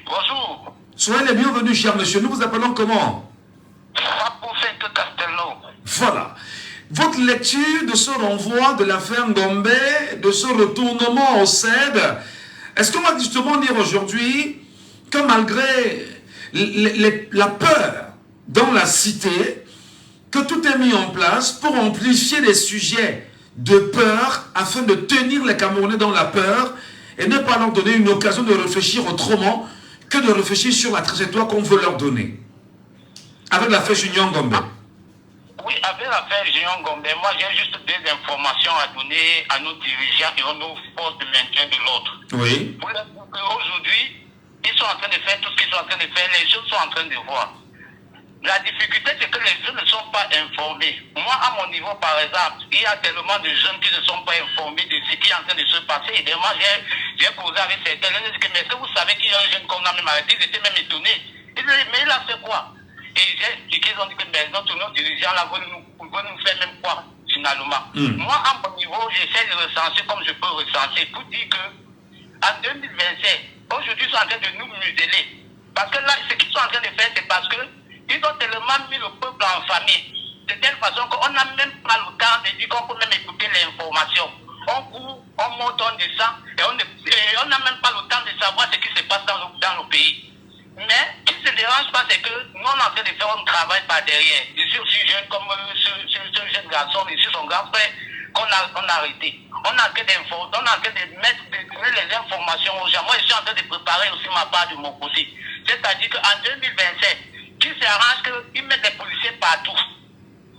Bonjour. Soyez les bienvenus, cher monsieur. Nous vous appelons comment? Voilà. Votre lecture de ce renvoi de l'affaire Ngombe, de ce retournement au CED, est-ce qu'on va justement dire aujourd'hui que malgré la peur dans la cité, que tout est mis en place pour amplifier les sujets de peur afin de tenir les Camerounais dans la peur et ne pas leur donner une occasion de réfléchir autrement que de réfléchir sur la trajectoire qu'on veut leur donner. Avec l'affaire Junior Ngombe. Oui, avec l'affaire Junior Ngombe, moi j'ai juste des informations à donner à nos dirigeants et à nos forces de maintien de l'ordre. Oui. Aujourd'hui, ils sont en train de faire tout ce qu'ils sont en train de faire, les jeunes sont en train de voir. La difficulté, c'est que les jeunes ne sont pas informés. Moi, à mon niveau, par exemple, il y a tellement de jeunes qui ne sont pas informés de ce qui est en train de se passer. Et moi, j'ai posé avec certains, ils disent que, mais est-ce que vous savez qu'il y a un jeune qu'on a même arrêté? Ils étaient même étonnés. Ils disaient, mais il a fait quoi? Et j'ai expliqué, ils ont dit que nos dirigeants là veulent nous faire même quoi, finalement. Moi, à mon niveau, j'essaie de recenser comme je peux recenser pour dire que en 2027, aujourd'hui, ils sont en train de nous museler. Parce que là, ce qu'ils sont en train de faire, c'est parce que ils ont tellement mis le peuple en famille, de telle façon qu'on n'a même pas le temps de dire qu'on peut même écouter l'information. On court, on monte, on descend, et on n'a même pas le temps de savoir ce qui se passe dans le pays. Mais ce qui ne se dérange pas, c'est que nous, on est en train de faire un travail par derrière. Ici aussi jeune comme ce jeune garçon, ici son grand frère, qu'on a arrêté. On est en train de mettre les informations aux gens. Moi, je suis en train de préparer aussi ma part de mon côté. C'est-à-dire qu'en 2027, qui s'arrange qu'ils mettent des policiers partout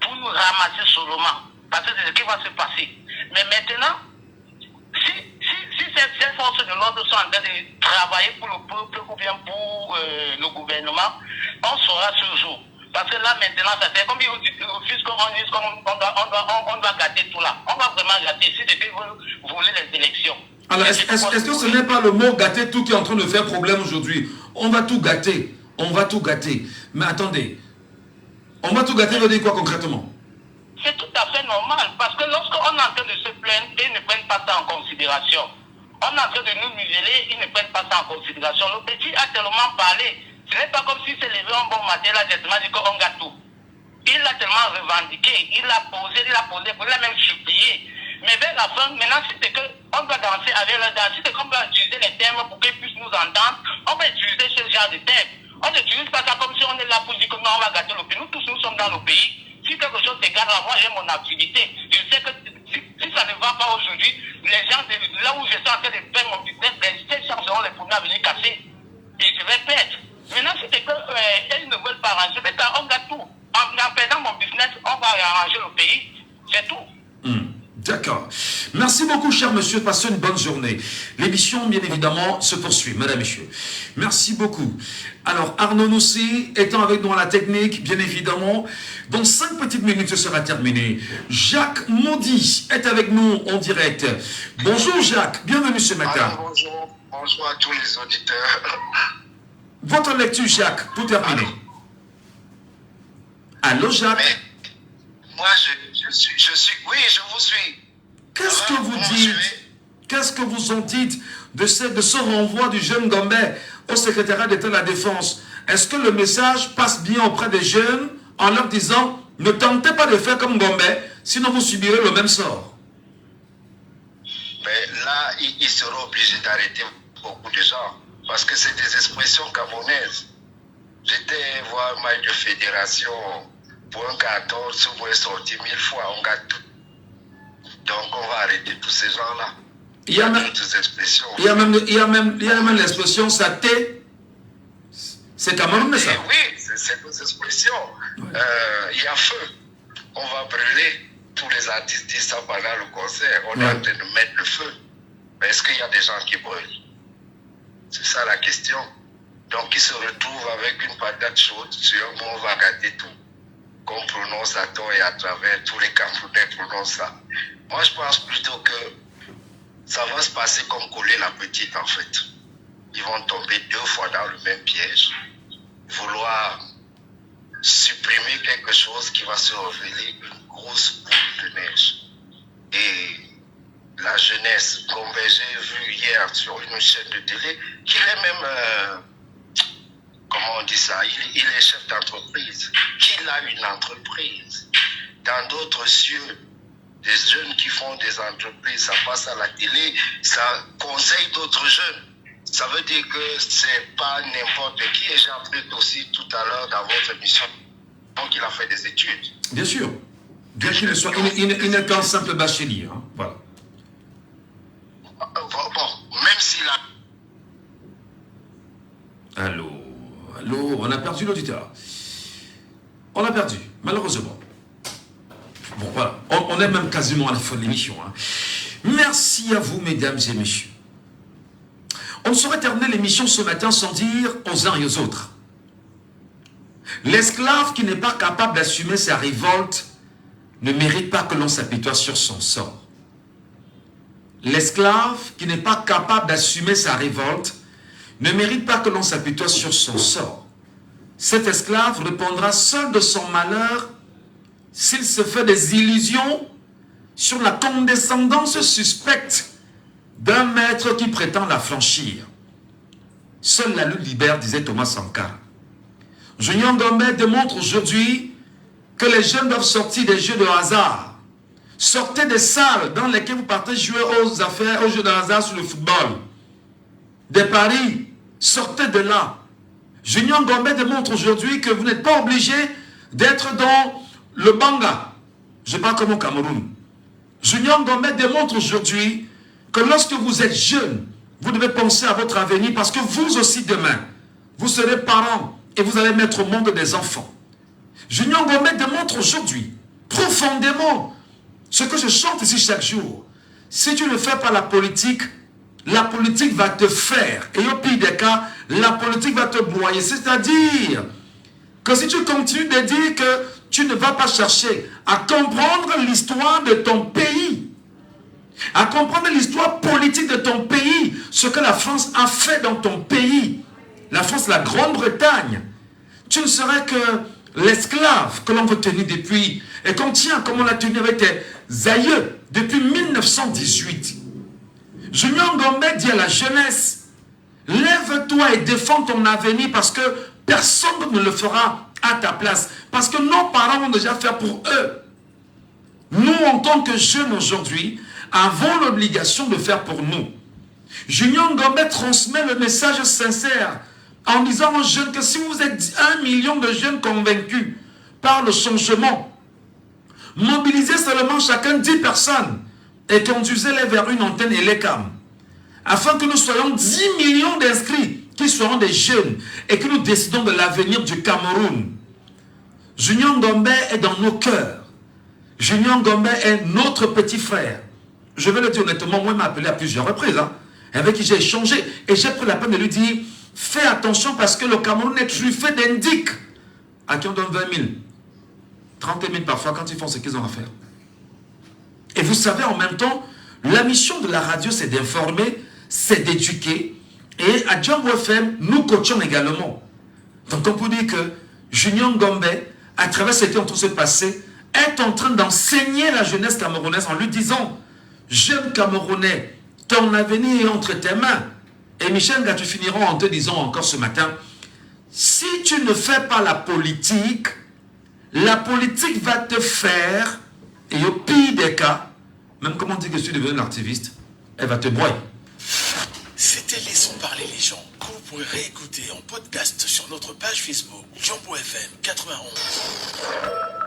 pour nous ramasser seulement. Parce que c'est ce qui va se passer. Mais maintenant, si ces forces de l'ordre sont en train de travailler pour le peuple ou bien pour le gouvernement, on saura ce jour. Parce que là maintenant, ça fait comme ils disent on doit gâter tout là. On va vraiment gâter si depuis vous voulez les élections. Alors est-ce que ce n'est pas le mot gâter tout qui est en train de faire problème aujourd'hui? On va tout gâter. On va tout gâter. Mais attendez, on va tout gâter veut dire quoi concrètement? C'est tout à fait normal, parce que lorsqu'on est en train de se plaindre, ils ne prennent pas ça en considération. On est en train de nous museler, ils ne prennent pas ça en considération. Le petit a tellement parlé, ce n'est pas comme s'il s'est levé un bon matin, là, directement dit qu'on gâte tout. Il l'a tellement revendiqué, il l'a posé, il a même supplié. Mais vers la fin, maintenant, si c'est qu'on doit danser avec la danse, si c'est qu'on doit utiliser les termes pour qu'ils puissent nous entendre, on va utiliser ce genre de termes. On n'utilise pas ça comme si on est là pour dire que non, on va gâter le pays. Nous tous, nous sommes dans le pays. Si quelque chose s'égare là, moi j'ai mon activité. Je sais que si ça ne va pas aujourd'hui, les gens, là où je suis en train de faire mon business, ces gens seront les premiers à venir casser. Et je vais perdre. Maintenant, si c'est qu'elles ne veulent pas arranger, on gâte tout. En perdant mon business, on va arranger le pays. C'est tout. D'accord. Merci beaucoup, cher monsieur. Passez une bonne journée. L'émission, bien évidemment, se poursuit, mesdames, messieurs. Merci beaucoup. Alors, Arnaud Noussi étant avec nous à la technique, bien évidemment. Dans 5 petites minutes, ce sera terminé. Jacques Maudit est avec nous en direct. Bonjour, Jacques. Bienvenue ce matin. Alors, bonjour. Bonjour à tous les auditeurs. Votre lecture, Jacques, pour terminer. Allô, Jacques. Mais, moi, oui, je vous suis. Qu'est-ce que vous dites? Qu'est-ce que vous en dites de ce renvoi du jeune Ngombe au secrétariat d'État de la Défense? Est-ce que le message passe bien auprès des jeunes en leur disant ne tentez pas de faire comme Ngombe, sinon vous subirez le même sort? Mais là, il sera obligé d'arrêter beaucoup de gens parce que c'est des expressions camerounaises. J'étais voir un match de fédération. Pour un carton, si vous voulez sortir 1000 fois, on gâte tout. Donc on va arrêter tous ces gens-là. Il y a même l'expression ça t'est. C'est Cameroun, ça? Oui, c'est une expression. Il y a feu. On va brûler. Tous les artistes disent ça pendant le concert. On est en train de mettre le feu. Mais est-ce qu'il y a des gens qui brûlent? C'est ça la question. Donc ils se retrouvent avec une patate chaude sur un mot, on va gâter tout. Qu'on prononce à tort et à travers, tous les Camerounais prononcent ça. Moi, je pense plutôt que ça va se passer comme coller la petite, en fait. Ils vont tomber 2 fois dans le même piège. Vouloir supprimer quelque chose qui va se révéler une grosse boule de neige. Et la jeunesse, comme j'ai vu hier sur une chaîne de télé, qu'il est même... comment on dit ça, il est chef d'entreprise, qu'il a une entreprise. Dans d'autres cieux, des jeunes qui font des entreprises, ça passe à la télé, ça conseille d'autres jeunes. Ça veut dire que c'est pas n'importe qui. Et j'ai appris aussi tout à l'heure dans votre émission qu'il a fait des études. Bien sûr. Bien qu'il ne soit, il n'est qu'un simple bachelier. Hein. Voilà. Bon, même s'il a... Allô, on a perdu l'auditeur. On l'a perdu, malheureusement. Bon, voilà. On est même quasiment à la fin de l'émission. Hein. Merci à vous, mesdames et messieurs. On ne saurait terminer l'émission ce matin sans dire aux uns et aux autres. L'esclave qui n'est pas capable d'assumer sa révolte ne mérite pas que l'on s'apitoie sur son sort. L'esclave qui n'est pas capable d'assumer sa révolte ne mérite pas que l'on s'apitoie sur son sort. Cet esclave répondra seul de son malheur s'il se fait des illusions sur la condescendance suspecte d'un maître qui prétend la franchir. Seule la lutte libère, disait Thomas Sankara. Junior Gombe démontre aujourd'hui que les jeunes doivent sortir des jeux de hasard. Sortez des salles dans lesquelles vous partez jouer aux jeux de hasard sur le football. Des paris, sortez de là. Junior Gombe démontre aujourd'hui que vous n'êtes pas obligé d'être dans le Banga. Je parle comme au Cameroun. Junior Gombe démontre aujourd'hui que lorsque vous êtes jeune, vous devez penser à votre avenir parce que vous aussi demain, vous serez parents et vous allez mettre au monde des enfants. Junior Gombe démontre aujourd'hui profondément ce que je chante ici chaque jour. Si tu ne fais pas la politique va te faire. Et au pire des cas, la politique va te broyer. C'est-à-dire que si tu continues de dire que tu ne vas pas chercher à comprendre l'histoire de ton pays, à comprendre l'histoire politique de ton pays, ce que la France a fait dans ton pays, la France, la Grande-Bretagne, tu ne serais que l'esclave que l'on veut tenir depuis, et qu'on tient comme on l'a tenu avec tes aïeux depuis 1918. Junior Gombe dit à la jeunesse, lève-toi et défends ton avenir parce que personne ne le fera à ta place. Parce que nos parents ont déjà fait pour eux. Nous, en tant que jeunes aujourd'hui, avons l'obligation de faire pour nous. Junior Gombe transmet le message sincère en disant aux jeunes que si vous êtes 1 million de jeunes convaincus par le changement, mobilisez seulement chacun 10 personnes et conduisez-les vers une antenne Elecam, afin que nous soyons 10 millions d'inscrits qui seront des jeunes et que nous décidons de l'avenir du Cameroun. Junior Gombe est dans nos cœurs. Junior Gombe est notre petit frère. Je vais le dire honnêtement, moi il m'a appelé à plusieurs reprises, hein, avec qui j'ai échangé, et j'ai pris la peine de lui dire, fais attention parce que le Cameroun est truffé d'indiques à qui on donne 20 000, 30 000 parfois quand ils font ce qu'ils ont à faire. Et vous savez, en même temps, la mission de la radio, c'est d'informer, c'est d'éduquer. Et à Jambo FM, nous coachons également. Donc on peut dire que Junior Gombe, à travers ce qui est en train de se passer, est en train d'enseigner la jeunesse camerounaise en lui disant, jeune Camerounais, ton avenir est entre tes mains. Et Michel, là, tu finiras en te disant encore ce matin, si tu ne fais pas la politique va te faire, et au pire des cas, même comme on dit que je suis devenu un activiste, elle va te broyer. C'était Laissons parler les gens, que vous pourrez réécouter en podcast sur notre page Facebook Jambo FM 91.